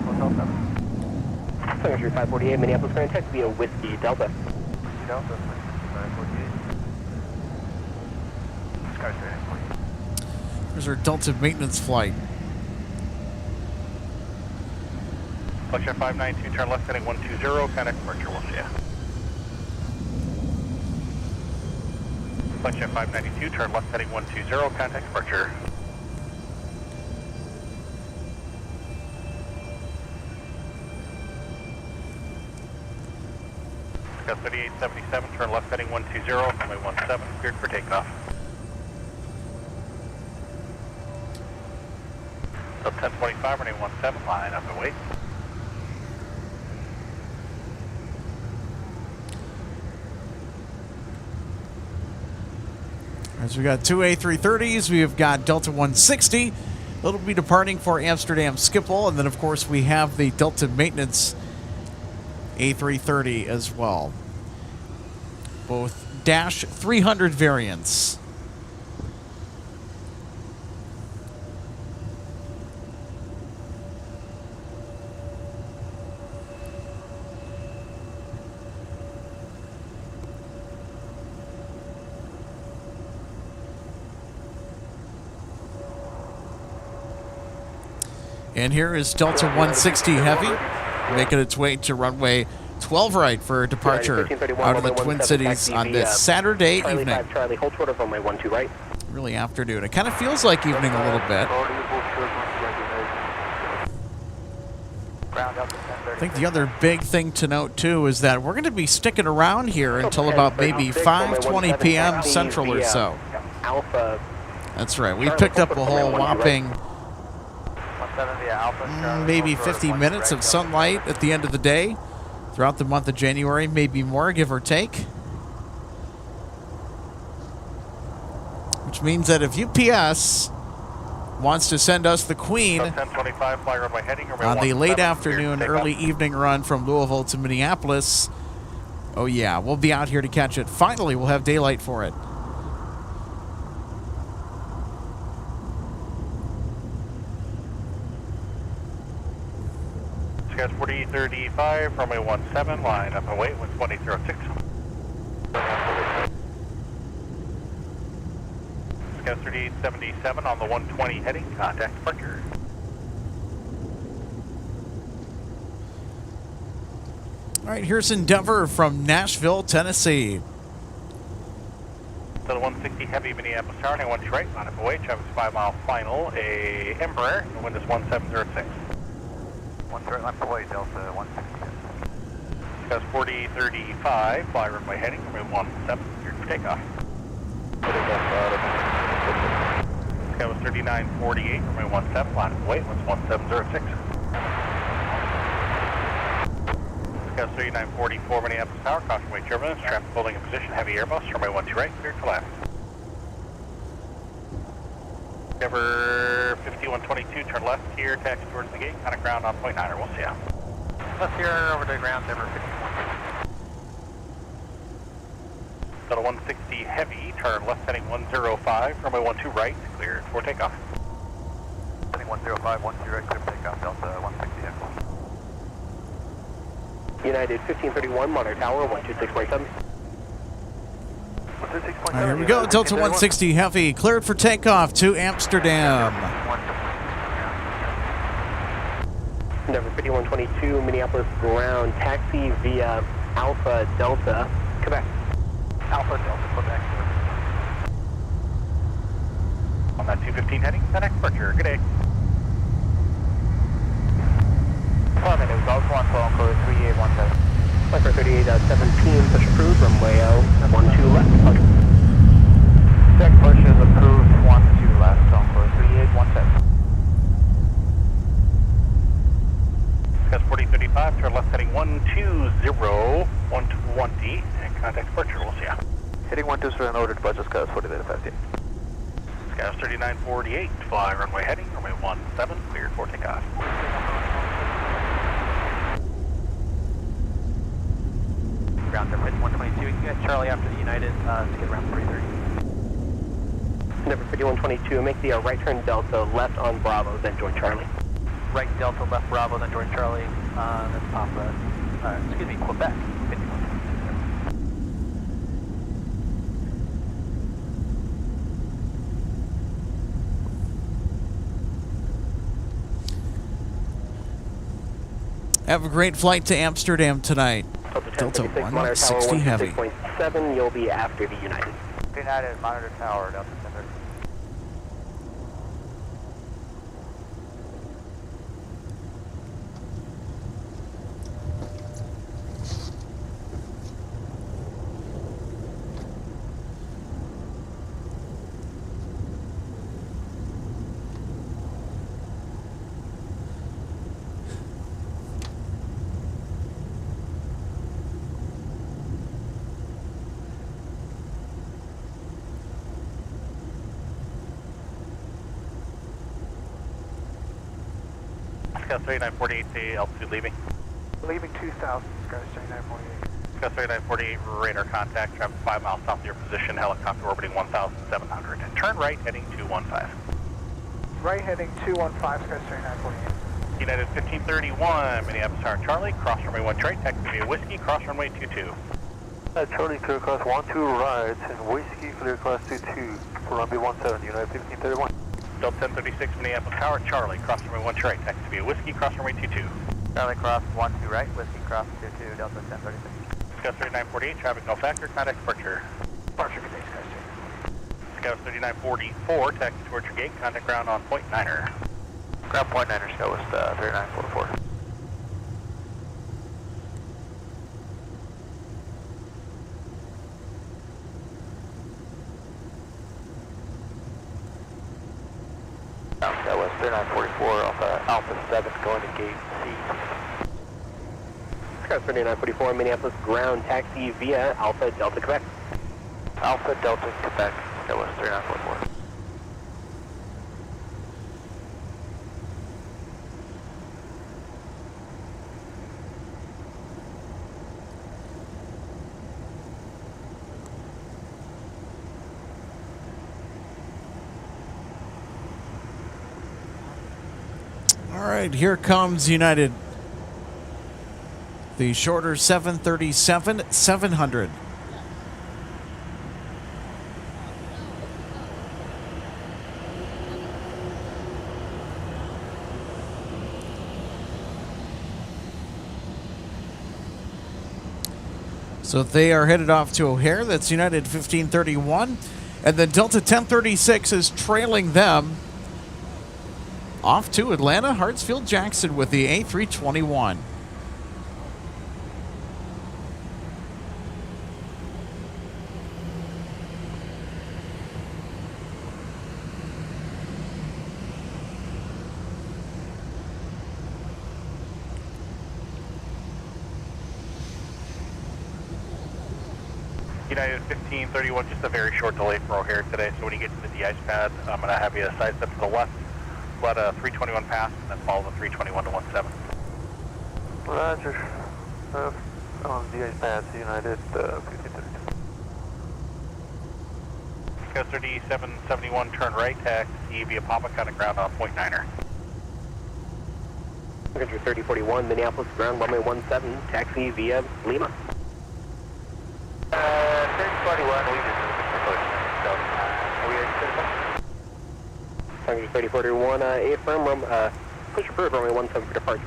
Hotel 7. Sun Country 548, Minneapolis, Grand Tech via Whiskey Delta. Whiskey Delta, 548. Sky 3948. Here's our Delta maintenance flight. Flight 592, turn left heading 120, contact departure, we'll see ya. Flight 592, turn left heading 120, contact departure. Got 3877, turn left heading 120, runway 17, cleared for takeoff. Up 1025, runway 17, line up and wait. As we got two A330s, we've got Delta 160. It'll be departing for Amsterdam Schiphol, and then of course we have the Delta maintenance A330 as well. Both Dash 300 variants. And here is Delta 160 Heavy, making its way to runway 12 right for departure out of the Twin Cities on this Saturday evening. Charlie, hold short of runway 12 right. Really afternoon. It kind of feels like evening a little bit. I think the other big thing to note too is that we're going to be sticking around here until about maybe 5:20 p.m. Central or so. That's right. We picked up a whole whopping maybe 50 minutes of sunlight at the end of the day throughout the month of January, maybe more, give or take. Which means that if UPS wants to send us the Queen on the late afternoon, early evening run from Louisville to Minneapolis, oh yeah, we'll be out here to catch it. Finally, we'll have daylight for it. Skies 4035, runway 17, line up and wait, with 1806. Skies 3877 on the 120 heading, contact departure. All right, here's Endeavor from Nashville, Tennessee. So the 160 Heavy Minneapolis Tower, 1 right, line up and wait, Travis 5 mile final, a Embraer, the wind is 1706. 1 right, line away, Delta 160. Skies 4035, fly runway heading, runway 17, cleared for takeoff. Sky was 3948, runway 17, line up wait, winds 1706. Sky was 3944, Minneapolis Tower, caution weight turbulence, traffic holding in position, heavy airbus, runway 12 right, cleared to left. Endeavor 5122, turn left here, taxi towards the gate, on a ground on point 9er, we'll see ya. Left here over to ground, Endeavor 5122. Delta 160 Heavy, turn left heading 105, runway 12 right, cleared for takeoff. Heading 105, 12 right, clear for takeoff, Delta 160 Heavy. United 1531, Monitor Tower, 126.7. Here we go, Delta 160 Heavy, cleared for takeoff to Amsterdam. Number 5122, Minneapolis ground, taxi via Alpha Delta, Quebec. Alpha Delta, Quebec. On that 215 heading, FedEx departure. Good day. 4 minutes, Golf 1, phone code 3817. Micro 38.17, push approved, runway 12 left. Okay. Check push is approved, 12 left, phone code 3817. Gus 4035, turn left heading 120, 120, and contact departure. We'll see ya. Hitting 120 and ordered budget Gus 4058. Gus 3948, fly runway heading, runway 17, cleared for takeoff. Ground number 122, you can get Charlie after the United to get around 330. Number 5122, make the right turn Delta, left on Bravo, then join Charlie. Right Delta, left Bravo, then join Charlie. That's Papa. Excuse me, Quebec. 51. Have a great flight to Amsterdam tonight. Delta 160 Heavy. 6.7, you'll be after the United. United, Monitor Tower, Delta 1030. Gus 3948 to altitude leaving. Leaving 2000, Gus 3948. Gus 3948, radar contact, traffic 5 miles south of your position, helicopter orbiting 1,700. Turn right heading 215. Right heading 215, Gus 3948. United 1531, Minneapolis Tower Charlie, cross runway 1 trade, taxi via Whiskey, cross runway 22. Charlie, clear class 12 right, and Whiskey, clear class 22 for runway 17, United 1531. Delta 1036, Minneapolis Tower Charlie, cross runway 1 trade, taxi via Whiskey, cross runway 22. Charlie cross 12 right, Whiskey cross 22, Delta 1036. Scout 3948, traffic no factor, contact departure. Departure, good day, Scout 2. Scout 3944, taxi towards your gate, contact ground on Point Niner. Ground Point Niner, Scout was 3944. That was 3944 Alpha 7 going to gate C. Scout 3944, Minneapolis ground, taxi via Alpha Delta, Quebec. Alpha Delta Quebec, that was 3944. All right, here comes United. The shorter 737-700. So they are headed off to O'Hare. That's United 1531. And then Delta 1036 is trailing them off to Atlanta, Hartsfield Jackson with the A321. United 1531, just a very short delay for O'Hare today, so when you get to the de-ice pad, I'm going to have you side step to the left, let a 321 pass, and then follow the 321 to 17. Roger. On the de-ice pads, United 1532. Echo 3771, turn right, taxi via Papa, contact ground on .9er. Sun Country 3041, Minneapolis, ground runway 17, taxi via Lima. 3041, we just so, are we ready? Sun Country 3041, affirm, push approved, runway 17 for departure.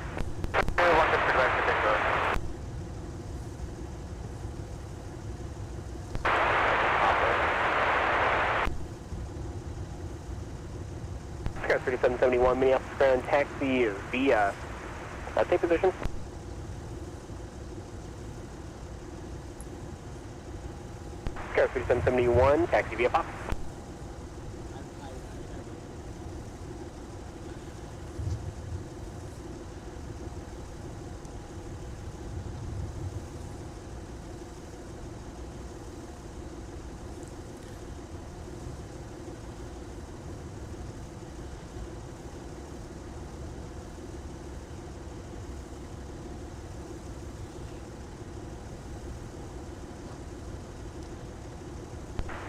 17 for departure, take road. Sky 3771, Minneapolis ground, taxi via, take position. Sky 3771, taxi via Pop.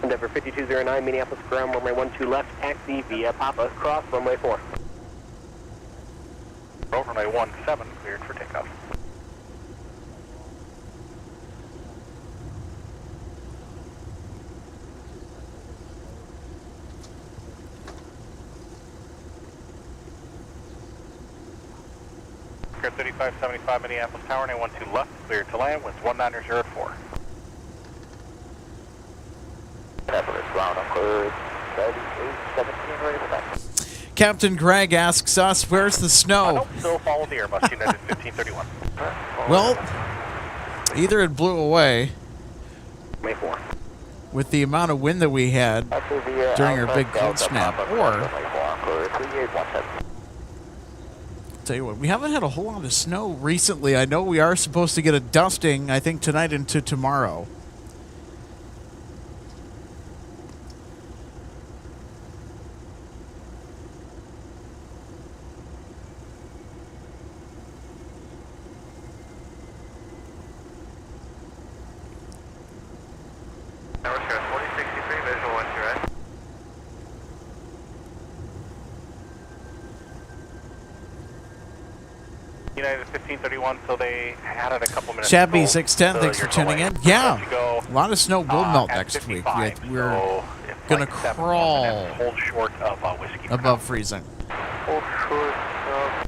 Endeavor 5209, Minneapolis ground, runway 12 left, taxi via Papa, cross runway 4. Runway 17, cleared for takeoff. Air 3575, Minneapolis Tower, 912 left, cleared to land, winds 19er at 4. Minneapolis ground, I'm clear. 17, ready for back. Captain Greg asks us, where's the snow? Nope, still follow the Airbus, United 1531. Well, either it blew away May 4. with the amount of wind that we had during our big cold snap, or tell you what, we haven't had a whole lot of snow recently. I know we are supposed to get a dusting, I think, tonight into tomorrow. Tower Sky 4063, visual 1 to right. United 1531, so they had it a couple minutes Shabby ago, 610, so thanks for you're tuning going. in. Yeah, Once you go, a lot of snow will melt at next week. 55, We're so it's gonna like 7 crawl and hold short of whiskey. above freezing. Hold short of...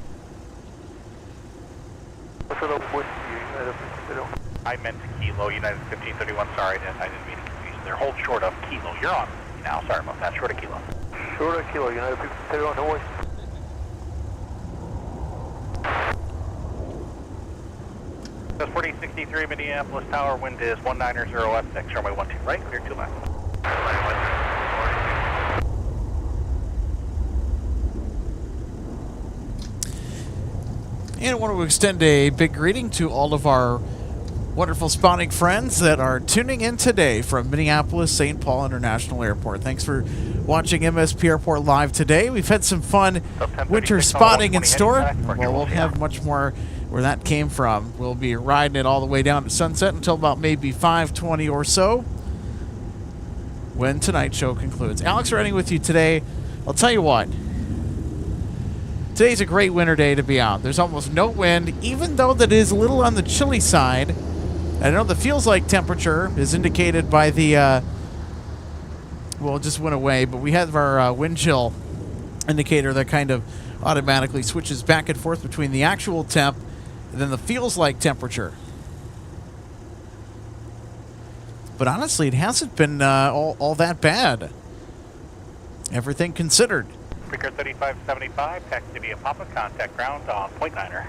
What's the whiskey? United 1531. I meant kilo, United 1531, sorry, I didn't mean to confuse you. They're hold short of kilo. You're on now, sorry about that, short of kilo. Short of kilo, United 1531, no worries. That's 4063 Minneapolis Tower, wind is 190 at 6, runway 12 right, clear 2 left. And I want to extend a big greeting to all of our wonderful spotting friends that are tuning in today from Minneapolis St. Paul International Airport. Thanks for watching MSP Airport Live today. We've had some fun winter spotting in store. Well, we'll have much more where that came from. We'll be riding it all the way down to sunset until about maybe 5:20 or so when tonight's show concludes. Alex riding with you today. I'll tell you what. Today's a great winter day to be out. There's almost no wind, even though that is a little on the chilly side. I know the feels like temperature is indicated by the, well, it just went away, but we have our wind chill indicator that kind of automatically switches back and forth between the actual temp and then the feels like temperature. But honestly, it hasn't been all that bad. Everything considered. Speaker 3575, taxi via Papa, contact ground on .9er.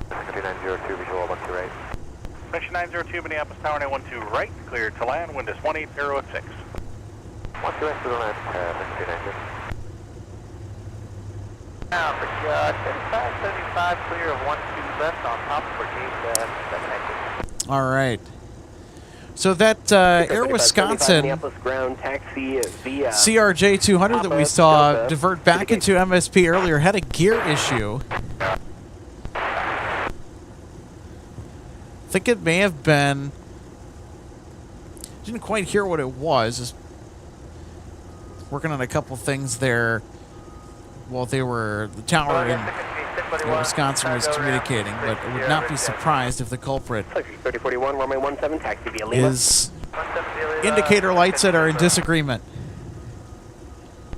Country 902, visual 1 to right. Mission 902, Minneapolis Tower, 912 right, cleared to land, wind is 180 at 6. 1 to right, 09, Country 902. Now for 3575, clear of 12 left on top for gate 7 exit. All right. So that Air Wisconsin Minneapolis ground, taxi via CRJ 200 that we saw divert back into MSP earlier had a gear issue. think it may have been... Didn't quite hear what it was. Just working on a couple things there while they were... The tower in Wisconsin was communicating, but I would not be surprised if the culprit 3041, runway 17, taxi via Lima. is indicator lights that are in disagreement.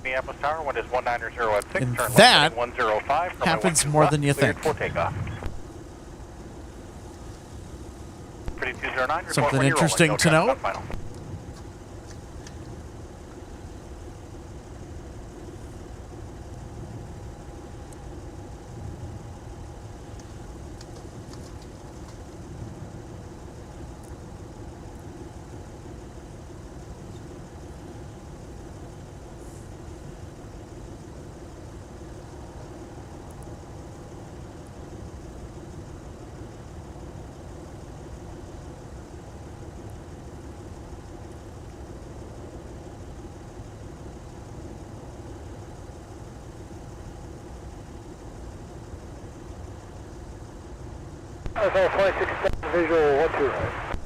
Minneapolis Tower, wind is 190 And turn that left 105. happens more than you think. For takeoff. 3209, Something interesting to note. Visual 12 right.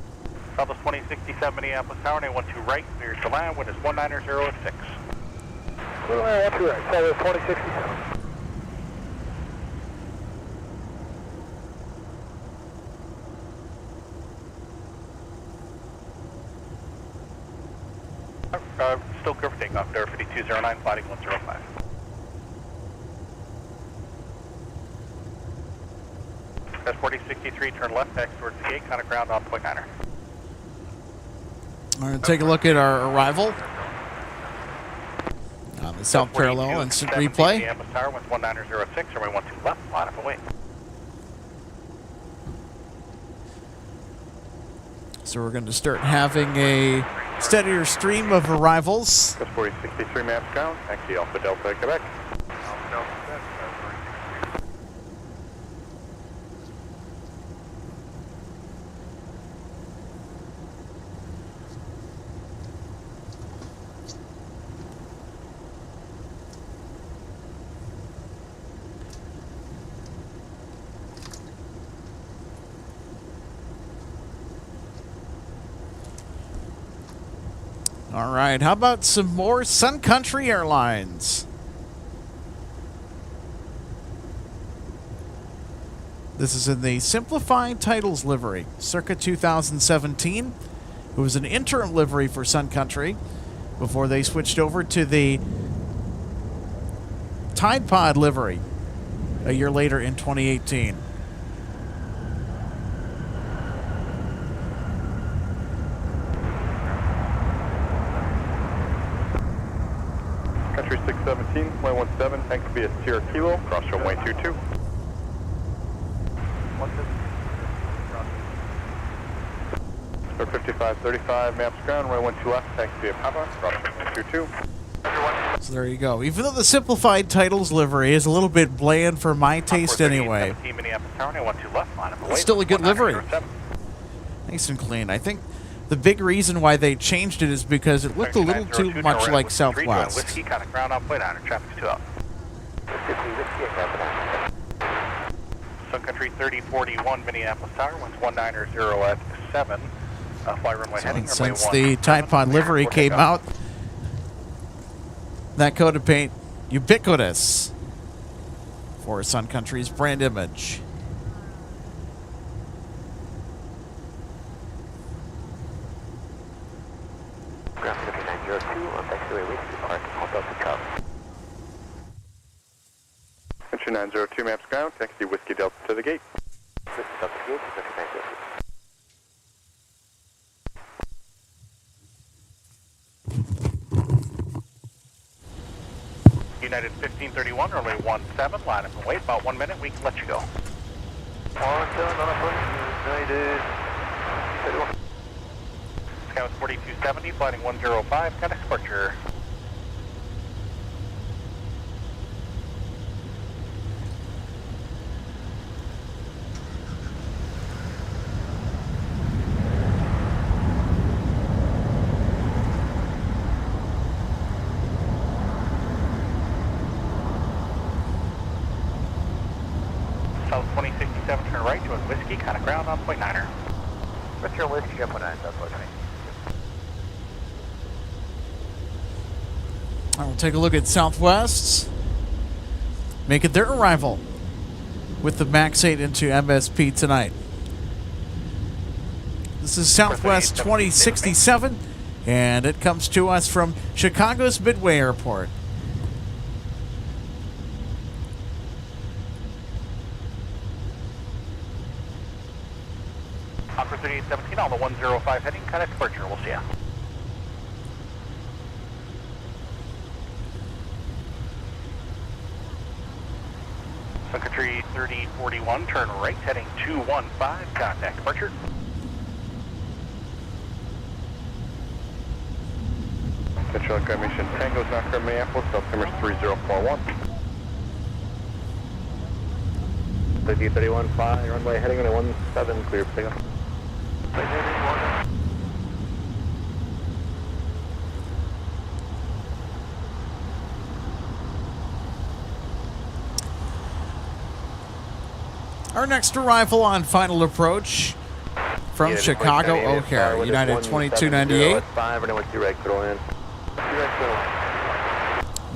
Southwest 2067 Minneapolis Tower, 12 right, clears to land, wind is 190 Clear land 12 right, Southwest 2067. Still clear for takeoff, there 5209, flighting 105. That's 4063, turn left, back towards the gate, kind of ground on point 9er. All right, take a look at our arrival on the south parallel instant replay. Minneapolis Tower, wind 1906, runway 12 left, line up and wait. So we're going to start having a steadier stream of arrivals. That's 4063 maps ground, taxi Alpha Delta, Quebec. All right, how about some more Sun Country Airlines? This is in the simplified titles livery, circa 2017. It was an interim livery for Sun Country before they switched over to the Tide Pod livery a year later in 2018. Country 617, 117, tank via Sierra Kilo, cross runway 22. Or 5535, maps ground, runway 12 left, tank via Papa, cross runway 22. So there you go. Even though the simplified titles livery is a little bit bland for my taste anyway, it's still a good livery. Nice and clean. I think the big reason why they changed it is because it looked a little too much like Southwest. Whiskey, kind of ground on point 9er, traffic's 2 up. Sun Country 3041 Minneapolis Tower, winds 190 at 7. Fly runway heading. Since the Tide Pod livery came out, that coat of paint ubiquitous for Sun Country's brand image. Ground 5902 on taxiway Whiskey Park, Hotel to Cub. Country 902, maps ground, taxi Whiskey Delta to the gate. Whiskey Delta to the gate, 5902. United 1531, runway 17, line up and wait. About 1 minute, we can let you go. 17 on approach, United 31. Scout 4270, flighting 105, kind of departure. South 2067, turn right, join Whiskey, kind of ground on point 9er. Metro Whiskey, up 9, Southwest 20. All right, we'll take a look at Southwest. Making their arrival with the MAX 8 into MSP tonight. This is Southwest 2067, and it comes to us from Chicago's Midway Airport. Opera 3817 on the 105 heading, connect departure. We'll see ya. Sun Country 3041, turn right, heading 215, contact departure. Central Aviation Tango's Knocker, Minneapolis, altimeter 3041. 3031, 5, runway heading on 17, clear for takeoff. Our next arrival on final approach from Chicago O'Hare, United 2298.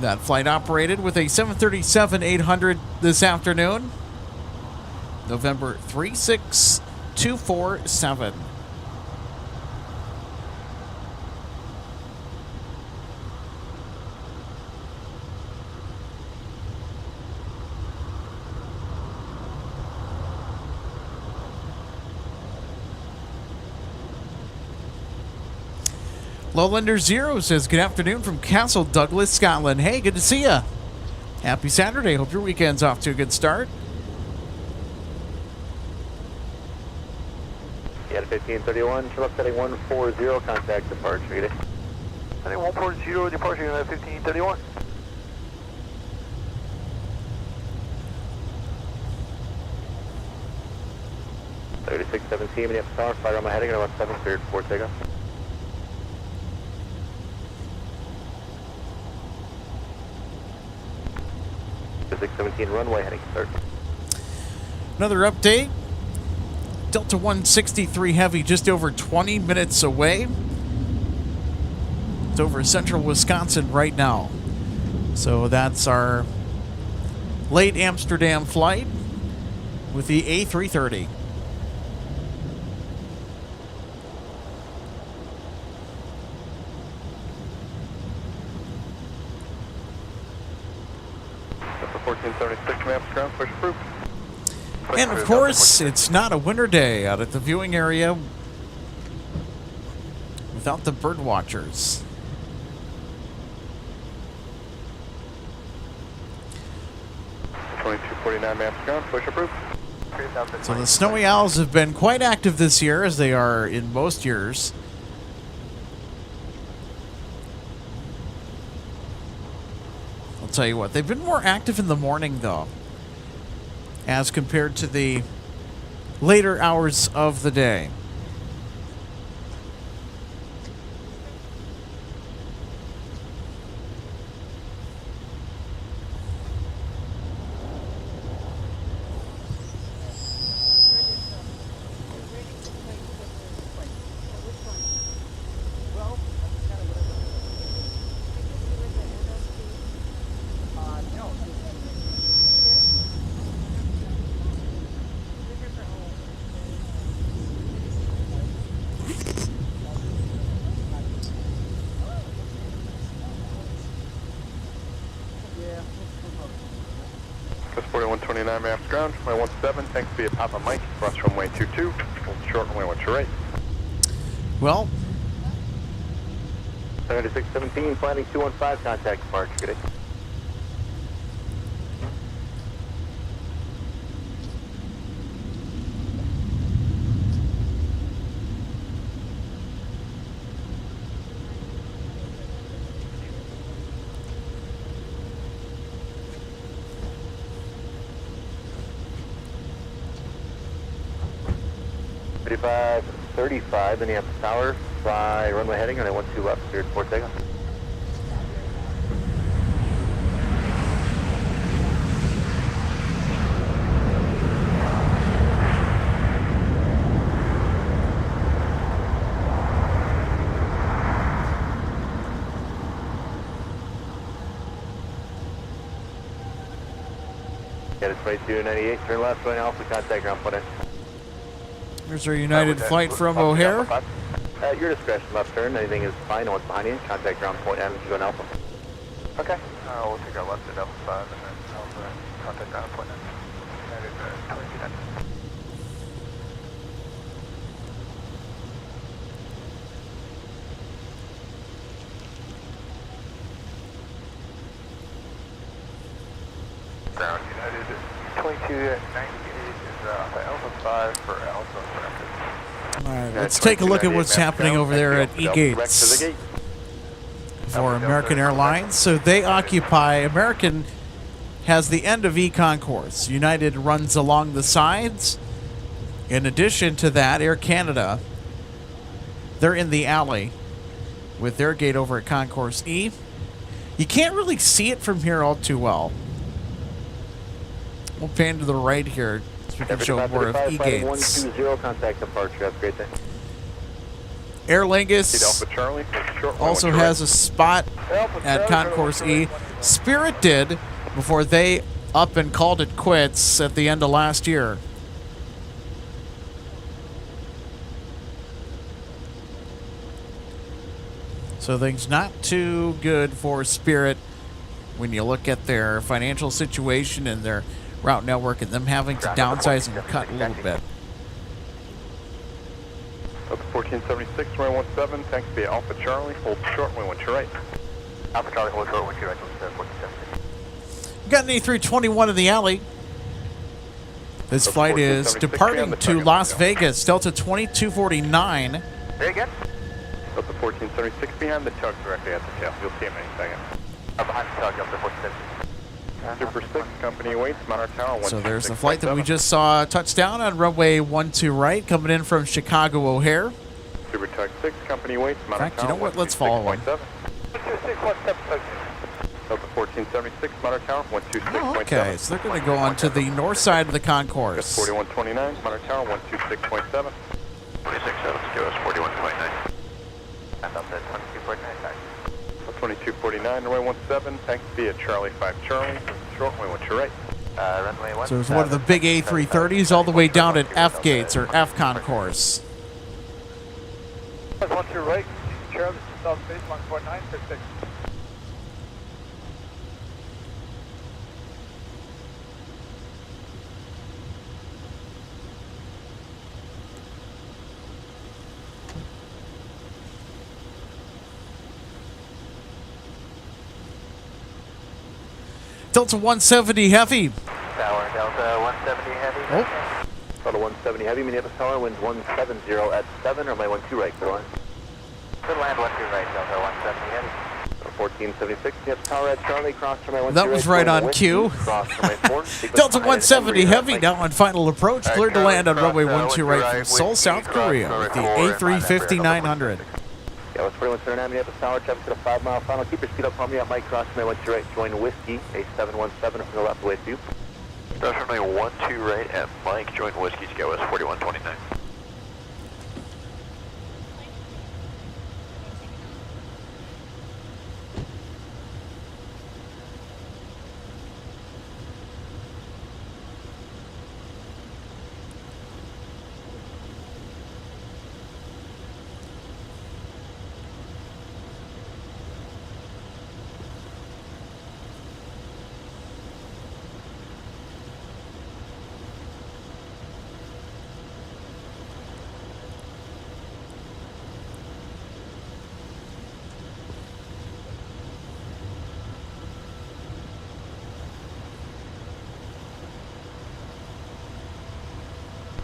That flight operated with a 737-800 this afternoon, November 36247. Lowlander Zero says, good afternoon from Castle Douglas, Scotland. Hey, good to see ya. Happy Saturday. Hope your weekend's off to a good start. Yeah, 1531, Charlotte setting 140, contact departure. Setting 140, departure unit 1531. Minneapolis Tower, fire on my heading, about 7, cleared for takeoff. 617 runway heading start. Another update. Delta 163 Heavy just over 20 minutes away. It's over central Wisconsin right now. So that's our late Amsterdam flight with the A330. And of course, it's not a winter day out at the viewing area without the bird watchers. So the snowy owls have been quite active this year, as they are in most years. I'll tell you what, they've been more active in the morning, though, as compared to the later hours of the day. Coast 4129 maps ground, runway 17, thanks via Papa Mike, cross runway 22, short runway 1 to right. Well, 7617, planning 215, contact departure, good day. .35, Minneapolis Tower, fly runway heading, and I want to left, cleared for takeoff. Get it 2298, turn left, going Alpha, contact ground point in. There's our United flight from O'Hare. At your discretion, left turn, anything is fine, no one's behind you, contact ground point M, going Alpha. Okay. We'll take our left at Alpha 5 and then Alpha contact ground point in. United 2290. Ground United 2298 is Alpha 5 for Alpha. All right, let's take a look at what's happening over there at E-Gates for American Airlines. So they occupy, American has the end of E-Concourse. United runs along the sides. In addition to that, Air Canada, they're in the alley with their gate over at Concourse E. You can't really see it from here all too well. We'll pan to the right here so we can show more of E-Gates. 120, contact departure, have a great day. Aer Lingus also has a spot at Concourse E. Spirit did before they up and called it quits at the end of last year. So things not too good for Spirit when you look at their financial situation and their route network and them having to downsize and cut a little bit. Up 1476, runway 17, thanks via Alpha Charlie, hold short, runway 1 to right. Alpha Charlie, hold short, 1 to right, 1476. We've got an A321 in the alley. This flight is departing to Las Vegas, Delta 2249. Say again? Up to 1476, behind the tug directly at the tail. You'll see him in a second. Behind the tug, up to 1476. Super 6, company waits, Monarch Tower, So there's the flight that we just saw touchdown on runway 12 right, coming in from Chicago O'Hare. Super Tug 6, company waits, In Monarch fact, you know what? Let's follow him. 126.7. Up to 1476, Monarch Tower, 126.7. Oh, okay, so they're going to go on to the north side of the concourse. 4129, Monarch Tower, 126.7. 26.7, give us 4129. And up to 2249. 2249, runway 17, thanks via Charlie 5 Charlie, short runway 1 to right. Runway 1. So it's one of the big A330s all the way down at F gates or F concourse. 1 to right, Charlie, south base 14966. Delta 170 Heavy. Tower, Delta 170 Heavy. Oh. Delta 170 Heavy, Minneapolis Tower, winds 170 at 7, or my 12 right, clear line. Good land 12 right, Delta 170 Heavy. 1476, Minneapolis Tower at Charlie, cross from my 12 That was right on cue. Delta 170 Heavy now on final approach. Cleared to land on runway 12 right from Seoul, South Korea with the A350-900. Yeah, let's 4179 Minneapolis Tower, traffic to the 5 mile final. Keep your speed up on me at Mike, cross from my 12 right, join Whiskey, A717 from the left away to you. Runway 12 right at Mike, join Whiskey, Scout West 4129.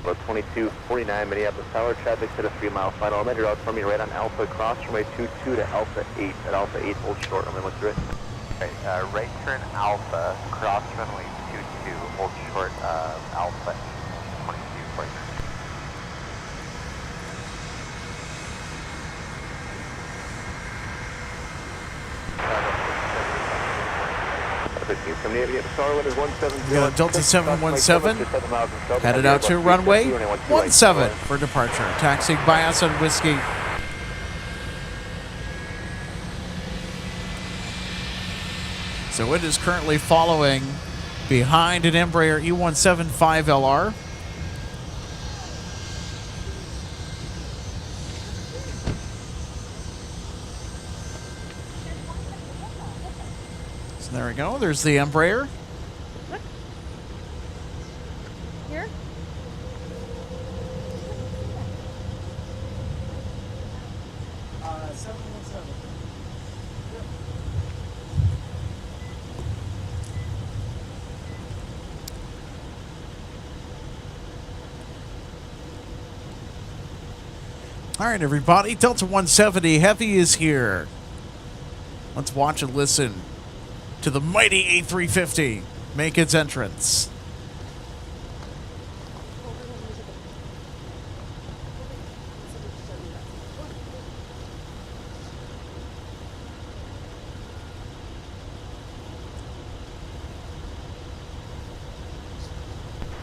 About 2249 Minneapolis Tower, traffic to the 3 mile final. Measure out from me right on Alpha, cross runway 22 to Alpha 8. At Alpha 8, hold short, runway 13 right. Okay, right turn Alpha, cross runway 22, hold short Alpha 8, 22, right. We got a Delta 717 headed out to runway 17 for departure. Taxiing by us on Whiskey. So it is currently following behind an Embraer E175LR. So there we go. There's the Embraer. Here? All right, everybody. Delta 170 Heavy is here. Let's watch and listen to the mighty A350 make its entrance.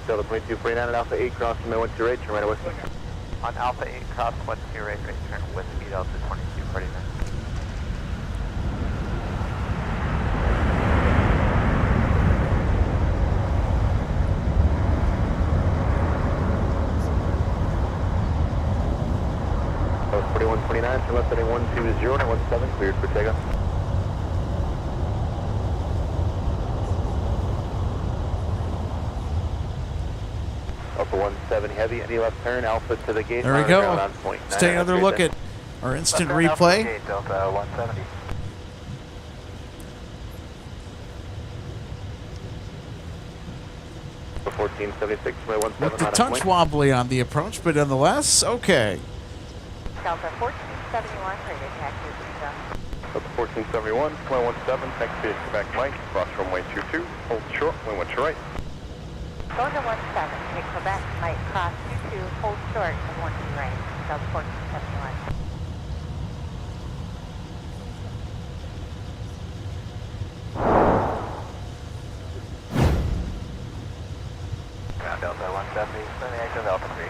Delta 2249 at Alpha 8, crossing my 12 right, turn right away. On Alpha 8, cross 12 right, turn whiskey, Delta 2249. Delta 4129, turn left heading 120, 17, cleared for takeoff. Alpha 170 Heavy, any left turn, Alpha to the gate. There we go. On point. Let's take another look at our instant replay. Gate, Delta 170. The 1476, my 17 Looked a on touch point. wobbly on the approach, but nonetheless, okay. Delta 1471, ready to taxi to Delta 1471, my 17, taxi to Quebec Mike, cross runway 22, hold short, runway 1 right. Delta 17, take Quebec, Mike, cross 22, hold short of 12 right. Delta 1471. Ground Delta 170, sending exit Alpha 3.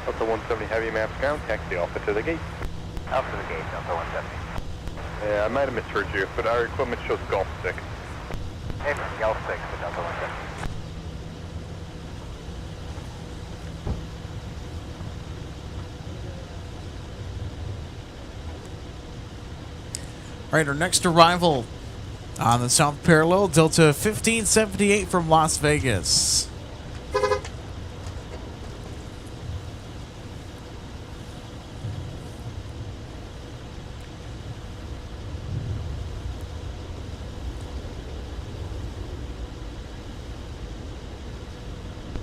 Delta 170 Heavy, maps ground, taxi Alpha to the gate. Alpha to the gate, Delta 170. Yeah, I might have misheard you, but our equipment shows Gulf 6. Hey, from Gulf 6 to Delta 170. All right, our next arrival on the South Parallel, Delta 1578 from Las Vegas.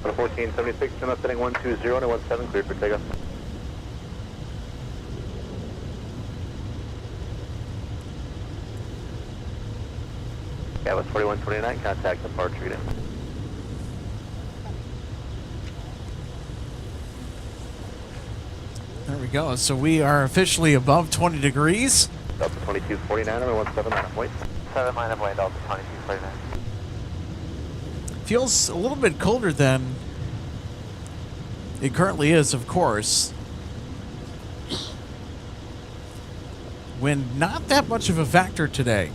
The 1476, turn left heading 120, 17, cleared for takeoff. Yeah, was 4129, contact departure again. There we go. So we are officially above 20 degrees. Delta 2249, number 17 on point. 7 line of way, Delta 2249. Feels a little bit colder than it currently is, of course. Wind not that much of a factor today.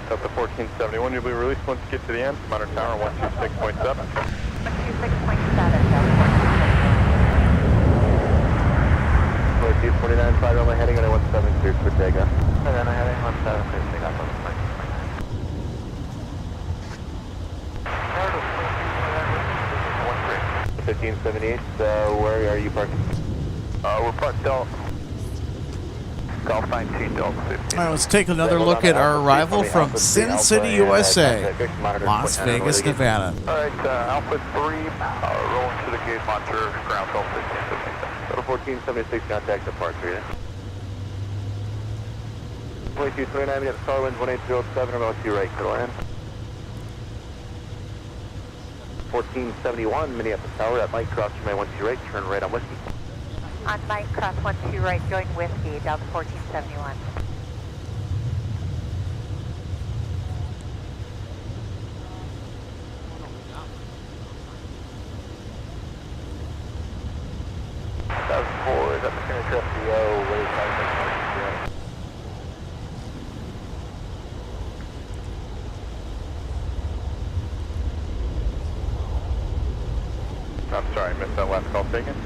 Delta 1471, you'll be released once you get to the end. Monitor tower 126.7. 126.7, Delta 4249, flight runway heading on 17, cleared for takeoff. And then I heading 17, clear to take off on the flight. 1578, where are you parking? We're parked Delta. Golf 19, Delta 15. All right, let's take another look at our arrival from Sin City, USA, Las Vegas, Nevada. Alright, Alpha 3, rolling to the gate, monitor, ground Delta 15. Total 1476, contact departure again. 2229, we got star winds 1807, about 2 right, clear land. 1471, Minneapolis Tower, at Mike, cross my 12 right, turn right on whiskey. On Mike, cross 12 right, join whiskey, Delta 1471. I'm sorry, I missed that last call taken.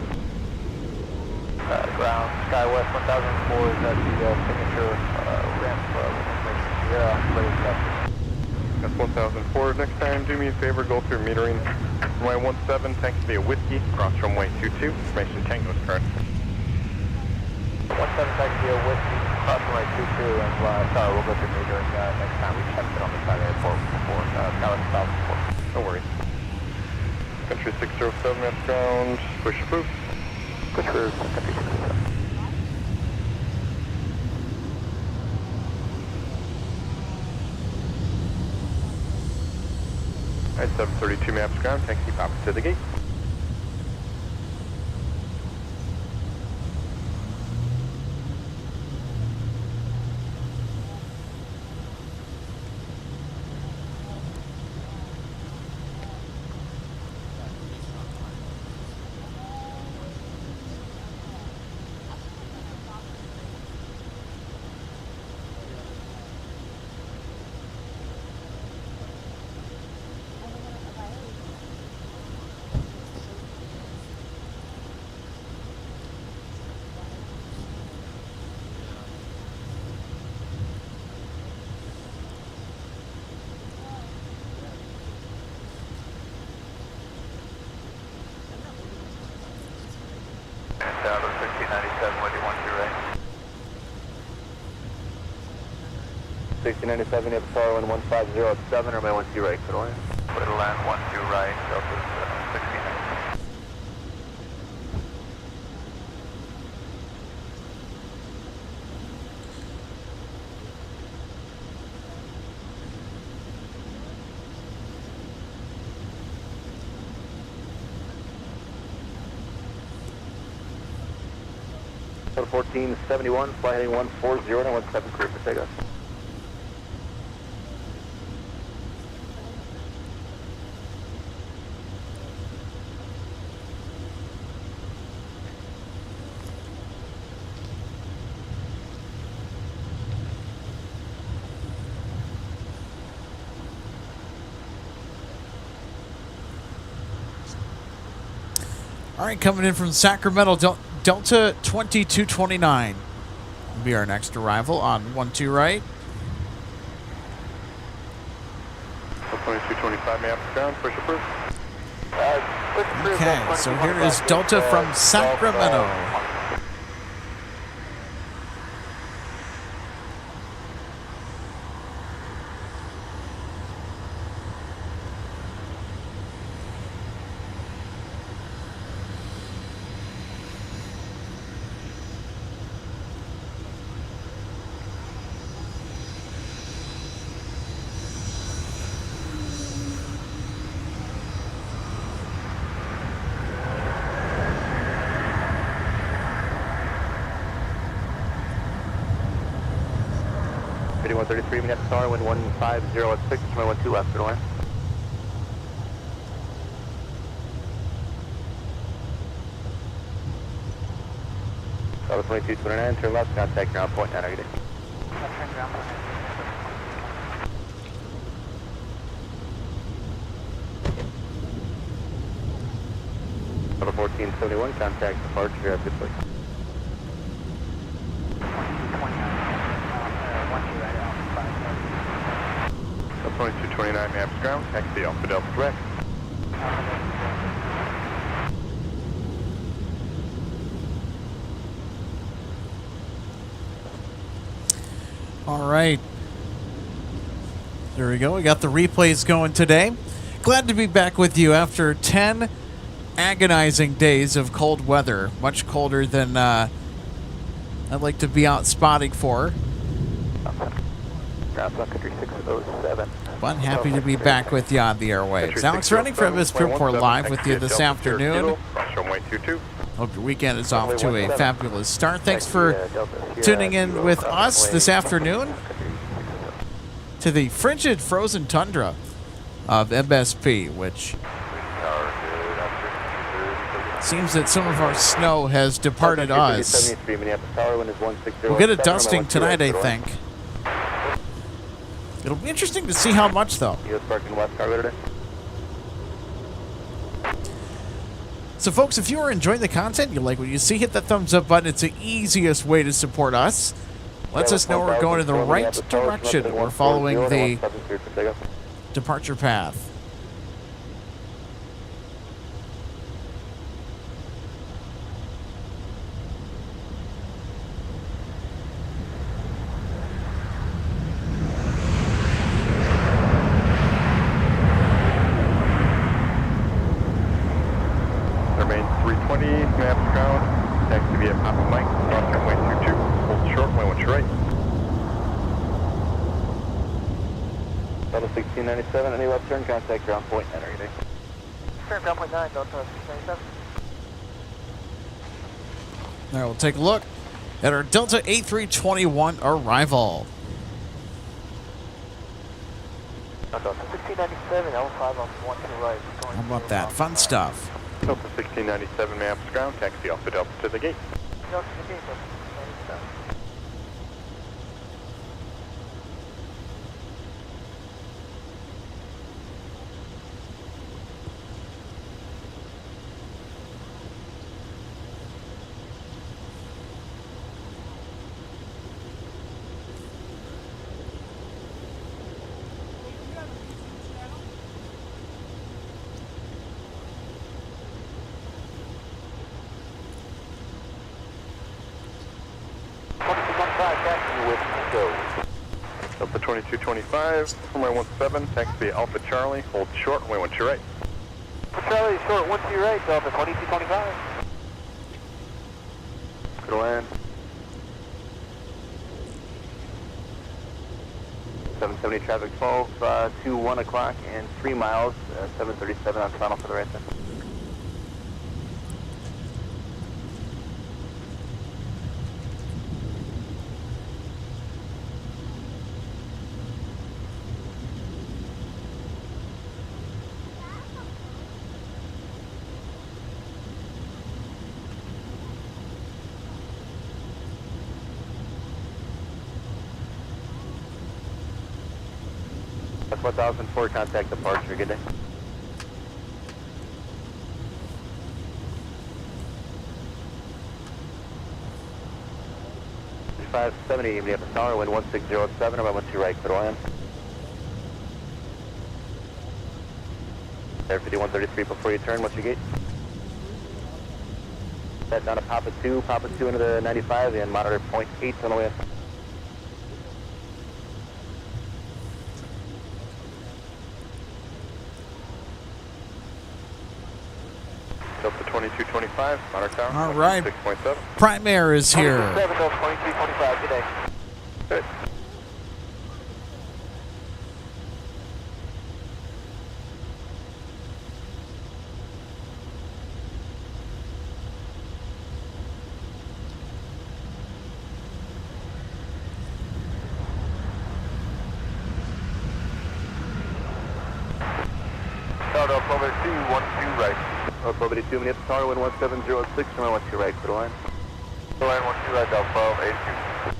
Ground, SkyWest 1004 is at the signature ramp Sierra, That's 1004. Next time, do me a favor, go through metering. Runway 17, tank to be a whiskey, cross runway 22. Information tango is current. 17 tank to be a whiskey, cross runway 22, and sorry, we'll go through metering next time we check it on the side of the airport before Dallas South. No worries. Country 607, that's ground. Push approved. Push for Country 607. Alright, 732 maps ground, taxi opposite to the gate. Down to 1697, what do you want to right? 1697, you have a tower in 150 at 7, or may I want to right, could I? Way to land 12 right, Delta 1697. Total 1471, fly heading 140 and 17 clear for takeoff. All right, coming in from Sacramento, Delta 2229 will be our next arrival on 12 right. 2225 maps ground, push approved. Okay, so here is Delta from Sacramento. Heading 133, Minneapolis tower, wind 150 at 6, runway 12 left, good away. Tower 2229, turn left, contact ground point 9 negative. Tower 1471, contact departure at this place. 2229 maps ground, taxi Alpha Delta direct. All right. There we go. We got the replays going today. Glad to be back with you after 10 agonizing days of cold weather. Much colder than I'd like to be out spotting for. Ground Sun Country 607. But happy to be back with you on the airwaves. Alex running from MSP Airport live with you this afternoon. Hope your weekend is off to a fabulous start. Thanks for tuning in with us this afternoon to the frigid frozen tundra of MSP, which seems that some of our snow has departed us. We'll get a dusting tonight, I think. It'll be interesting to see how much, though. So, folks, if you are enjoying the content, you like what you see, hit that thumbs up button. It's the easiest way to support us. Lets us know we're going in the right direction. We're following the departure path. Remain 320, maps ground. Taxi via Papa Mike, cross runway 22. Hold short, runway 1 to right. Delta 1697, any left turn, contact ground point, enter anything. Turn ground point 9, Delta 697. All right, we'll take a look at our Delta A321 arrival. Delta 1697, L5 on 1 to the right. How about that? Fun stuff. Delta 1697, maps ground. Taxi Alpha Delta to the gate. Delta to the gate, Delta 1697. Delta 2225, runway 17, taxi Alpha Charlie, hold short, runway 1 to your right. Charlie, short, 1 to your right, Delta 2225. Good land. 770 traffic 12 to 1 o'clock and 3 miles, 737 on final for the right side. That's 1004, contact departure, good day. $570, Minneapolis Tower, wind 1607, about 1 to right, clear to land. Air 5133 before you turn, what's your gate? Set down to Papa 2 into the 95, and monitor point 8 on the way up. Delta 2225, Monarch Tower. All right. 6.7. Prime Air is here. 7, Delta 2225, good day. Good. Delta 1282, 12 right. Delta 1282, Minneapolis Tower, wind 1706, runway 1 to right, clear to land. Line 1 to right, Delta 1282.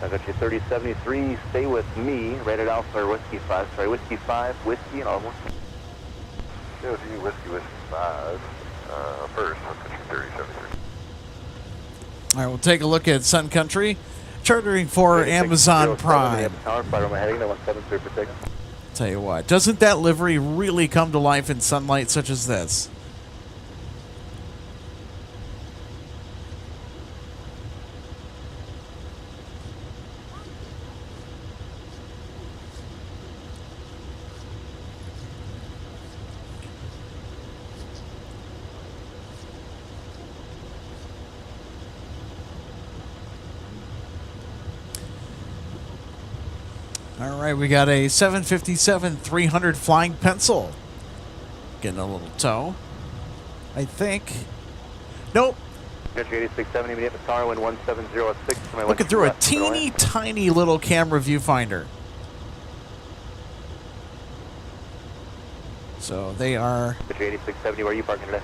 I got you 3073, stay with me, rated Alpha or Whiskey 5, sorry, Whiskey 5, Whiskey and all one. Stay with you, Whiskey 5, first, 3073. All right, we'll take a look at Sun Country, chartering for Amazon Prime. Tower, flight over heading, 173 per second. Tell you what, doesn't that livery really come to life in sunlight such as this? All right, we got a 757-300 flying pencil. Getting a little tow, I think. Nope. Got you 8670, Minneapolis Tower, wind 1706. Looking through a teeny tiny little camera viewfinder. So they are... Got you 8670, where are you parking today?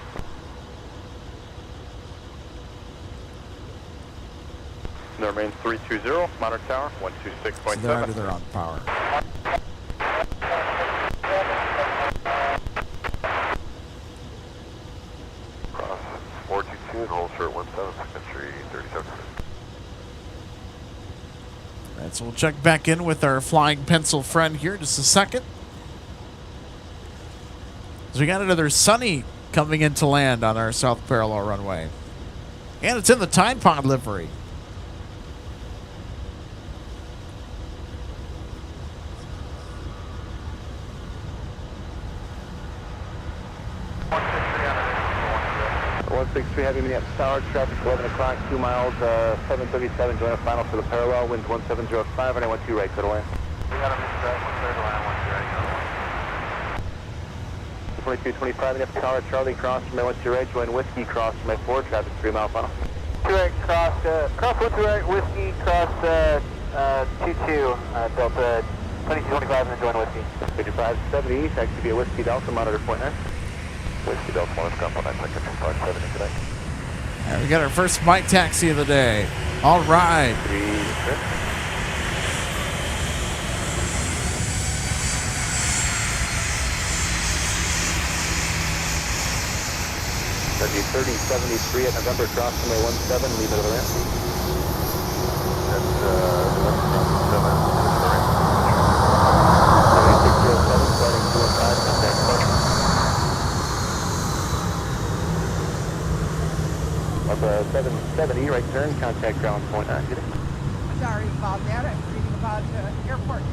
There remains 320, Monarch Tower, 126.7. So they're under their own power. Cross right, so we'll check back in with our flying pencil friend here in just a second. So we got another Sunny coming into land on our south parallel runway. And it's in the Tide Pod livery. Heavy Minneapolis Tower, traffic 11 o'clock, 2 miles, 737, join a final for the parallel, winds 1705, and I want 2 right, clear to land. We got a mixed clear to land, 1 2 right, 2225 Minneapolis Tower, Charlie, cross from my 1 2 right, join Whiskey, cross from my 4, traffic 3 mile final. 2 right, cross 1 2 right, Whiskey, cross 22, Delta 2225, and then join Whiskey. 5570, taxi via Whiskey Delta, monitor point 9. Whiskey Delta 1, Scrum 19, 570 today. All right, we got our first Mike taxi of the day. All right. 3 6. That'd be 3073 at November, cross runway 17, leave it of the ramp. That's 7607, starting 2 and 5, contact departure. Up 770, right turn, contact ground point 9. Sorry about that. I'm reading about airport.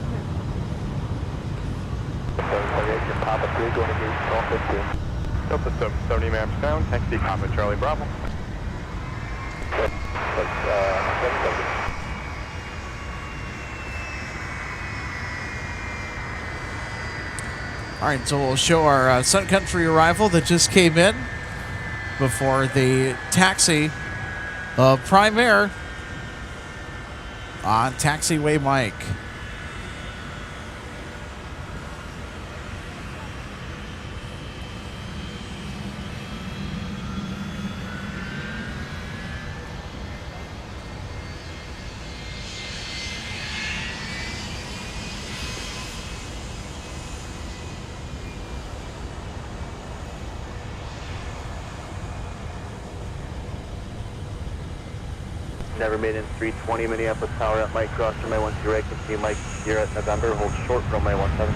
Aviation, Papa 3, going to gate 1215. Delta 770 maps down, taxi Papa Charlie Bravo. All right, so we'll show our Sun Country arrival that just came in before the taxi of Prime Air on Taxiway Mike. Never made in 320 Minneapolis Tower at Mike, cross from my 1 2 right, continue Mike here at November, hold short from my 17.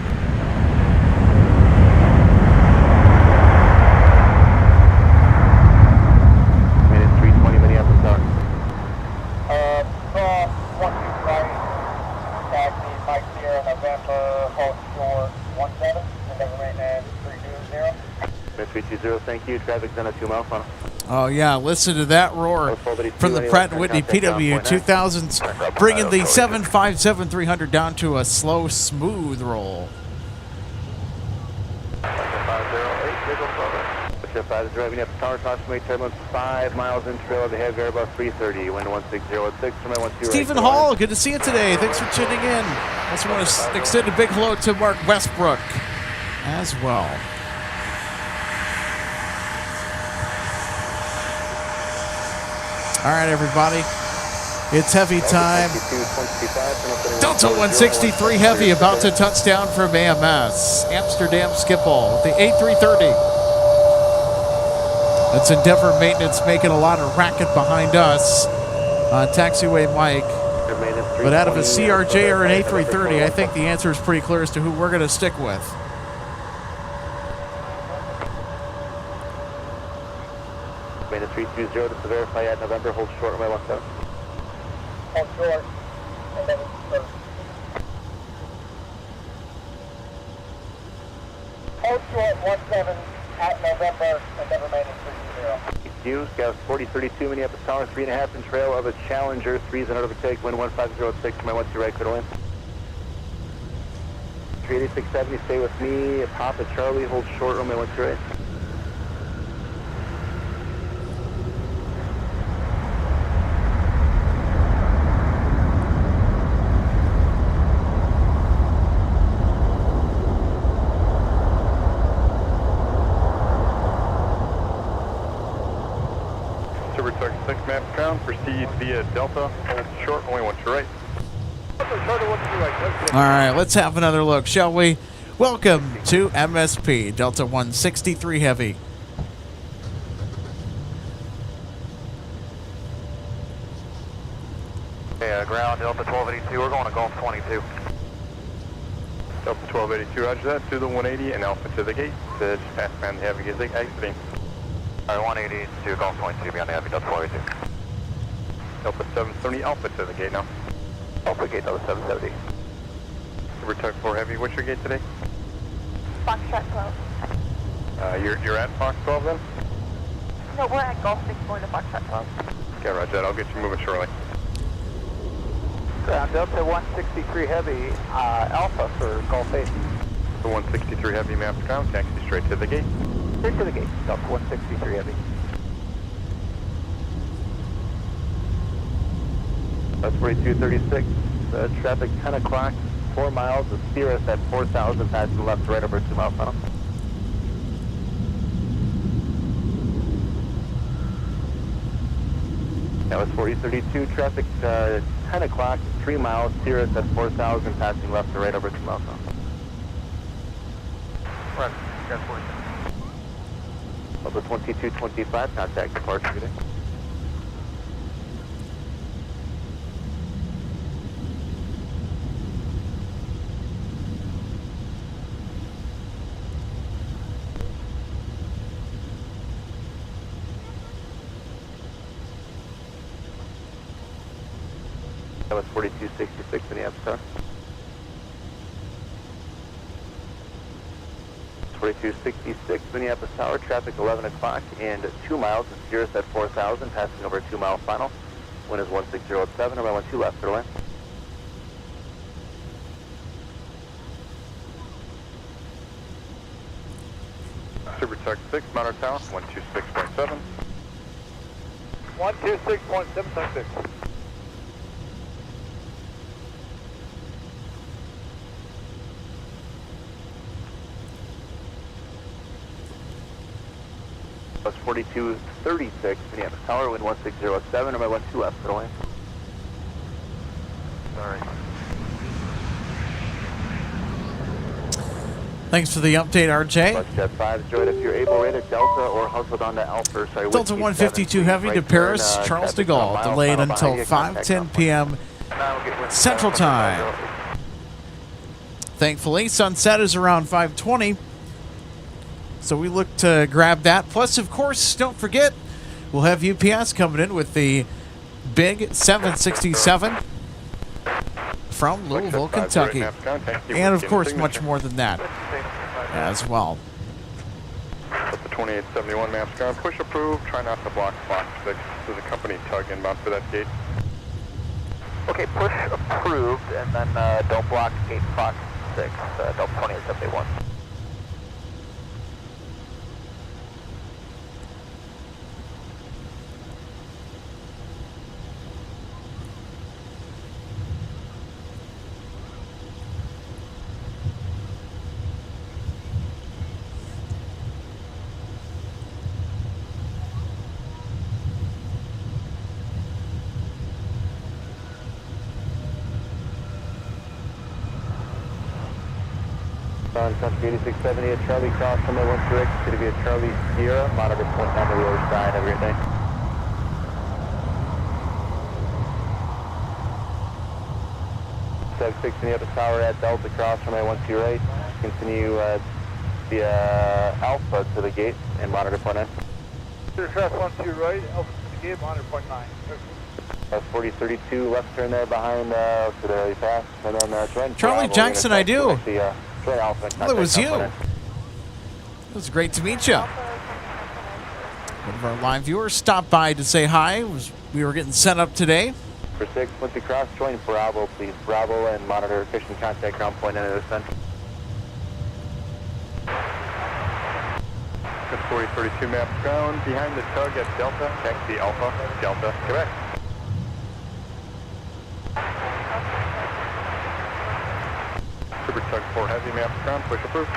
Made in 320 Minneapolis Tower. Cross 1 2 right, taxi Mike here at November, hold short 17, and never made in 320. 320, thank you, traffic's on a 2 mile funnel. Oh, yeah, listen to that roar from the Pratt & Whitney PW 2000s, bringing the 757-300 down to a slow, smooth roll. 5 driving up Tower, cross from my turbulence 5 miles in trail of the head, Airbus 330, wind 16016 from my 1 2 Stephen Hall, good to see you today. Thanks for tuning in. Also want to extend a big hello to Mark Westbrook as well. All right, everybody. It's heavy time. Delta 163 Heavy about to touch down from AMS. Amsterdam Schiphol with the A330. That's Endeavor Maintenance making a lot of racket behind us on Taxiway Mike. But out of a CRJ or an A330, I think the answer is pretty clear as to who we're going to stick with. Made a 320 to verify at November, hold short on my 17. Hold short, 11 30. Hold short 17 at November, and never made it 320. You, Scout 4032 Minneapolis Tower, 3.5 in trail of a Challenger, 3's an overtake, wind 1506 from my 1 2 right, clear to land. 38670, stay with me, Papa Charlie, hold short on my 1 2 right. Proceed via Delta, hold short, only 1 2 right. All right, let's have another look, shall we? Welcome to MSP, Delta 163 Heavy. Hey, ground, Delta 1282, we're going to Gulf 22. Delta 1282, roger that, to the 180 and Alpha to the gate. Just pass around the heavy gate exiting. Alright, 180 to Gulf 22, beyond the heavy, Delta 1282. Delta 770, Alpha to the gate now. Alpha gate, Delta 770. Super Tug 4 Heavy, what's your gate today? Foxtrot 12. You're at Fox 12 then? No, we're at Gulf 6 going to Foxtrot 12. Okay, roger that, I'll get you moving shortly. Ground Delta 163 Heavy, Alpha for Gulf 8. The 163 Heavy maps ground, taxi straight to the gate. Straight to the gate, Delta 163 Heavy. That's 4236. Traffic 10 o'clock, 4 miles. The steer us at 4,000, passing left to right over 2 mile funnel. That was 4032. Traffic 10 o'clock, 3 miles. Steer us at 4,000, passing left to right over 2 mile funnel. Right, got 46. Delta 2225, contact departure today. That was 4266 Minneapolis Tower. 4266 Minneapolis Tower, traffic 11 o'clock and 2 miles. The steer us at 4,000, passing over 2 mile final. Wind is 16007, runway 12 left, clear line. Super Tug 6, Mount Tower, 126.7. 126.7, Tug 6. That's 4236 Minneapolis Tower, wind 1607, runway 12 left, clear line. Sorry. Thanks for the update, RJ. Bus Jet 5, join if you're able, rate at Delta or hustled on to Alpha. Sorry, Delta 152 Heavy to Paris, Charles de Gaulle, delayed until 5:10 p.m. Central Time. Thankfully, sunset is around 5:20, so we look to grab that. Plus, of course, don't forget, we'll have UPS coming in with the big 767 from Louisville, Kentucky. And, of course, much more than that as well. Delta 2871 maps ground, push approved, try not to block Fox 6. There's a company tug inbound for that gate. Okay, push approved, and then don't block gate Fox 6, Delta 2871. Sun Country 8670 at Charlie Cross, runway 12 X, going to be a Charlie Sierra, monitor point on the other side. Have a great day. Sub 6 Minneapolis Tower at Delta Cross, runway 12 right. Continue via Alpha to the gate and monitor point 9. Cross 12 right, Alpha to the gate, monitor point 9. That's 4032, left turn there behind to the early pass, and then join Charlie Bravo. Jackson, I do. Well, Well, it was you. It was great to meet you. One of our live viewers stopped by to say hi. We were getting set up today. For 6, once you cross, join Bravo, please. Bravo and monitor efficient contact ground point into the center. That's 4032 maps ground, behind the tug at Delta, taxi Alpha, Delta, Quebec. Super Tug 4 Heavy maps ground, push approved.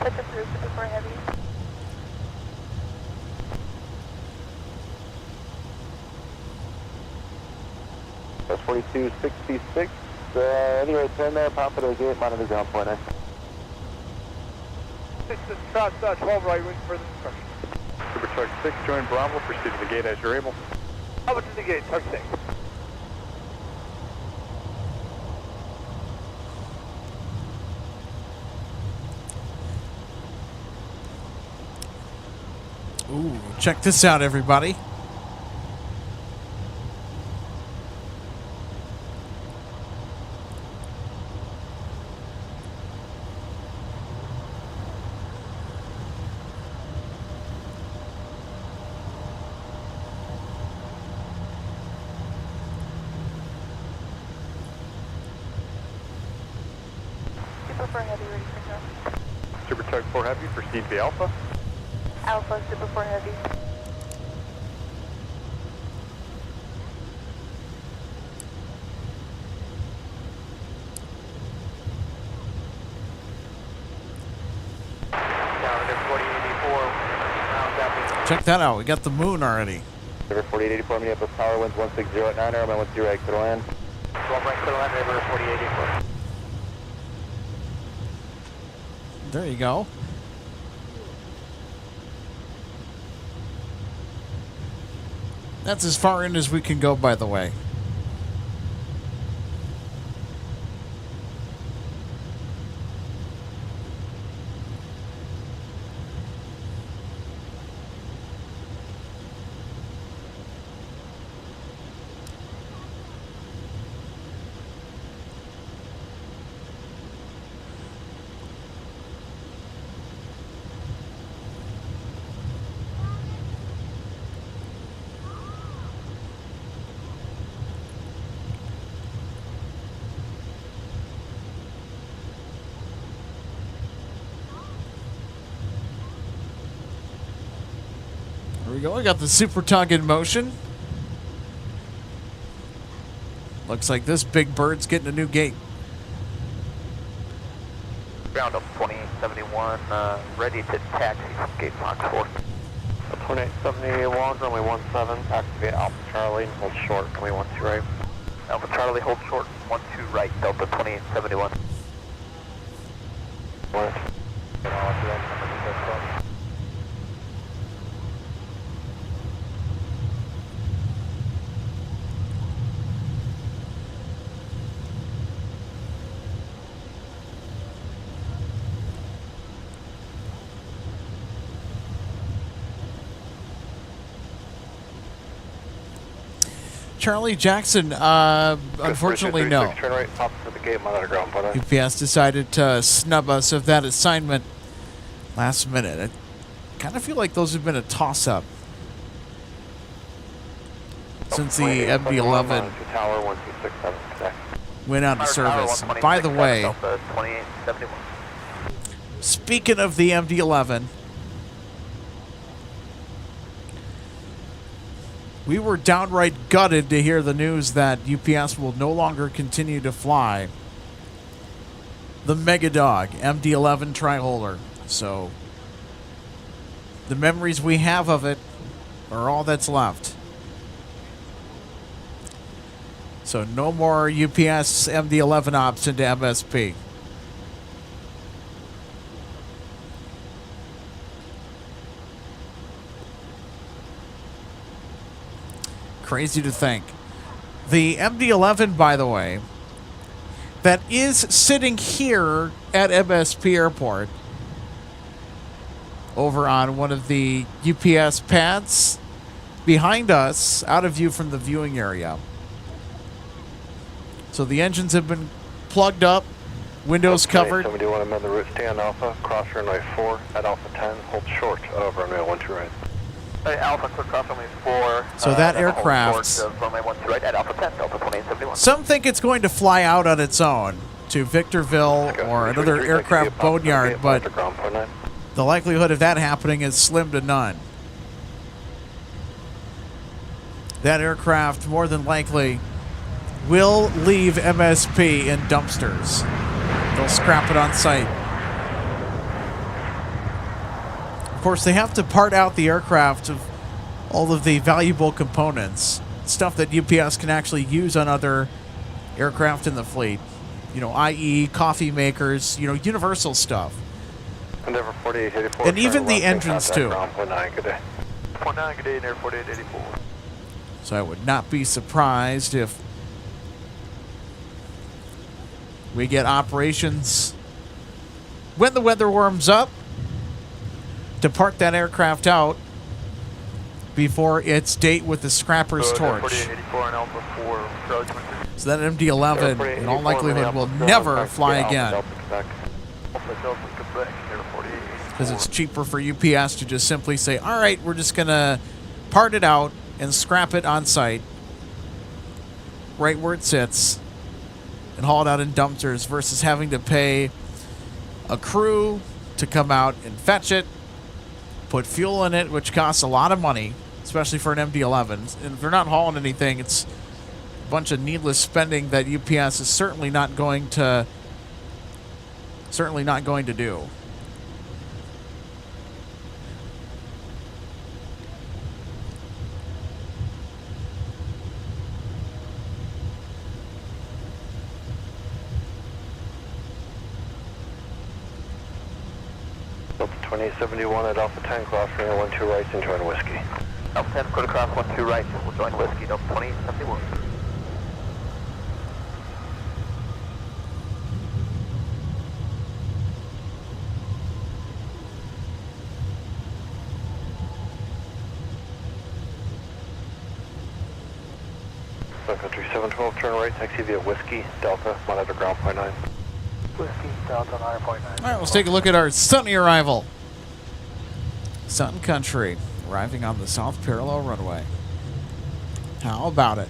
Push approved for heavy. That's 4266. Anyway, turn there, pop it to the gate, monitor ground point. Cross 12 right, waiting for the instruction. Super Tug 6, join Bravo, proceed to the gate as you're able. Alpha to the gate, Tug 6. Ooh, check this out, everybody. Super for heavy, ready for go. Super Tug 4 Heavy, proceed via Alpha. Alpha, Super for heavy. Check that out. We got the moon already. River 4884, Minneapolis Tower, winds 160 at 9, airman 10 right, clear to land. 12 right, clear to land, River 4884. There you go. That's as far in as we can go, by the way. There we go. We got the Super Tug in motion. Looks like this big bird's getting a new gate. Ground up 2871, ready to taxi from gate box 4. 2871, runway 17, activate Alpha Charlie, and hold short, runway 12 right. Alpha Charlie, hold short, 12 right, Delta 2871. Charlie Jackson, unfortunately, no. Turn right, pop for the gate, monitor ground, brother. UPS decided to snub us of that assignment last minute. I kind of feel like those have been a toss-up since the MD-11 Tower 1267 today. went out of service. By the way, speaking of the MD-11, we were downright gutted to hear the news that UPS will no longer continue to fly the Mega Dog MD-11 Tri-Holder. So the memories we have of it are all that's left. So no more UPS MD-11 ops into MSP. Crazy to think. The MD-11, by the way, that is sitting here at MSP Airport over on one of the UPS pads behind us, out of view from the viewing area. So the engines have been plugged up, windows covered. Somebody want to amend the route, stay on Alpha, cross runway 4 at Alpha 10, hold short over runway 12 right. Alpha, quick cross runway 4. So that aircraft, runway 12 right at Alpha 10, Delta 2871. some think it's going to fly out on its own to Victorville or another aircraft boneyard, but the likelihood of that happening is slim to none. That aircraft more than likely will leave MSP in dumpsters. They'll scrap it on site. Of course, they have to part out the aircraft of all of the valuable components, stuff that UPS can actually use on other aircraft in the fleet. You know, i.e. coffee makers, you know, universal stuff. Endeavor 4884. And even the engines, too. 0.9, good day. 0.9, good day, Endeavor 4884. So I would not be surprised if we get operations when the weather warms up to park that aircraft out before its date with the scrapper's torch. 4884 and Alpha 4, Charlie 23. So that MD-11, in all likelihood, will never fly again. Because it's cheaper for UPS to just simply say, all right, we're just going to part it out and scrap it on site, right where it sits, and haul it out in dumpsters versus having to pay a crew to come out and fetch it, put fuel in it, which costs a lot of money, especially for an MD-11. And if they're not hauling anything, it's a bunch of needless spending that UPS is certainly not going to do. Delta 2071 at Alpha 10, cross runway 12 right and join whiskey. Alpha 10, clear to cross 12 right, and we'll join whiskey, Delta 2071. Sun Country 712, turn right, taxi via whiskey, Delta, monitor ground point 9. Whiskey, Delta 9.9. All right, let's take a look at our sunny arrival. Sun Country, arriving on the south parallel runway. How about it?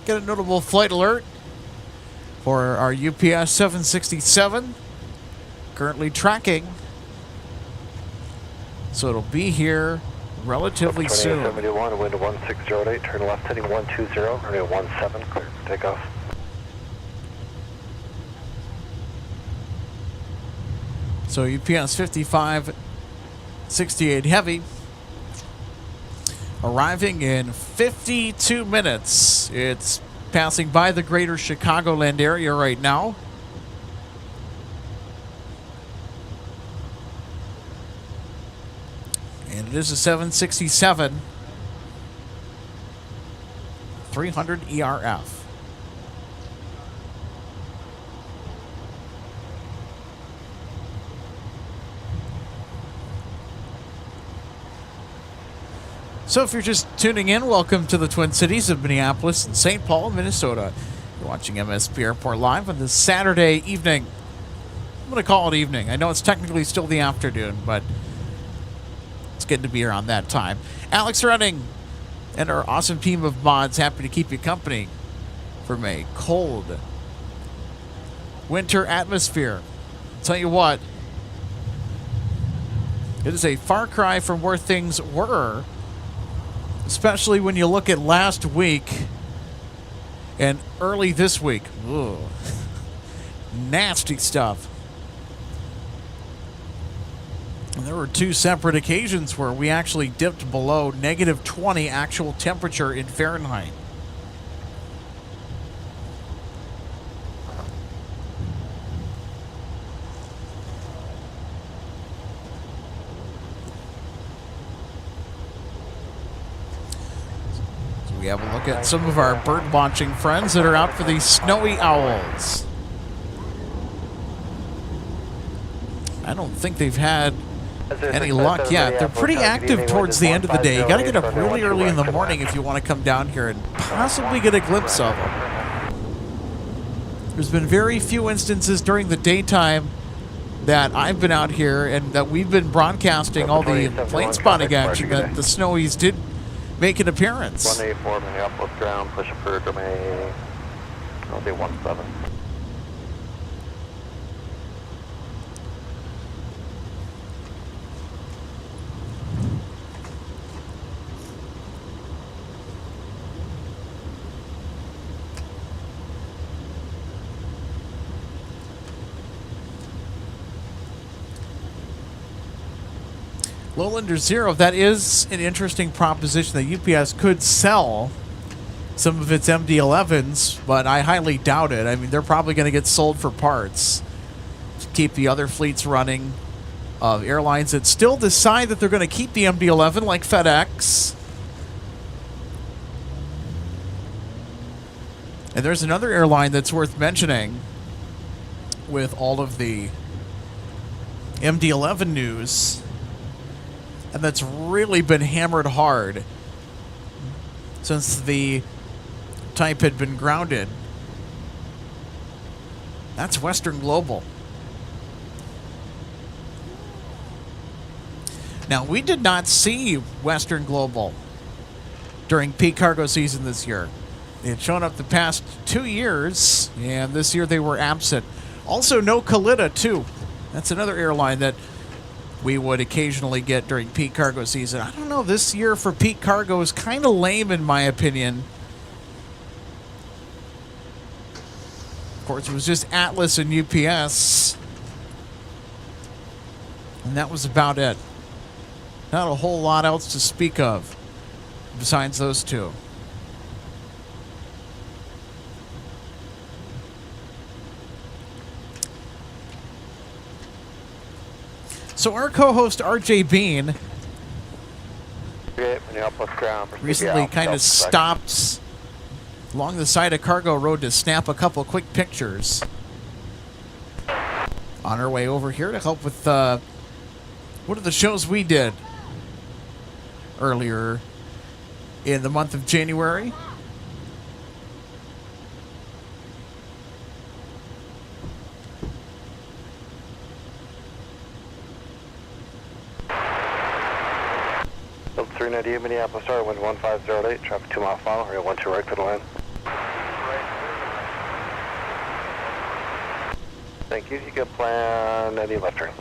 Get a notable flight alert for our UPS 767. Currently tracking. So it'll be here relatively soon. 2071, wind 1608, turn left heading 120, runway 17, clear for takeoff. So UPS 5568 Heavy arriving in 52 minutes. It's passing by the greater Chicagoland area right now. And it is a 767 300 ERF. So if you're just tuning in, welcome to the Twin Cities of Minneapolis and St. Paul, Minnesota. You're watching MSP Airport Live on this Saturday evening. I'm going to call it evening. I know it's technically still the afternoon, but it's getting to be around that time. Alex Redding and our awesome team of mods happy to keep you company from a cold winter atmosphere. I'll tell you what, it is a far cry from where things were, especially when you look at last week and early this week. Ugh. Nasty stuff. And there were two separate occasions where we actually dipped below -20 actual temperature in Fahrenheit. We have a look at some of our bird watching friends that are out for these snowy owls. I don't think they've had any luck yet. They're pretty active towards the end of the day. You got to get up really early in the morning if you want to come down here and possibly get a glimpse of them. There's been very few instances during the daytime that I've been out here and that we've been broadcasting all the plane spotting action that the snowies did make an appearance. 184 Minneapolis ground, push for domain, I'll say 17. Little under zero. That is an interesting proposition that UPS could sell some of its MD-11s, but I highly doubt it. I mean, they're probably going to get sold for parts to keep the other fleets running of airlines that still decide that they're going to keep the MD-11, like FedEx. And there's another airline that's worth mentioning with all of the MD-11 news, and that's really been hammered hard since the type had been grounded. That's Western Global. Now, we did not see Western Global during peak cargo season this year. They had shown up the past 2 years, and this year they were absent. Also, no Kalitta, too. That's another airline that we would occasionally get during peak cargo season. I don't know, this year for peak cargo is kind of lame in my opinion. Of course, it was just Atlas and UPS. And that was about it. Not a whole lot else to speak of besides those two. So our co-host RJ Bean recently kind of stopped along the side of Cargo Road to snap a couple quick pictures on our way over here to help with one of the shows we did earlier in the month of January. Build 390 Minneapolis, start wind 1508, traffic 2 mile final, area 12 right for the land. Thank you, you can plan any left turn.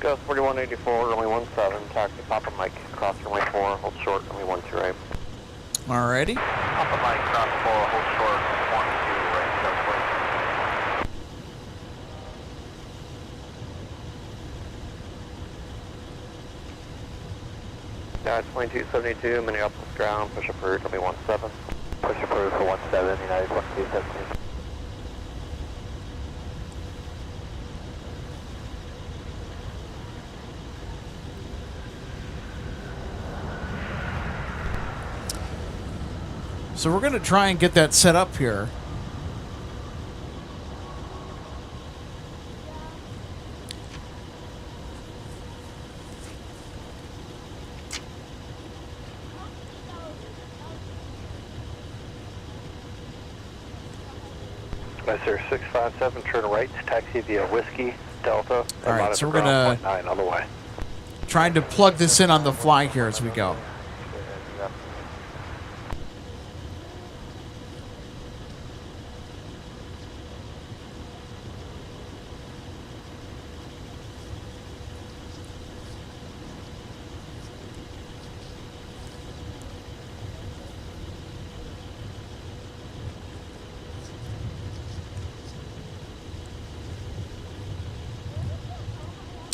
Go 4184, runway 17, taxi Papa Mike, cross runway 4, hold short, runway 12 right. Alrighty. Papa Mike, cross 4, hold short, 12 right, Yeah, 2272, Minneapolis ground, push approved, runway 17. Push approved for 17, United 1217. So we're going to try and get that set up here. Sir 657, turn right, taxi via Whiskey, Delta. All right, so we're going to on the way. try to plug this in on the fly here as we go.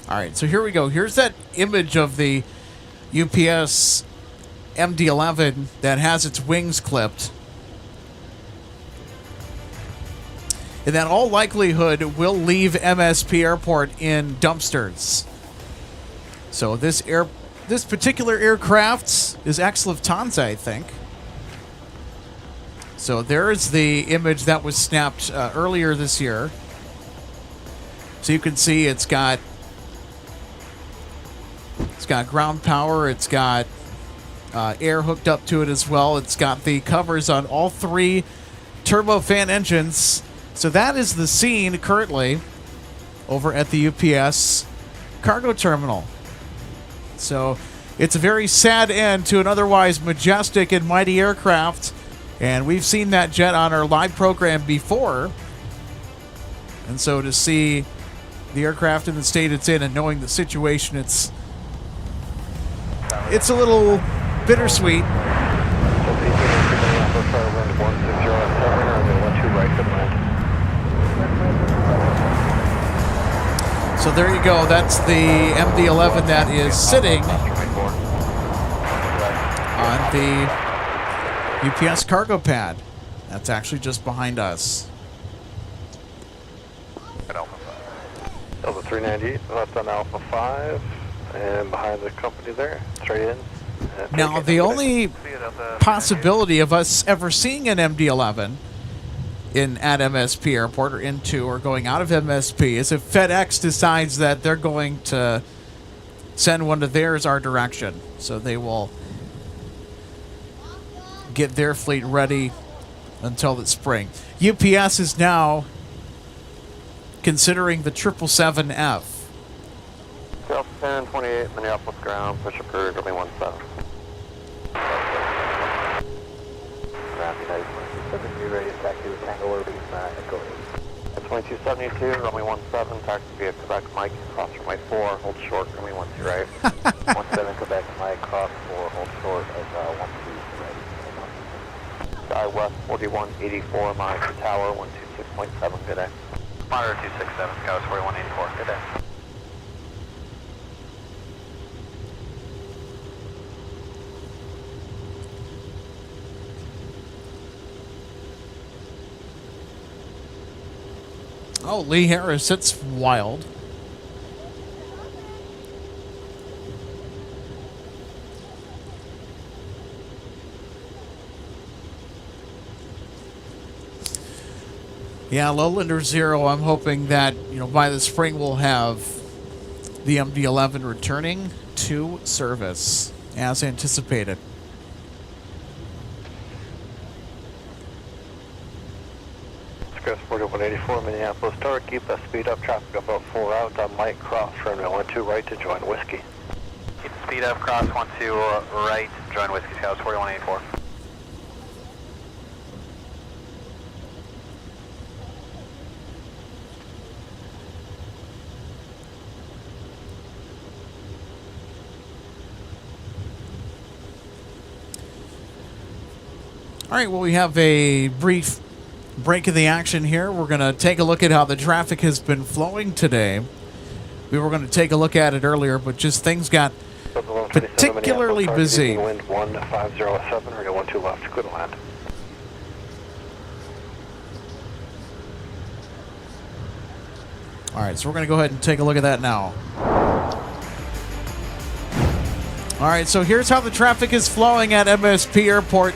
All right, so here we go. Here's that image of the UPS MD-11 that has its wings clipped. And that all likelihood will leave MSP Airport in dumpsters. So this particular aircraft is ex-Lufthansa, I think. So there's the image that was snapped earlier this year. So you can see it's got ground power. It's got air hooked up to it as well. It's got the covers on all 3 turbofan engines. So that is the scene currently over at the UPS cargo terminal. So it's a very sad end to an otherwise majestic and mighty aircraft. And we've seen that jet on our live program before. And so to see the aircraft in the state it's in and knowing the situation, it's a little bittersweet. So there you go. That's the MD-11 that is sitting on the UPS cargo pad. That's actually just behind us. Delta 398, left on Alpha 5, and behind the company there, straight in. Now, the only possibility of us ever seeing an MD-11 at MSP Airport or into or going out of MSP is if FedEx decides that they're going to send one of theirs our direction. So they will get their fleet ready until the spring. UPS is now considering the 777F. Delta 1028, Minneapolis ground, push approved, only 17. Ready to taxi with Tango Irving, Echo 8. At 2272, runway 17, taxi via Quebec Mike, cross runway 4, hold short, runway 12 right. 17 Quebec Mike, cross 4, hold short of 12 right. Sky West 4184, monitor tower 126.7, good day. Monitor 267, Sky West 4184, good day. Oh, Lee Harris, it's wild. Yeah, Lowlander 0, I'm hoping that, by the spring we'll have the MD-11 returning to service as anticipated. Express 4184, Minneapolis Tower, keep that speed up, traffic about 4 out on Mike, cross runway 12 right to join Whiskey. Keep the speed up, cross 12 right, join Whiskey, Sky West 4184. All right, well, we have a brief break of the action here. We're going to take a look at how the traffic has been flowing today. We were going to take a look at it earlier, but just things got particularly busy. Wind 1507, radio 12 left, good land. All right, so we're going to go ahead and take a look at that now. All right, so here's how the traffic is flowing at MSP Airport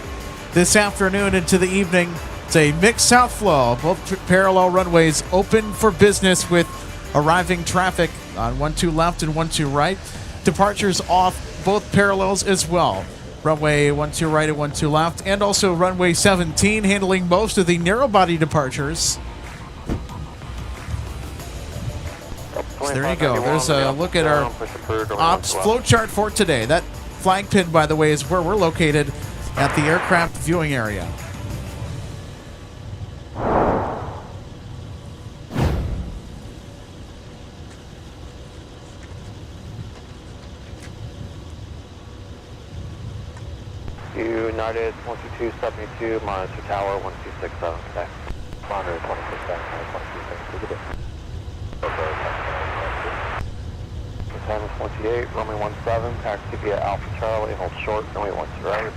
this afternoon into the evening. It's a mixed south flow. Both parallel runways open for business with arriving traffic on 12 left and 12 right. Departures off both parallels as well. Runway 12 right and 12 left, and also runway 17 handling most of the narrow body departures. So there you go. There's a look at our ops flow chart for today. That flag pin, by the way, is where we're located at the aircraft viewing area. United 2272, monitor tower 1267, okay. Monitor 26, 1267, good day. Time 28, runway 17, taxi via Alpha Charlie, hold short, runway 12 right.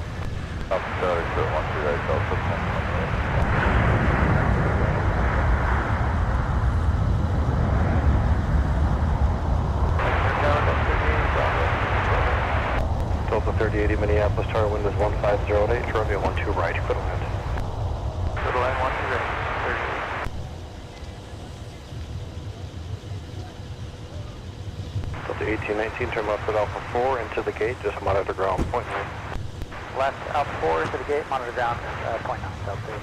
Alpha Charlie, 12 right, Delta 10. Delta 3080, Minneapolis Tower, windows 1508, runway 12 right, good land. Good land, 12 right. Delta 1819, turn left at Alpha 4 into the gate, just monitor ground, point 9. Left Alpha 4 into the gate, monitor down, point 9, Delta.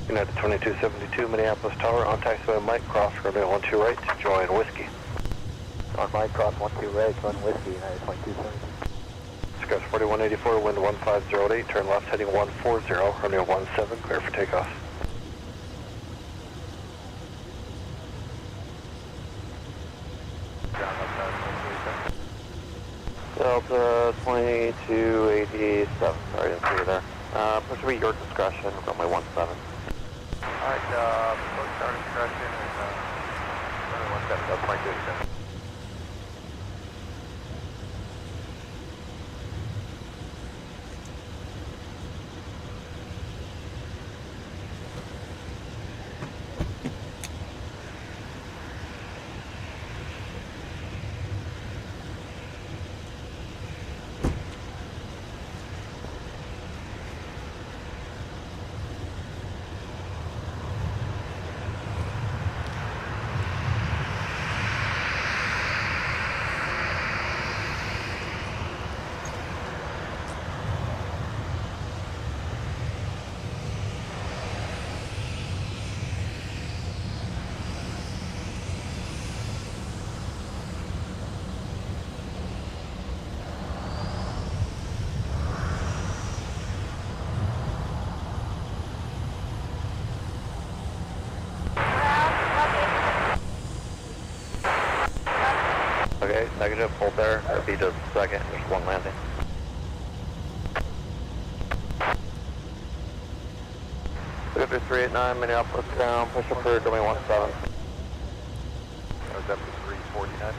United 2272, Minneapolis Tower, on taxiway Mike, cross runway 12 right to join Whiskey. On my cross 12 right, going whiskey, United 2270. Discuss 4184, wind 1508, turn left heading 140, runway 17, clear for takeoff. Delta 2287, sorry, I didn't see you there. Push to be your discretion, runway 17. Alright, both start discretion and runway 17, Delta 2287. Okay, negative, hold there. Repeat a second, there's one landing. Look at 389, Minneapolis down, push up for domain 17. That was up to 349.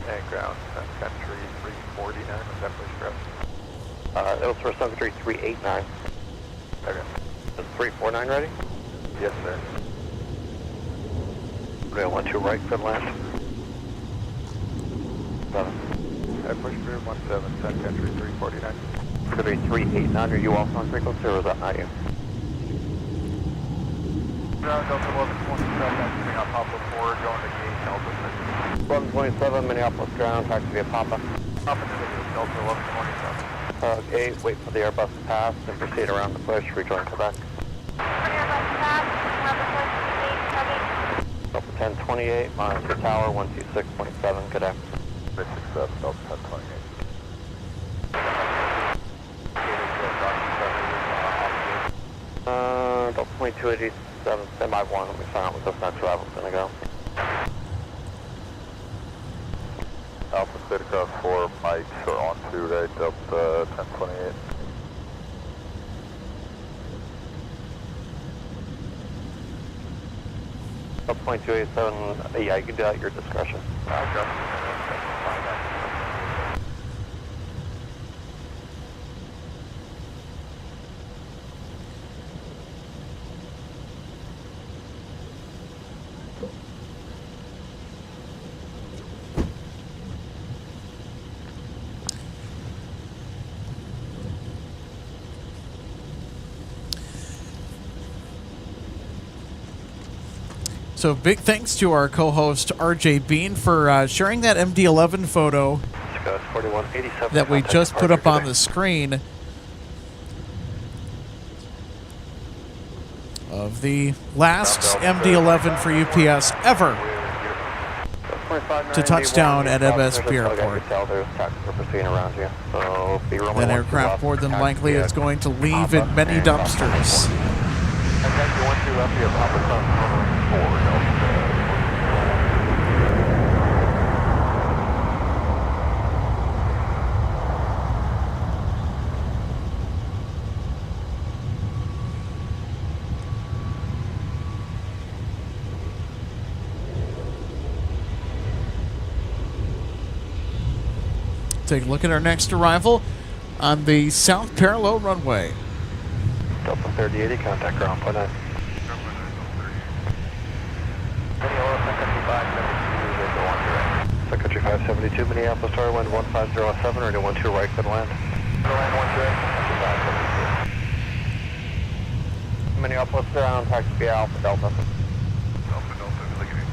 And ground, Sun Country 349, was that push for us? That was for Sun Country 389. Okay. Is 349 ready? Yes, sir. Runway 12 right, good land. 7. I push through 17, Sun Country 349. Could be 389, are you also on frequency or is that not you? Ground Delta 1127, coming out Papa 4, going to gate Delta 1127, Minneapolis ground, taxi via Papa. Papa Delta 1127. Gate, wait for the Airbus to pass, and proceed around the push, rejoin Quebec. Delta 1028, monitor tower 126.7, good day. 667, Delta 1028. Delta 2287, standby 1, let me find out what this next arrival's gonna go. Alpha State across 4, Mike, so on to right, Delta 1028. Delta 2287, yeah, you can do that at your discretion. So big thanks to our co-host RJ Bean for sharing that MD-11 photo 4187 that we just put up on the screen of the last MD-11 for UPS ever to touch down at MSP Airport. That aircraft more than likely is going to leave in many dumpsters. Take a look at our next arrival on the south parallel runway. Delta 3080, contact ground point 9. Sun Country 572, Minneapolis Tower, wind 1507, ready 12 right, good land. Minneapolis ground, taxi via Alpha Delta. Alpha Delta, negative 3080.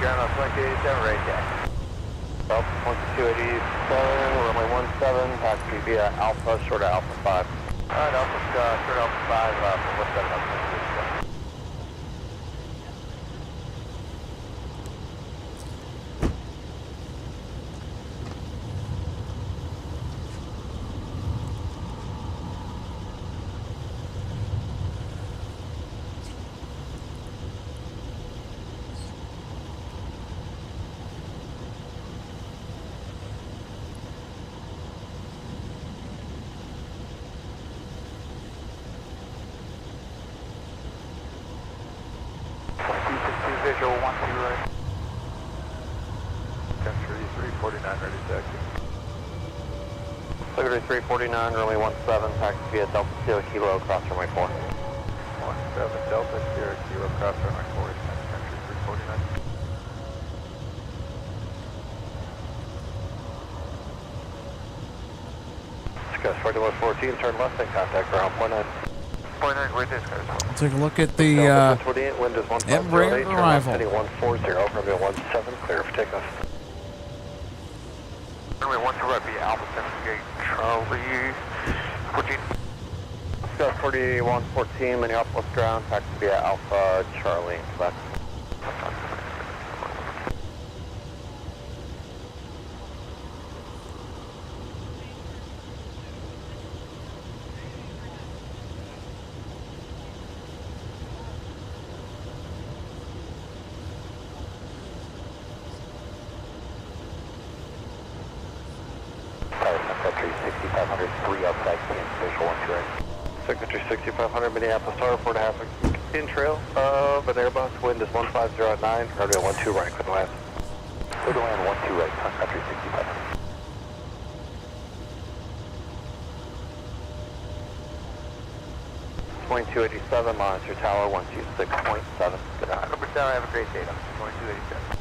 ground on 2287, right there. Delta 2287, runway 17, taxi via Alpha, short of Alpha 5. Alright, Alpha, short of Alpha 5, for 17 up 2287. Visual 1-2 right. Country 349 ready to taxi. Secretary 349, runway 17, taxi via Delta Sierra Kilo, cross runway 4. 17 Delta Sierra Kilo, cross runway 4, Country 349. Discuss 4114, turn left and contact ground 49. 49, where this goes. Take a look at the wind is 150, Embraer arrival. heading 140, runway 17, clear for takeoff. Runway 12 right via Alpha 78, Charlie 14. Discuss 4114, Minneapolis ground, taxi via Alpha Charlie, Quebec. Secretary 6500, Minneapolis Tower, 4.5 in trail of an Airbus, wind is 1509, runway 12 right, clear to land. Clear to land 12 right, Sun Country 6500. .287, monitor tower 126.7. Good night. Number 7, have a great day. 2287.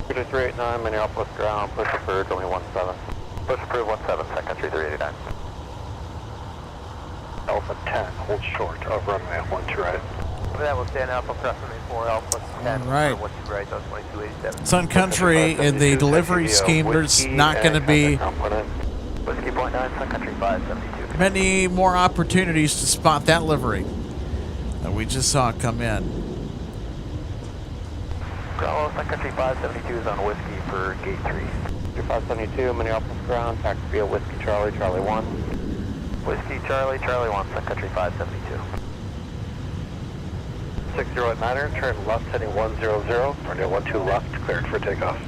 Sector 389, Minneapolis ground, push approved, only 17. Push approved 17, Sun Country 389. Alpha 10, hold short of runway 12 right. Over that, we'll stand Alpha cross runway 4, Alpha 10, all right. 12 right, that's 2287. Sun Country in the delivery scheme, there's not going to be Whiskey point 9, Sun Country 572. many more opportunities to spot that livery that we just saw come in. Bravo, Sun Country 572 is on Whiskey for gate 3. 572, Minneapolis ground, taxi via Whiskey Charlie, Charlie 1. Whiskey Charlie, Charlie 1, Sun Country 572. 608 Niner, turn left heading 100, runway 12 left, cleared for takeoff.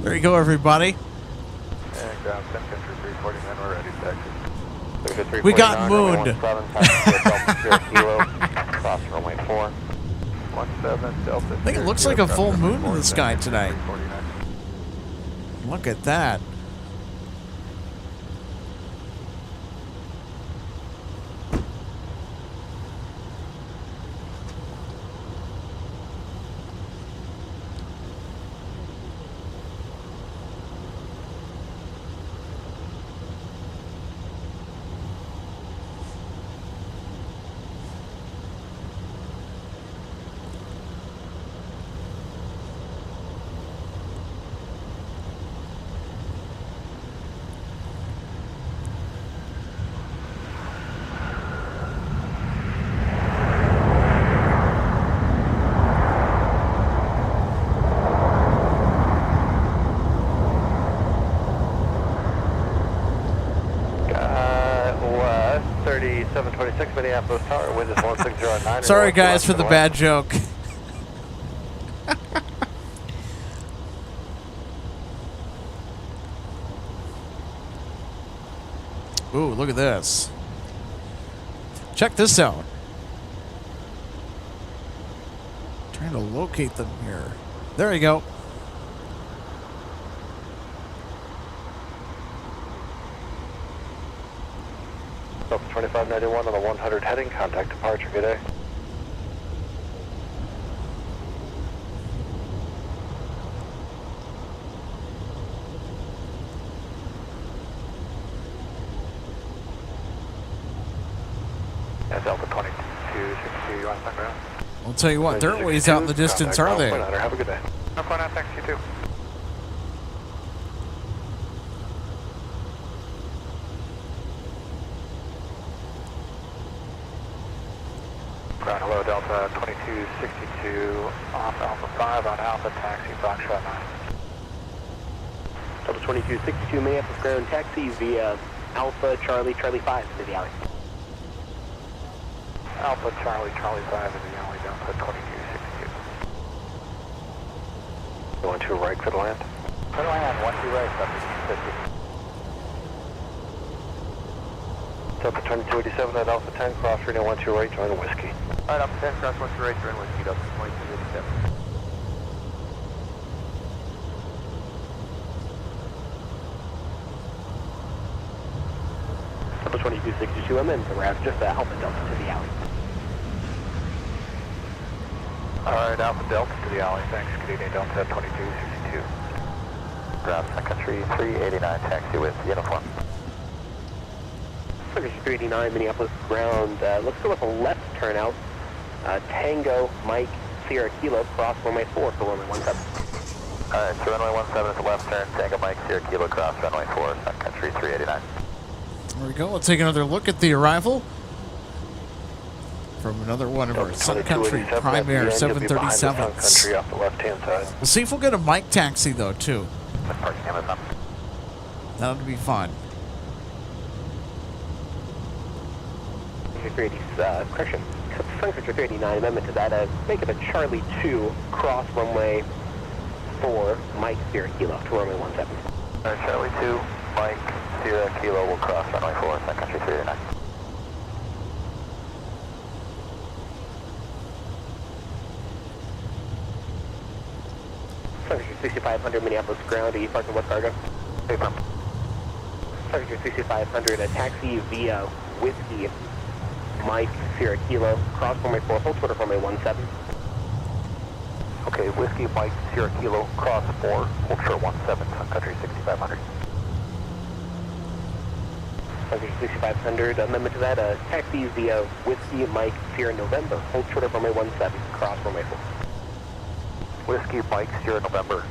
There you go, everybody. And ground Sun Country 349, we're ready to taxi. We got mooned. Cross runway 4. 17 Delta. I think it looks like a full moon in the sky tonight. Look at that. Minneapolis Tower, wind is 1609. Sorry, guys, for the bad joke. Ooh, look at this. Check this out. Trying to locate them here. There you go. Delta 2591 on the 100 heading, contact departure, good day. Yeah, Delta 2262, you want to find ground? I'll tell you what, they're ways out in the distance, are they? Have a good day. I'm going out taxi 2. Ground, hello, Delta 2262, off Alpha 5 on Alpha, taxi, Foxtrot 9. Delta 2262, Minneapolis ground taxi via Alpha Charlie 5 to the alley. Alpha Charlie 5 in the alley, Delta 2262. You want to right for the land? Where do I have 1-2 right, Delta 2287 at Alpha 10, cross reading 1-2 right, join the whiskey. Alright, Alpha 10, cross 1-2 right, join whiskey, Delta 2287. Delta 2262, I'm in the route, just Alpha Delta to the alley. Alright, Alpha Delta to the alley, thanks. Good evening, Delta 2262. Ground Sun Country 389, taxi with uniform. Sun Country 389, Minneapolis ground. Let's go with a left turnout. Tango, Mike, Sierra Kilo, cross runway 4 for runway 17. Alright, so runway 17 at the left turn, Tango Mike, Sierra Kilo, cross runway 4, Sun Country 389. There we go. Let's take another look at the arrival from another one of our Sun Country Prime Air 737s. Country off the left-hand side. We'll see if we'll get a mic taxi, though, too. Parking Amazon. That'll be fun. Correction. Sun Country 389, amendment to that, make it a Charlie 2, cross runway 4, Mike, Sierra Kilo to runway 17. Alright, Charlie 2, Mike, Sierra Kilo will cross runway 4, Sun Country 389. Sun Country 6500, Minneapolis ground, are you parking what cargo? Paper. Sun Country 6500, a taxi via Whiskey, Mike, Sierra Kilo, cross runway 4, hold short of runway 17. Okay, Whiskey, Mike, Sierra Kilo, cross 4, hold short 17, Sun Country 6500. Sun Country 6500, amendment to that, taxi via Whiskey, Mike, Sierra November, hold short of runway 17, cross runway 4. Whiskey, Mike, Sierra November,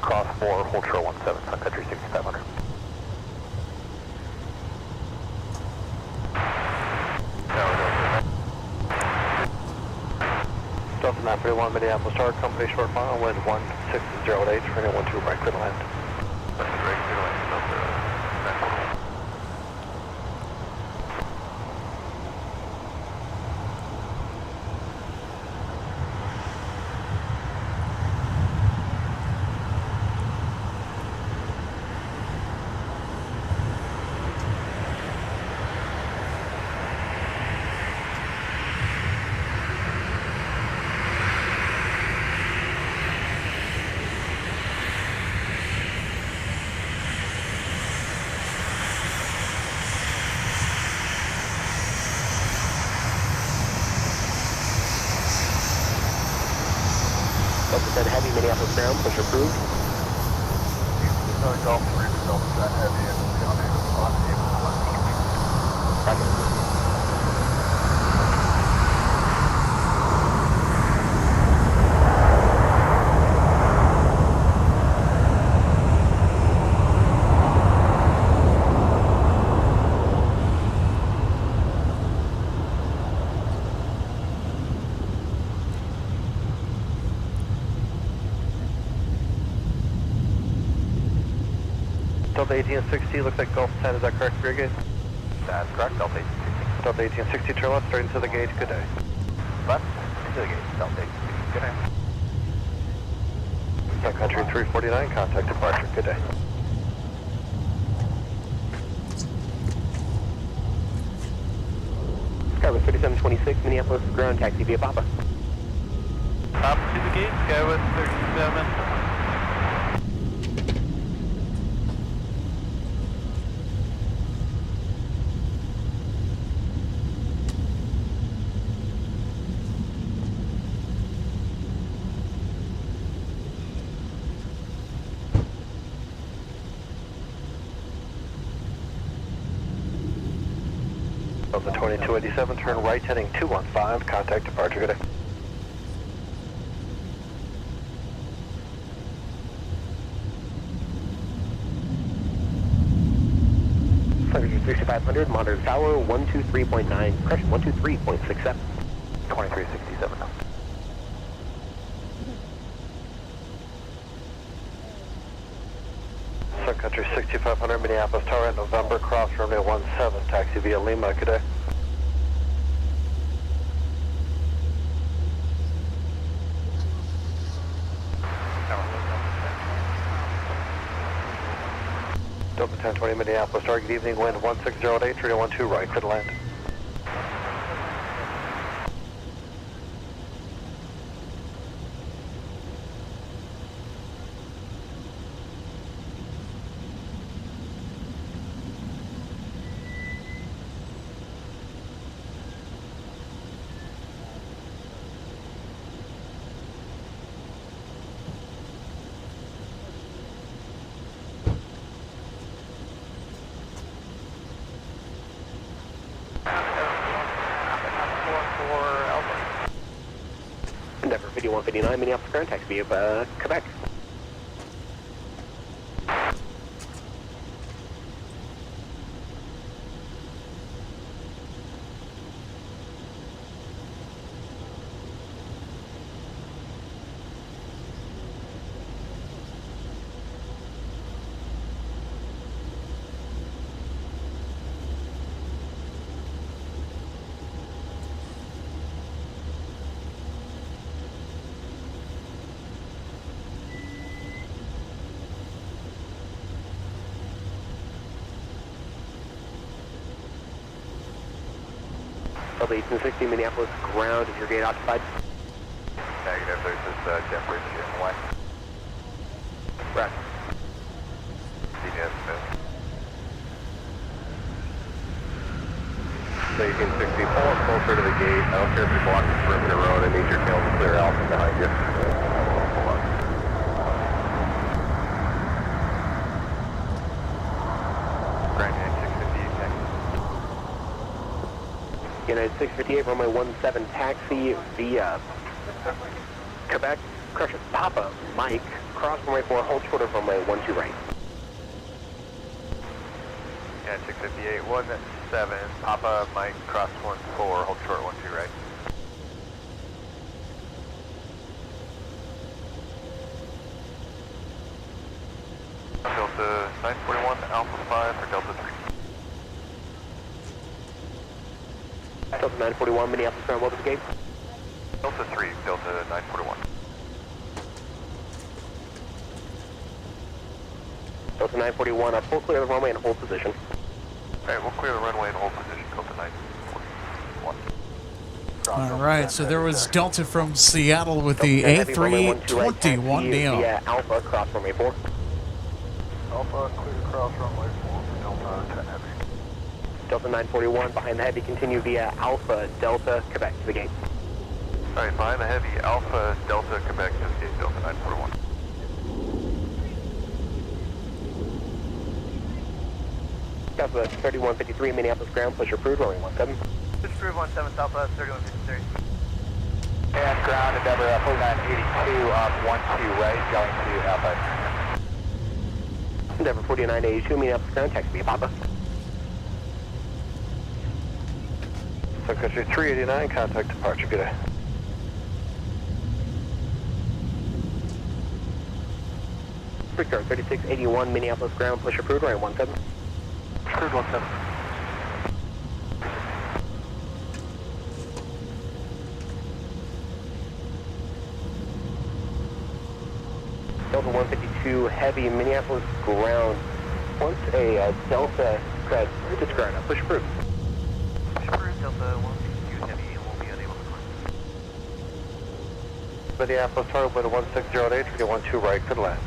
cross 4, hold short 17, Sun Country 6500. Delta 931, Minneapolis Tower Company, short mile, wind 1608, turning 12 right for the land. Delta 10 Heavy, Minneapolis ground, push approved. Golf 3, Delta 10 Heavy, and on Delta 1860, looks like Gulf 10, is that correct, Brigade? That's correct, Delta 1860. Delta 1860, turn left, starting to the gauge, good day. Left, to the gate, Delta 1860, good day. Sun Country 349, contact departure, good day. Skywest 3726, Minneapolis ground, taxi via Papa. Papa to the gate, Skywest 37. Delta 2287, turn right heading 215, contact departure, good day. Sun Country 6500, monitor tower 123.9, correction, 123.67. 2367. Sun Country 6500, Minneapolis Tower at November, cross runway 17, taxi via Lima, good day. Delta 1020, Minneapolis Tower, good evening, wind 1608, 312 right, clear to land. Endeavor 5159, Minneapolis ground taxi via Quebec. Delta 1860, Minneapolis ground, is your gate occupied? Negative, there's this jet bridge in the way. Right. CDS Smith. 1864, closer to the gate. I don't care if you block the perimeter road. I need your tail to clear out from behind you. Grand United 658, taxi. United 658, runway 17, taxi via Quebec, correction, Papa, Mike, cross runway 4, hold short of runway 12 right. Yeah, 658, 17, Papa, Mike, cross 14, hold short 12 right. Delta 941, Alpha 5, or Delta 3. Delta 941, Minneapolis ground, what was the gate? Delta 3, Delta 941. Delta 941, full clear of the runway and hold position. Alright, we'll clear the runway and hold position, Delta 941. All right, so there was Delta from Seattle with the A321 deal. Via Alpha, cross runway 4. Alpha, clear cross runway 4 for Delta 10 Heavy. Delta 941, behind the heavy, continue via Alpha, Delta, Quebec to the gate. Alright, behind the heavy, Alpha, Delta, Quebec, to the gate, Delta 941. Delta 3153, Minneapolis ground, push approved, rolling 17. Push approved 17, Alpha 3153. And ground, Endeavor 4982, 12 right, going to Alpha. Endeavor 4982, Minneapolis ground, taxi via Papa. Sun Country 389, contact departure, good day. Freestart 3681, Minneapolis ground, push approved, runway 17. Approved 17. Delta 152, heavy, Minneapolis ground. Once a Delta cred, discard, push approved. Push approved, Delta 162 heavy, and we'll be unable to climb. Minneapolis Tower, wind 1608, 312 right, good land.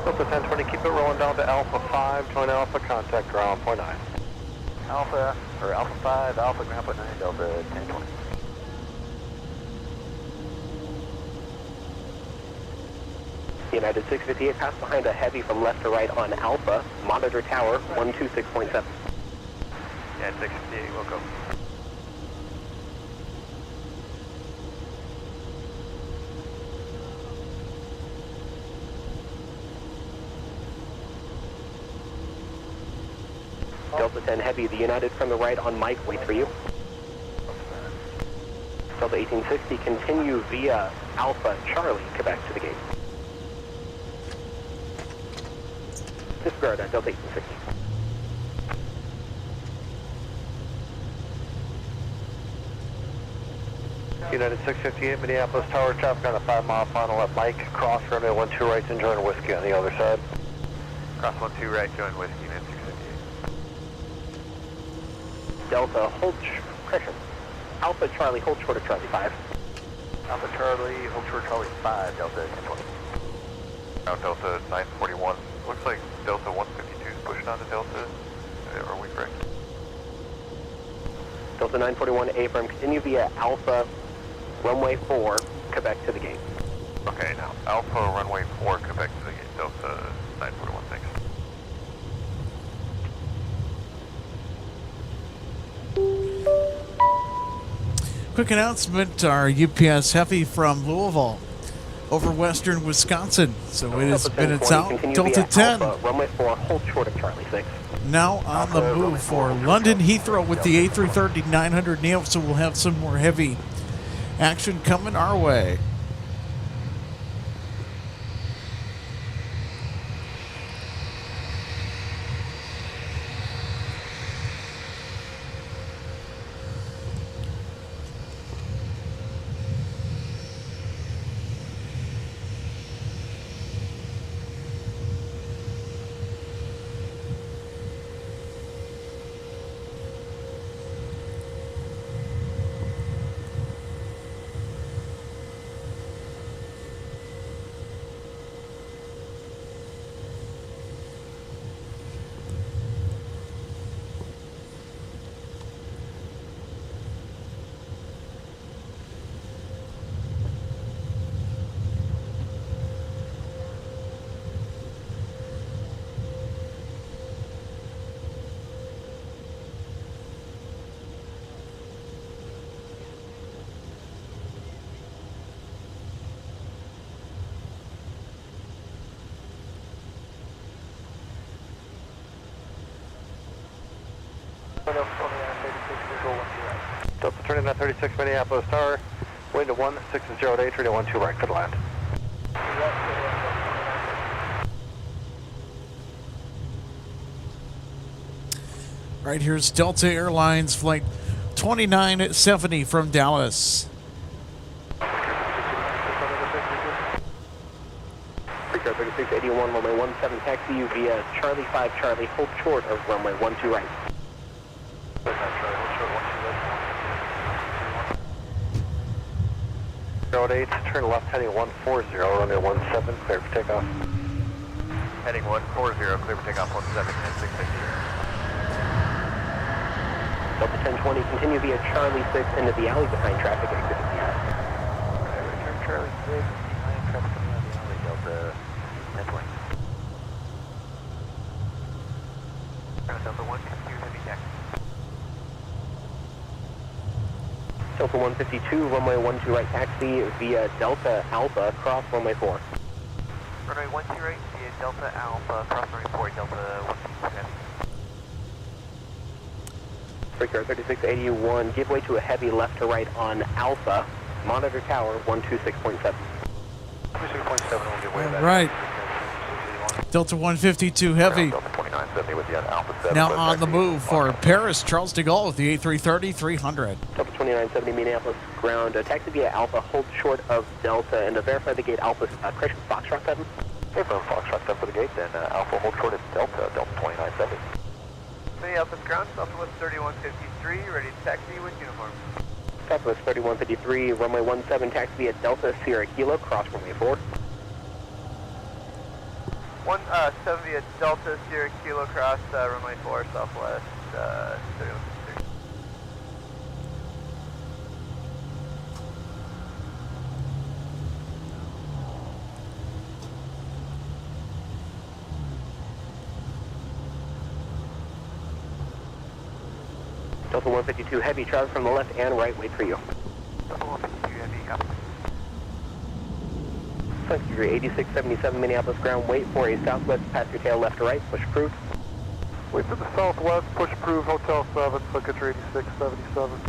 Delta 1020, keep it rolling down to Alpha 5, join Alpha, contact ground point 9. Alpha, or Alpha 5, Alpha, ground point 9, Delta 1020. United 658, pass behind a heavy from left to right on Alpha, monitor tower 126.7. Yeah, 658, we'll go. Delta 10 Heavy, the United from the right on Mike, wait for you. Delta 1860, continue via Alpha Charlie, Quebec to the gate. Disregard Delta 1860. United 658, Minneapolis Tower, traffic on the 5-mile final left Mike, cross runway 12 right and join whiskey on the other side. Cross 12 right, join whiskey, United 658. Delta, hold, correction. Alpha Charlie, hold short of Charlie 5. Alpha Charlie, hold short Charlie 5, Delta 1020. Now Delta 941, looks like Delta 152 is pushing on to Delta, are we correct? Delta 941, affirm, continue via Alpha runway 4, Quebec to the gate. Okay, now Alpha runway 4, Quebec to the gate, Delta 941, thanks. Quick announcement, our UPS Heavy from Louisville over western Wisconsin. So it is minutes out. Delta 10. Alpha, runway 4, hold short of Charlie 6. Now on the move for London Heathrow with the A330-900 Neo. So we'll have some more heavy action coming our way. Delta 3936 Minneapolis Tower, wind to 1608, radio 12 right for the land. Right here's Delta Airlines flight 2970 from Dallas. Freaker 3681, runway 17, taxi you via Charlie 5 Charlie, hold short of runway 12 right. Road 8, turn left heading 140, runway 17, clear for takeoff. Heading 140, clear for takeoff 17, 660. Delta 1020, continue via Charlie 6 into the alley behind traffic, exit at the alley. Return Charlie 6, behind traffic coming out of the alley, Delta 1020. Delta 152, heavy taxi. Delta 152, runway 12 right taxi via Delta Alpha, cross runway 4. Runway 12 right via Delta Alpha, cross runway 4, Delta 152 heavy. Freaker 3681, give way to a heavy left to right on Alpha, monitor tower 126.7. 26.7 will give way to that. All right. Delta 152 Heavy. Delta 2970 with the Alpha 7. Now on the move for Paris, Charles de Gaulle with the A330-300. Delta 2970 Minneapolis ground, taxi via Alpha, hold short of Delta, and to verify the gate Alpha, correction, Foxtrot 7. Okay, from Foxtrot 7 for the gate, then Alpha hold short of Delta, Delta 2970. Minneapolis ground, Southwest 3153, ready to taxi with uniform. Southwest 3153, runway 17, taxi via Delta Sierra Kilo, cross runway 4. 17 via Delta Sierra Kilo cross runway 4, Southwest 3153. Delta 152 Heavy, traffic from the left and right, wait for you. Delta 152 Heavy, copy. Sun Country 8677 Minneapolis ground, wait for a southwest passenger tail left to right, push approved. Wait for the southwest, push approved, Hotel 7, Sun Country 8677.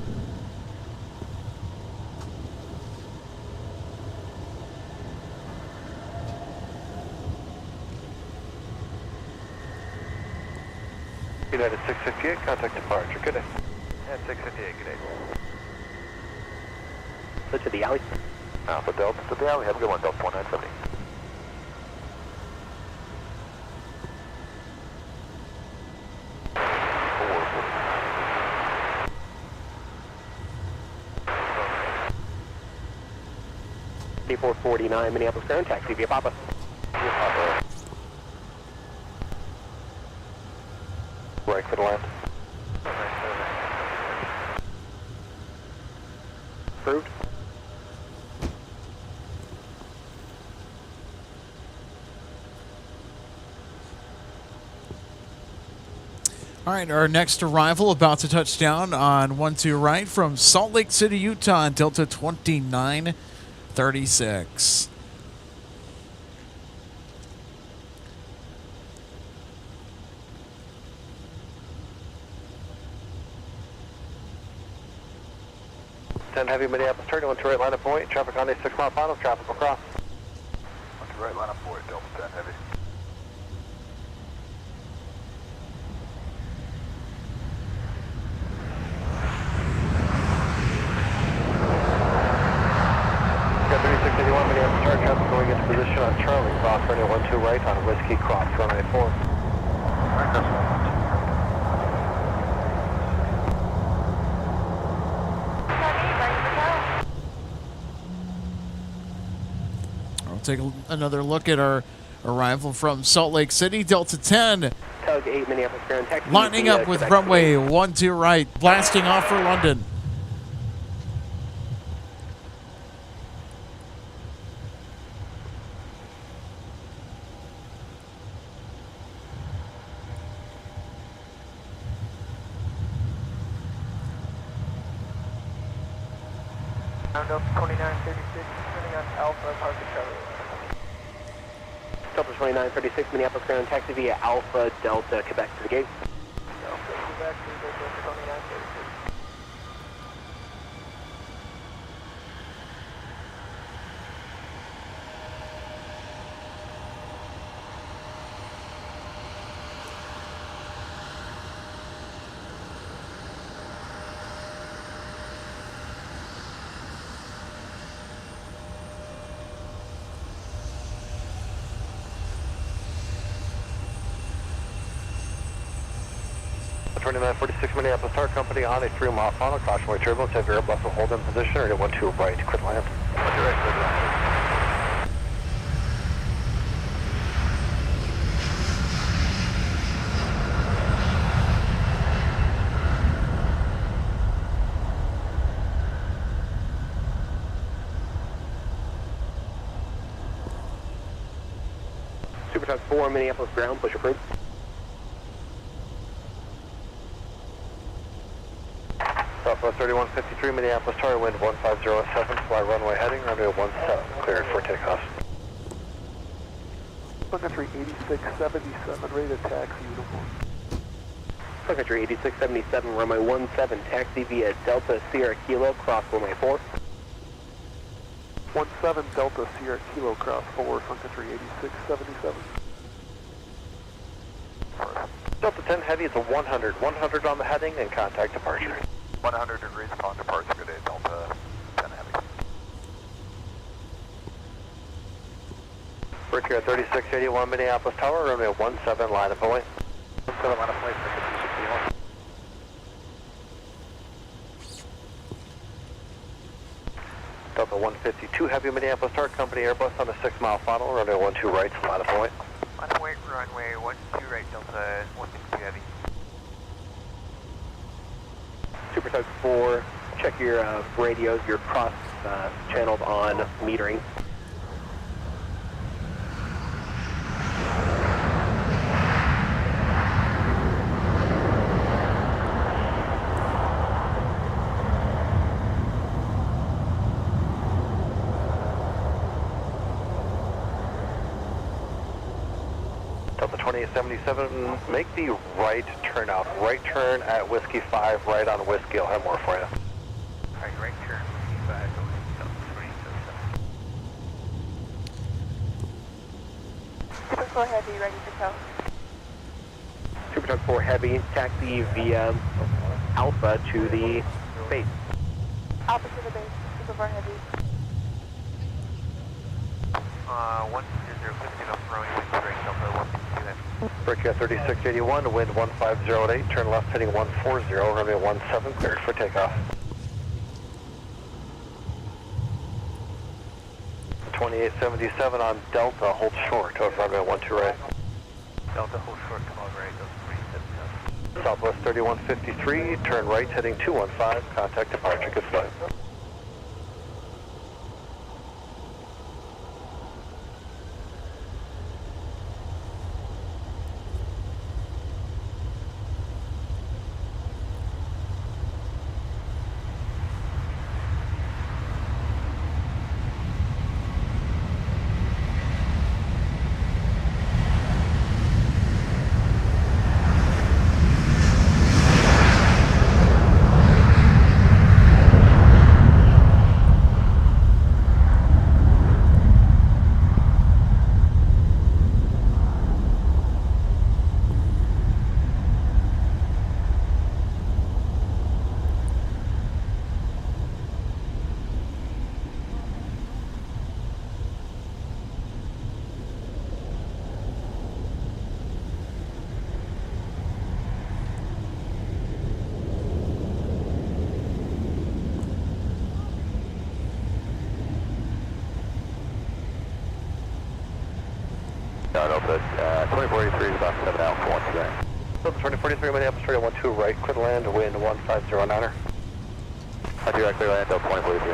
United 658, contact departure. Good day. And 658, good day. So to the alley. Alpha Delta to the alley. Have a good one, Delta 1970. D449 Minneapolis ground, taxi via Papa. Right for the land. Approved. All right, our next arrival about to touch down on 12 right from Salt Lake City, Utah, Delta 2936. Heavy Minneapolis turn, 1 to right line of point, traffic on a 6 mile final, traffic will cross. 1 to right line of point, Delta 10 Heavy. Got 3681 Minneapolis turn, traffic going into position on Charlie, cross runway 12 right on Whiskey, cross runway 4. Alright, that's 1. Take another look at our arrival from Salt Lake City, Delta 10. Tug 8 Minneapolis ground, taxi Lining via up with Quebec runway 12 right, blasting off for London. Delta 2936, turning on Alpha, Parker Charlie. Delta 2936 Minneapolis ground, taxi via Alpha Delta Quebec to the gate. Delta Quebec, Delta 2936. The 2946 Minneapolis Tar Company on a 3 mile final, cautionary turbulence, have your Airbus will hold in position, or 12 right, quit land. 1 to right, clear to land. Super Tug 4 Minneapolis ground, push approved. Southwest 3153 Minneapolis Tar, wind 1507, fly runway heading, runway 17, cleared for takeoff. Sun Country 8677, ready to taxi uniform. Sun Country 8677, runway 17, taxi via Delta Sierra Kilo, cross runway 4. 17 Delta Sierra Kilo, cross 4, Sun Country 8677. Delta 10 Heavy is a 100, 100 on the heading, and contact departure. 100 degrees upon departure, good day, Delta 10 Heavy. Bridge here at 3681 Minneapolis Tower, runway 17, line of point. 17 line of point, 261. Delta 152 Heavy Minneapolis Tar Company Airbus on a 6 mile final, runway 12 right, line of point. Line of point, runway 12 right, Delta 152 Heavy. Super Tug 4, check your radios, your cross channels on metering. Delta 2877, make the right turn out. Right turn at Whiskey 5, right on Whiskey. I'll have more for you. Alright, right turn, Whiskey 5, Delta 2877. Super 4 Heavy, ready to tow. Super Truck 4 Heavy, taxi via Alpha to the base. Alpha to the base, Super 4 Heavy. 120, up throwing wind straight, Delta 152 Heavy. Brickyard 3681, wind 1508, turn left heading 140, runway 17, cleared for takeoff. 2877 on Delta, hold short, over runway 12 right. Delta, hold short, come on right, Delta 377. Southwest 3153, turn right heading 215, contact departure, good flight. Delta 2043 is about 7 out for 1 today. Delta 2043, Minneapolis 3112 right, clear to land, wind 1509er. Roger, clear land, Delta 2043.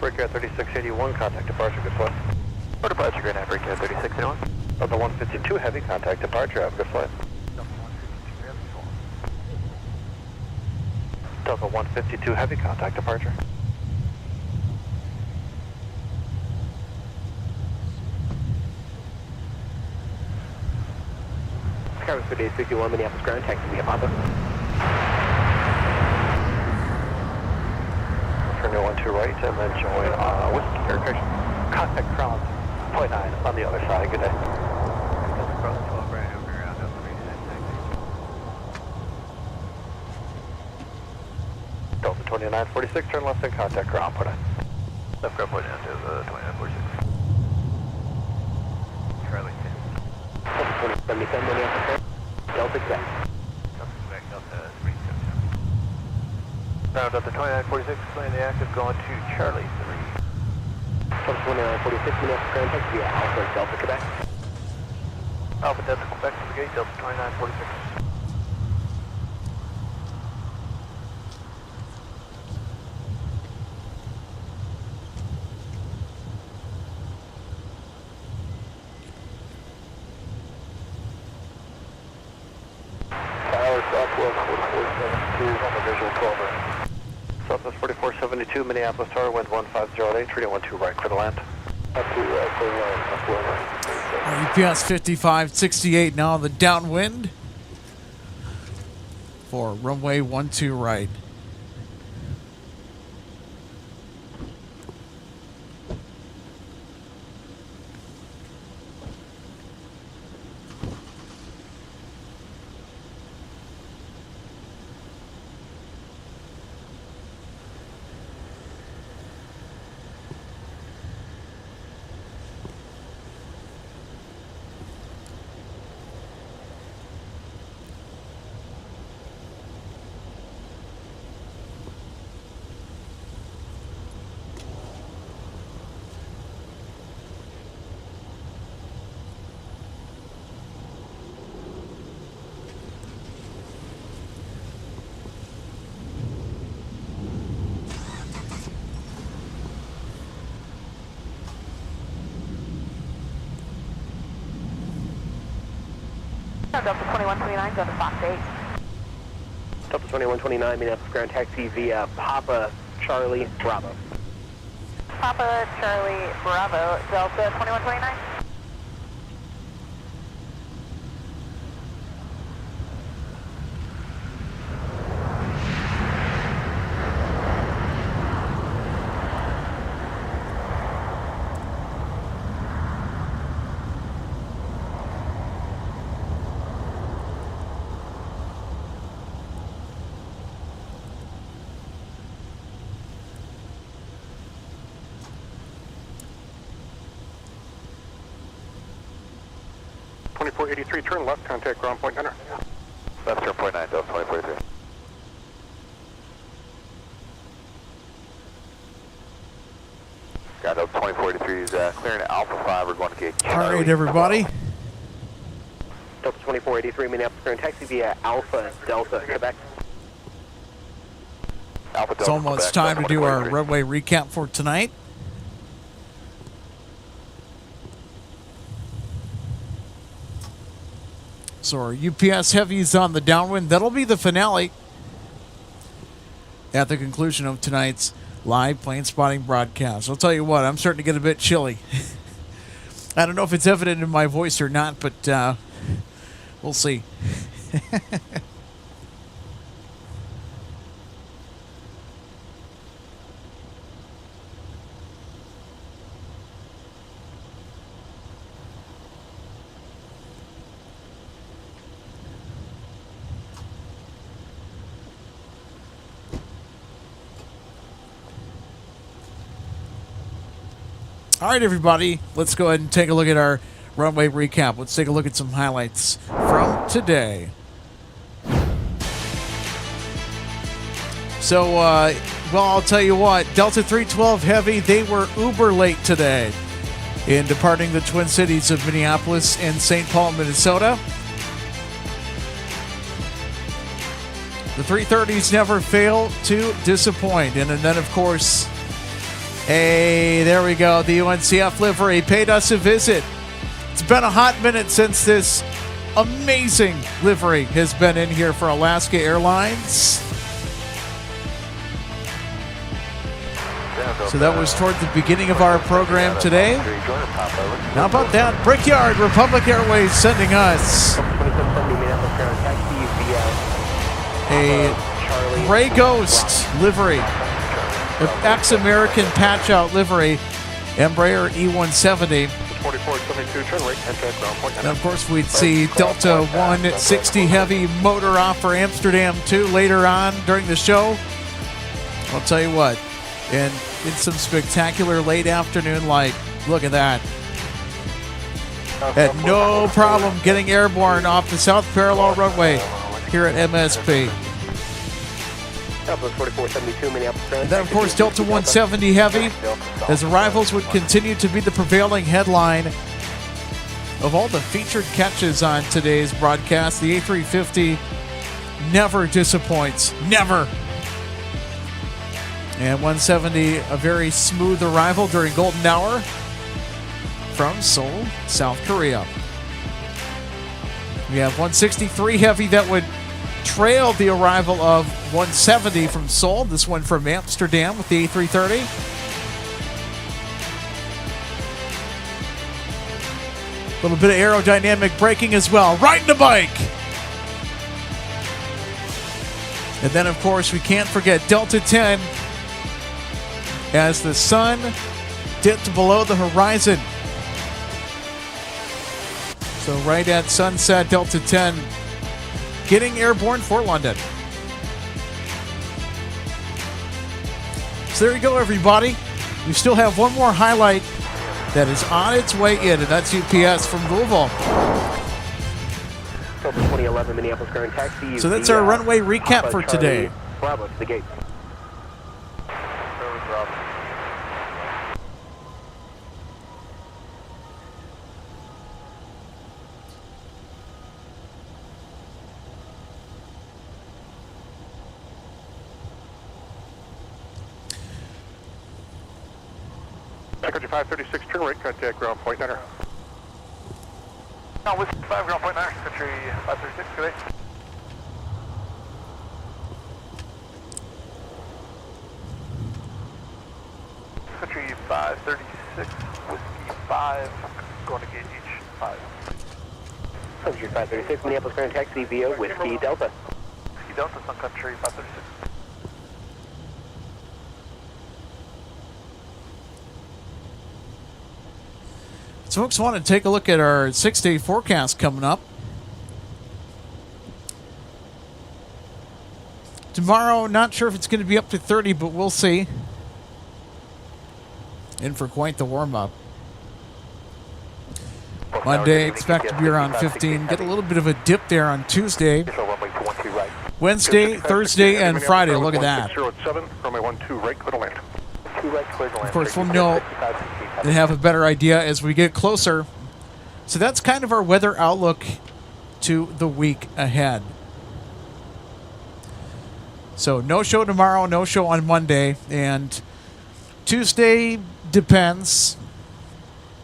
Brickyard 3681, contact departure, good flight. For departure, Grand Am, Brickyard 3681. Delta 152 heavy, contact departure, have a good flight. Delta 152 heavy, contact departure. Skyrim for Day 51, Minneapolis ground, taxi via Papa. Turn to 12 right and then join Whiskey, or contact Crown 29 on the other side, good day. Delta Cross 12 right over around Delta 39 taxi. Delta 2946, turn left and contact Crown 29. Left ground point down to 2946. Charlie 10. Delta 2077, Minneapolis, Delta Quebec. Delta Quebec, Delta 377. Round Delta 2946, playing the active, going to Charlie 3. Delta 2946, Minneapolis ground, taxi via Alpha, Delta Quebec. Alpha Delta Quebec to the gate, Delta 2946. Southwest 4472, Minneapolis Tower, wind 1508, 312 right, clear to land. UPS 5568 now on the downwind for runway 12 right. Delta 2129, go to Fox 8. Delta 2129, Minneapolis ground, taxi via Papa Charlie Bravo. Papa Charlie Bravo, Delta 2129. 2483, turn left, contact ground point center. Left turn point 9, Delta 2043. Got Delta 2043 is clearing Alpha 5, we're going to get All right, everybody. Delta 2483, Minneapolis, current taxi via Alpha Delta, Quebec. Alpha It's Delta, almost Quebec, time to do our 2043. runway recap for tonight. So our UPS heavies on the downwind. That'll be the finale at the conclusion of tonight's live plane spotting broadcast. I'll tell you what, I'm starting to get a bit chilly. I don't know if it's evident in my voice or not, but we'll see. All right, everybody, let's go ahead and take a look at our runway recap. Let's take a look at some highlights from today. So, well, I'll tell you what, Delta 312 Heavy, they were uber late today in departing the Twin Cities of Minneapolis and St. Paul, Minnesota. The 330s never fail to disappoint. And then, of course, hey, there we go. The UNCF livery paid us a visit. It's been a hot minute since this amazing livery has been in here for Alaska Airlines. So that was toward the beginning of our program today. How about that? Brickyard Republic Airways sending us a Gray Ghost livery. Ex-American patch-out livery, Embraer E170. 4472, turn right, contact ground point. And of course, we'd see Delta 160 Heavy motor off for Amsterdam 2 later on during the show. I'll tell you what, and in some spectacular late afternoon light. Look at that. Had no problem getting airborne off the South Parallel runway here at MSP. And then, of course, Delta 170 Heavy, as arrivals would continue to be the prevailing headline of all the featured catches on today's broadcast. The A350 never disappoints. Never. And 170, a very smooth arrival during golden hour from Seoul, South Korea. We have 163 Heavy that would trail the arrival of 170 from Seoul. This one from Amsterdam with the A330. A little bit of aerodynamic braking as well. Riding the bike. And then, of course, we can't forget Delta 10 as the sun dipped below the horizon. So right at sunset, Delta 10 getting airborne for London. So there you go, everybody. We still have one more highlight that is on its way in, and that's UPS from Louisville. 2011 Minneapolis current taxi. So that's our runway recap for today. Bravo to the gate. Sun Country 536, turn right, contact ground point center. Now, with 5 ground point 9, Country 536, good day. Country 536, Whiskey 5, going to gauge each 5. Country 536, Minneapolis current taxi via Whiskey Delta. Whiskey Delta, Sun Country 536. So folks want to take a look at our 6-day forecast coming up. Tomorrow, not sure if it's going to be up to 30, but we'll see. In for quite the warm-up. Monday, expect to be around 15. Get a little bit of a dip there on Tuesday. Wednesday, Thursday, and Friday. Look at that. 607, runway 12 right, clear to land. 2 right, clear to land. Of course, we'll know and have a better idea as we get closer. So that's kind of our weather outlook to the week ahead. So no show tomorrow, no show on Monday, and Tuesday depends.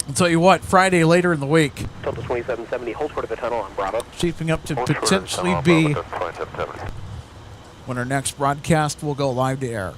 I'll tell you what, Friday later in the week. Delta 2770, hold short of the tunnel on Bravo. Shaping up to potentially be when our next broadcast will go live to air.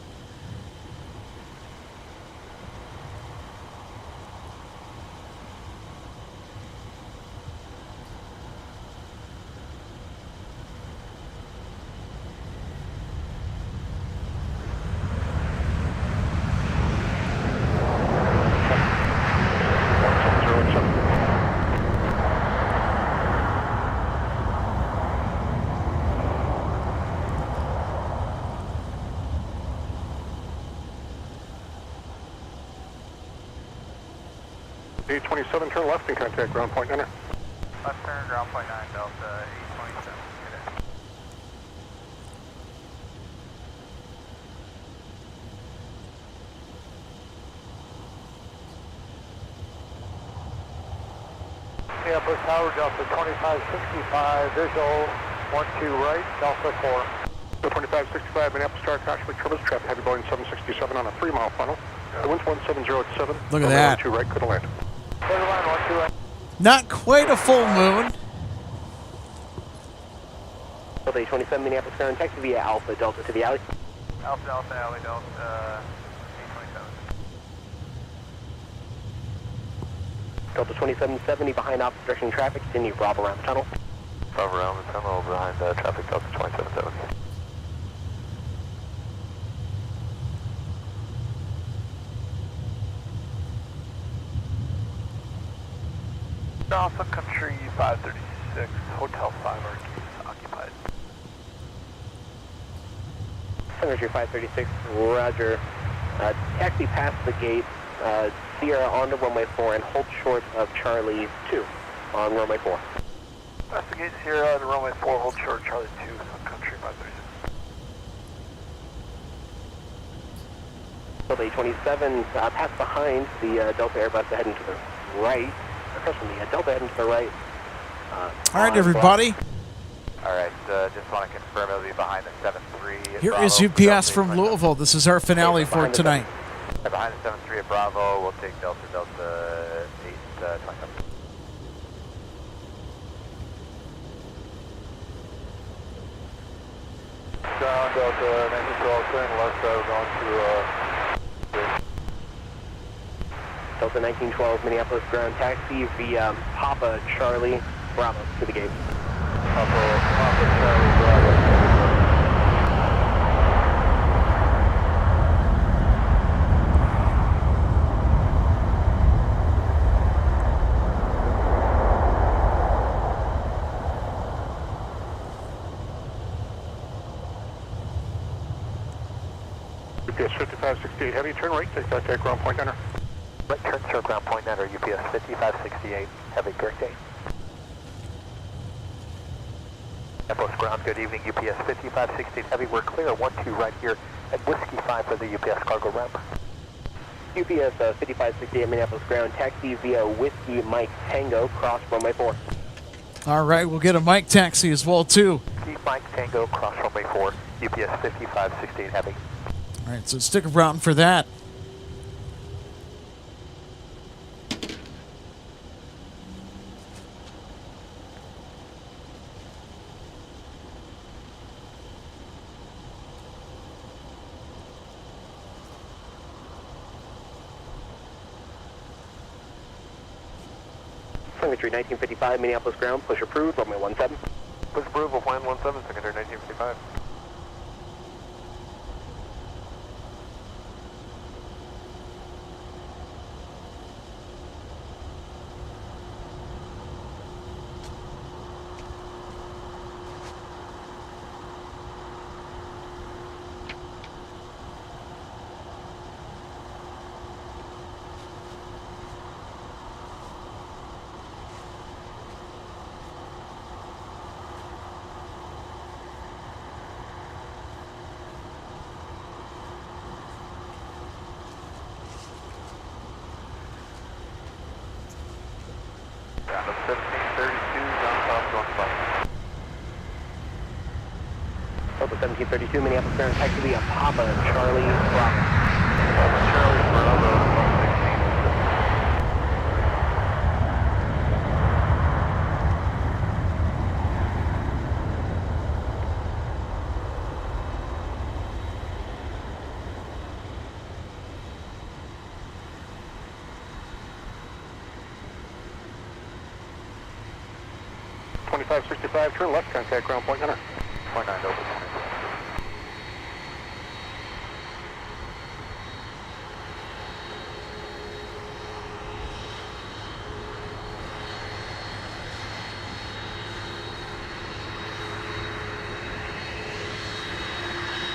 A27, turn left and contact ground point enter. Left turn, ground point 9, Delta 827. Minneapolis Tower, Delta 2565, visual 12 right, Delta 4. The 2565, Minneapolis Tower, Caution Turbos, traffic heavy Boeing 767 on a 3-mile funnel. The wind's 170 at 7. Look at that. 12 right, clear to land. Clear to land, 12 right. Not quite a full moon. Delta 27, Minneapolis ground, taxi via Alpha Delta to the alley. Alpha Delta, Alley Delta 827. Delta 2770 behind opposite direction traffic, continue Bravo around the tunnel. Bravo around the tunnel behind traffic Delta 2770. Sun Country 536, Hotel 5 Arcades occupied. Sun Country 536, roger. Taxi past the gate, Sierra onto runway 4 and hold short of Charlie 2 on runway 4. Past the gate, Sierra on runway 4, hold short, Charlie 2, Sun Country 536. Delta 27, pass behind the Delta Airbus heading to the right. Across from the Delta heading to the right. All right, everybody. All right, just want to confirm it'll be behind the 7-3. Here is UPS from Louisville. This is our finale for tonight. Behind the 7-3 at Bravo, we'll take Delta 827. Ground, Delta 1912, turn left, going to Delta 1912, Minneapolis ground taxi via Papa Charlie Bravo to the gate. Papa Charlie Bravo. UPS 5568 heavy, turn right, take contact ground point enter. Right turn, sir, ground point enter, UPS 5568 heavy, correct date. Minneapolis ground, good evening, UPS 5568 heavy, we're clear, 12 right here at Whiskey 5 for the UPS cargo ramp. UPS 5568 Minneapolis ground, taxi via Whiskey Mike Tango, cross runway 4. All right, we'll get a Mike taxi as well, too. Keep Mike Tango, cross runway 4, UPS 5568 heavy. All right, so stick around for that. Sun Country 1955 Minneapolis ground, push approved, runway 17. Push approved, we'll fly 17, Secondary 1955. 1732, John Cross, North 5. Delta 1732, Minneapolis Airport, taxi via Papa Charlie Bravo. Charlie Bravo, 116. 2565, turn left, contact ground point center. Point 9 over 20.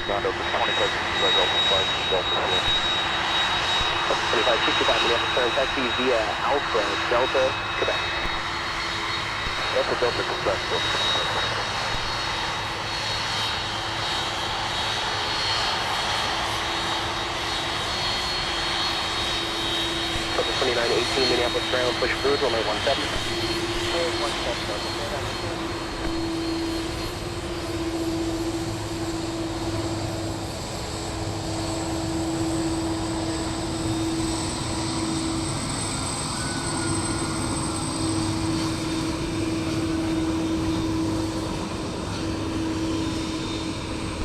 Ground over 2565, Delta 5, Delta 2565, Minneapolis Airport, taxi via Alpha Delta, Quebec. Delta, Delta, Quebec. Delta 2918, Minneapolis ground, push through, runway 17.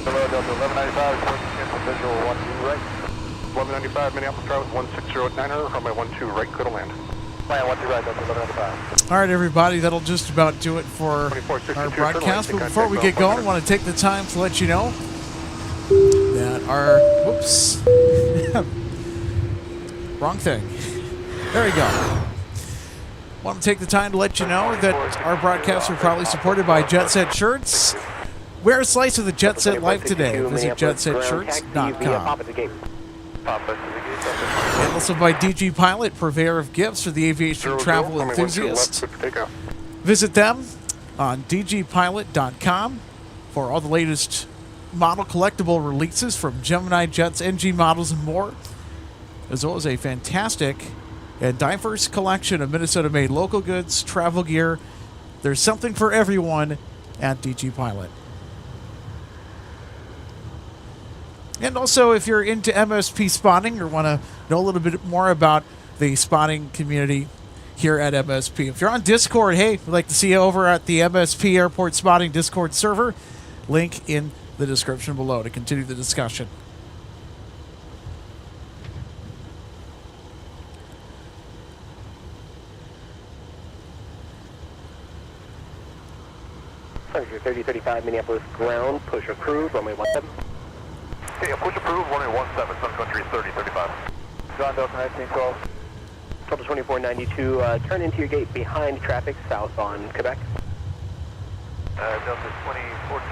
Hello, Delta 1195, cancel visual 12 right. 1195, Minneapolis Drive, 16089er, runway 12 right, clear to land. Plan 12 right, Delta 1195. All right, everybody, that'll just about do it for our broadcast. But before we get going, I want to take the time to let you know that our... Whoops. Wrong thing. There we go. Want to take the time to let you know that our broadcasts are proudly supported by Jet Set Shirts. Wear a slice of the Jet Set life today. Visit jetsetshirts.com. And also by DG Pilot, purveyor of gifts for the aviation travel enthusiast. Visit them on dgpilot.com for all the latest model collectible releases from Gemini Jets, NG models, and more, as well as a fantastic and diverse collection of Minnesota-made local goods, travel gear. There's something for everyone at DG Pilot. And also, if you're into MSP spotting or want to know a little bit more about the spotting community here at MSP, if you're on Discord, hey, we'd like to see you over at the MSP Airport Spotting Discord server. Link in the description below to continue the discussion. Sun Country 3035, Minneapolis ground, push approved, runway 17. Okay, push approved, runway 17, Sun Country 3035. John Delta 1912. Delta 2492, turn into your gate behind traffic south on Quebec. Delta 2014.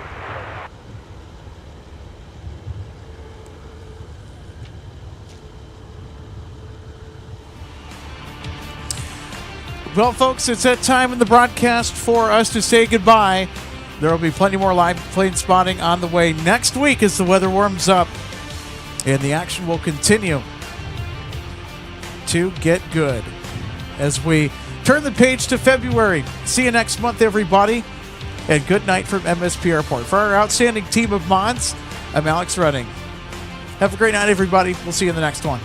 Well, folks, it's that time in the broadcast for us to say goodbye. There will be plenty more live plane spotting on the way next week as the weather warms up, and the action will continue to get good as we turn the page to February. See you next month, everybody, and good night from MSP Airport. For our outstanding team of mods, I'm Alex Redding. Have a great night, everybody. We'll see you in the next one.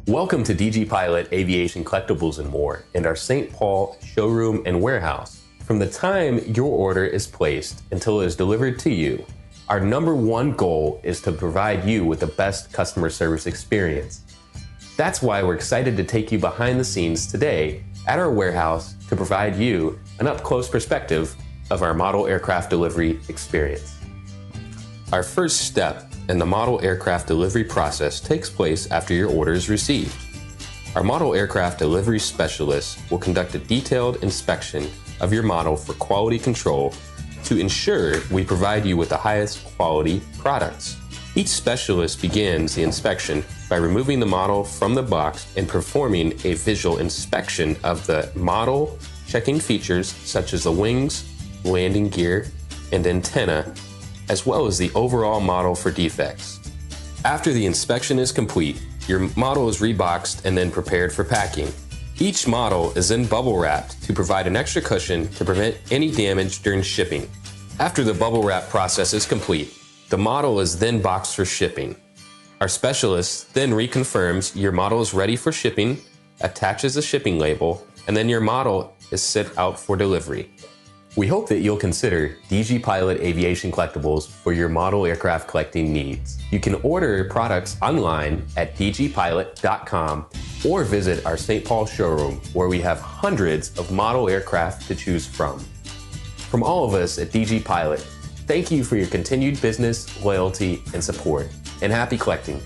Welcome to DG Pilot Aviation Collectibles and More and our St. Paul showroom and warehouse. From the time your order is placed until it is delivered to you, our #1 goal is to provide you with the best customer service experience. That's why we're excited to take you behind the scenes today at our warehouse to provide you an up-close perspective of our model aircraft delivery experience. Our first step in the model aircraft delivery process takes place after your order is received. Our model aircraft delivery specialist will conduct a detailed inspection of your model for quality control to ensure we provide you with the highest quality products. Each specialist begins the inspection by removing the model from the box and performing a visual inspection of the model, checking features such as the wings, landing gear, and antenna, as well as the overall model for defects. After the inspection is complete, your model is reboxed and then prepared for packing. Each model is then bubble wrapped to provide an extra cushion to prevent any damage during shipping. After the bubble wrap process is complete, the model is then boxed for shipping. Our specialist then reconfirms your model is ready for shipping, attaches a shipping label, and then your model is sent out for delivery. We hope that you'll consider DG Pilot Aviation Collectibles for your model aircraft collecting needs. You can order products online at dgpilot.com or visit our St. Paul showroom where we have hundreds of model aircraft to choose from. From all of us at DG Pilot, thank you for your continued business, loyalty, and support, and happy collecting.